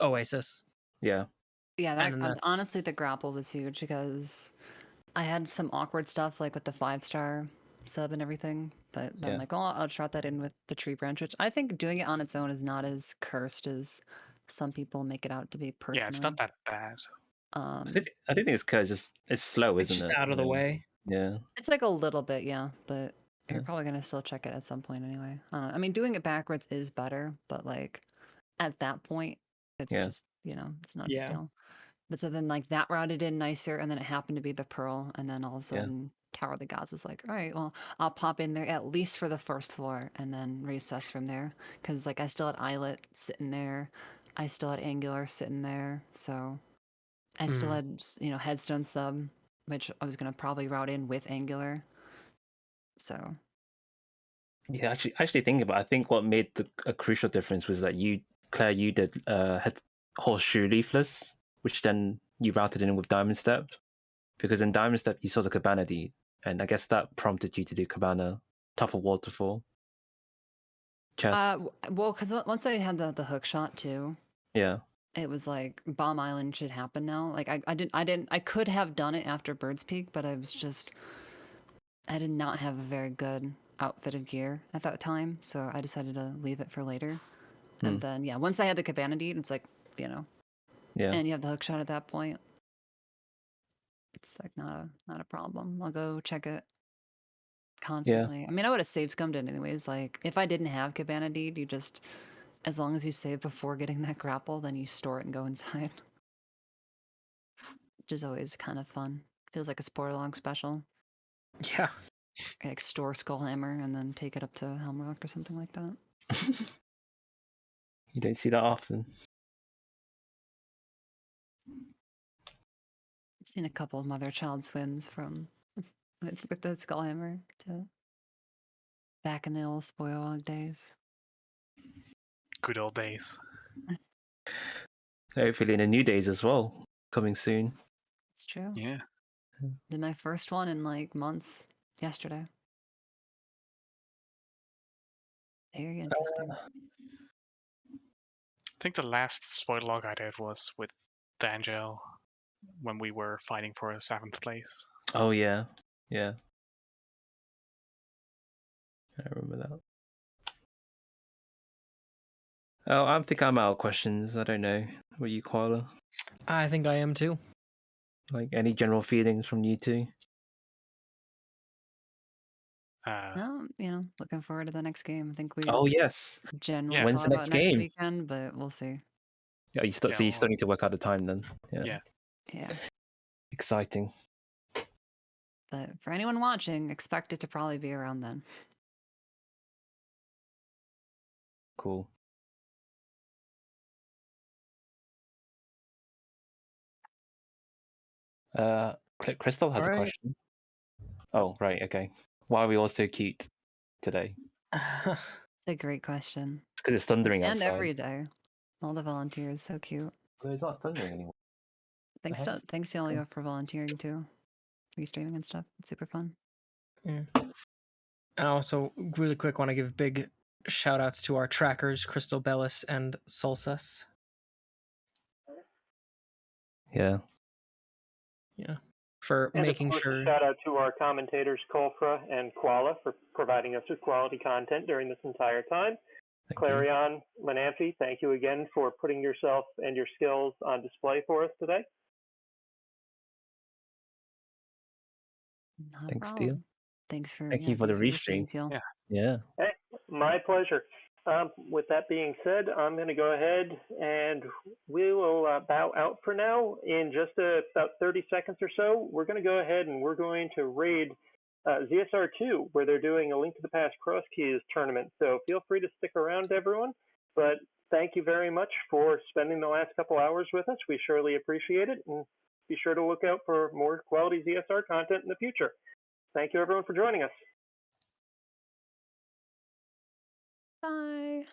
Oasis. Yeah. yeah, And then honestly, the grapple was huge because I had some awkward stuff like with the 5-star sub and everything. But then I'm like, oh, I'll trot that in with the tree branch, which I think doing it on its own is not as cursed as some people make it out to be personally. Yeah, it's not that bad. I don't think it's because it's slow, It's isn't just it? out of the Yeah. way. Yeah. It's like a little bit, yeah, but you're Yeah. probably gonna still check it at some point anyway. I don't know. I mean, doing it backwards is better, but like at that point, it's Yeah. just it's not a big Yeah. deal. But so then like that routed in nicer, and then it happened to be the Pearl, and then all of a Yeah. sudden Tower of the Gods was like, all right, well, I'll pop in there at least for the first floor, and then reassess from there. Because like I still had Islet sitting there, I still had Angular sitting there, so I still had Headstone Sub, which I was gonna probably route in with Angular. So Yeah, actually thinking about it, I think what made a crucial difference was that Claire, you did had Horseshoe Leafless, which then you routed in with Diamond Step, because in Diamond Step you saw the Cabana deed, and I guess that prompted you to do Cabana, Tough of Waterfall, Chest. well, because once I had the hook shot too, Yeah. it was like Bomb Island should happen now. Like I could have done it after Bird's Peak, but I did not have a very good outfit of gear at that time, so I decided to leave it for later. And then once I had the Cabana deed, it's like, Yeah. and you have the hook shot at that point. It's like not a problem. I'll go check it confidently. I mean, I would have save scummed it anyways. Like if I didn't have Cabana deed, you just, as long as you save before getting that grapple, then you store it and go inside. Which is always kind of fun. Feels like a Spore Long special. Yeah. Like store Skullhammer and then take it up to Helm Rock or something like that. You don't see that often. I've seen a couple of mother-child swims from with the Skullhammer to back in the old Spoilog days. Good old days. Hopefully in the new days as well, coming soon. It's true. Yeah. Did my first one in like months yesterday. Very interesting. I think the last spoiler log I did was with D'Angelo when we were fighting for a 7th place. Oh yeah. Yeah. I remember that. Oh, I think I'm out of questions. I don't know. What you, Koala? I think I am too. Like any general feelings from you two? No, looking forward to the next game. I think we Oh yes. generally When's thought the next about next game? weekend, but we'll see. Yeah, you still Yeah, so you still well, need to work out the time then. yeah. Yeah. Exciting. But for anyone watching, expect it to probably be around then. Cool. Crystal has a Alright. question. Oh, right, okay. Why are we all so cute today? It's a great question. It's because it's thundering And outside. every day. All the volunteers, so cute. Well, it's not thundering anymore. Thanks to all you for volunteering too. Restreaming and stuff. It's super fun. And also, really quick, want to give big shout outs to our trackers, Crystal Bellis and Solsus. Yeah. Yeah. For And making of course, sure. a shout out to our commentators, Kolfra and Koala, for providing us with quality content during this entire time. Thank you. Claireeon, Lenamphy, thank you again for putting yourself and your skills on display for us today. Not a Thanks, problem. Steele. Thanks for Thank you for the thanks restream. Teal. Yeah. Yeah. Hey, my pleasure. With that being said, I'm going to go ahead and we will bow out for now. In just about 30 seconds or so, we're going to go ahead and we're going to raid ZSR2, where they're doing a Link to the Past Cross Keys tournament. So feel free to stick around, everyone. But thank you very much for spending the last couple hours with us. We surely appreciate it. And be sure to look out for more quality ZSR content in the future. Thank you, everyone, for joining us. Bye.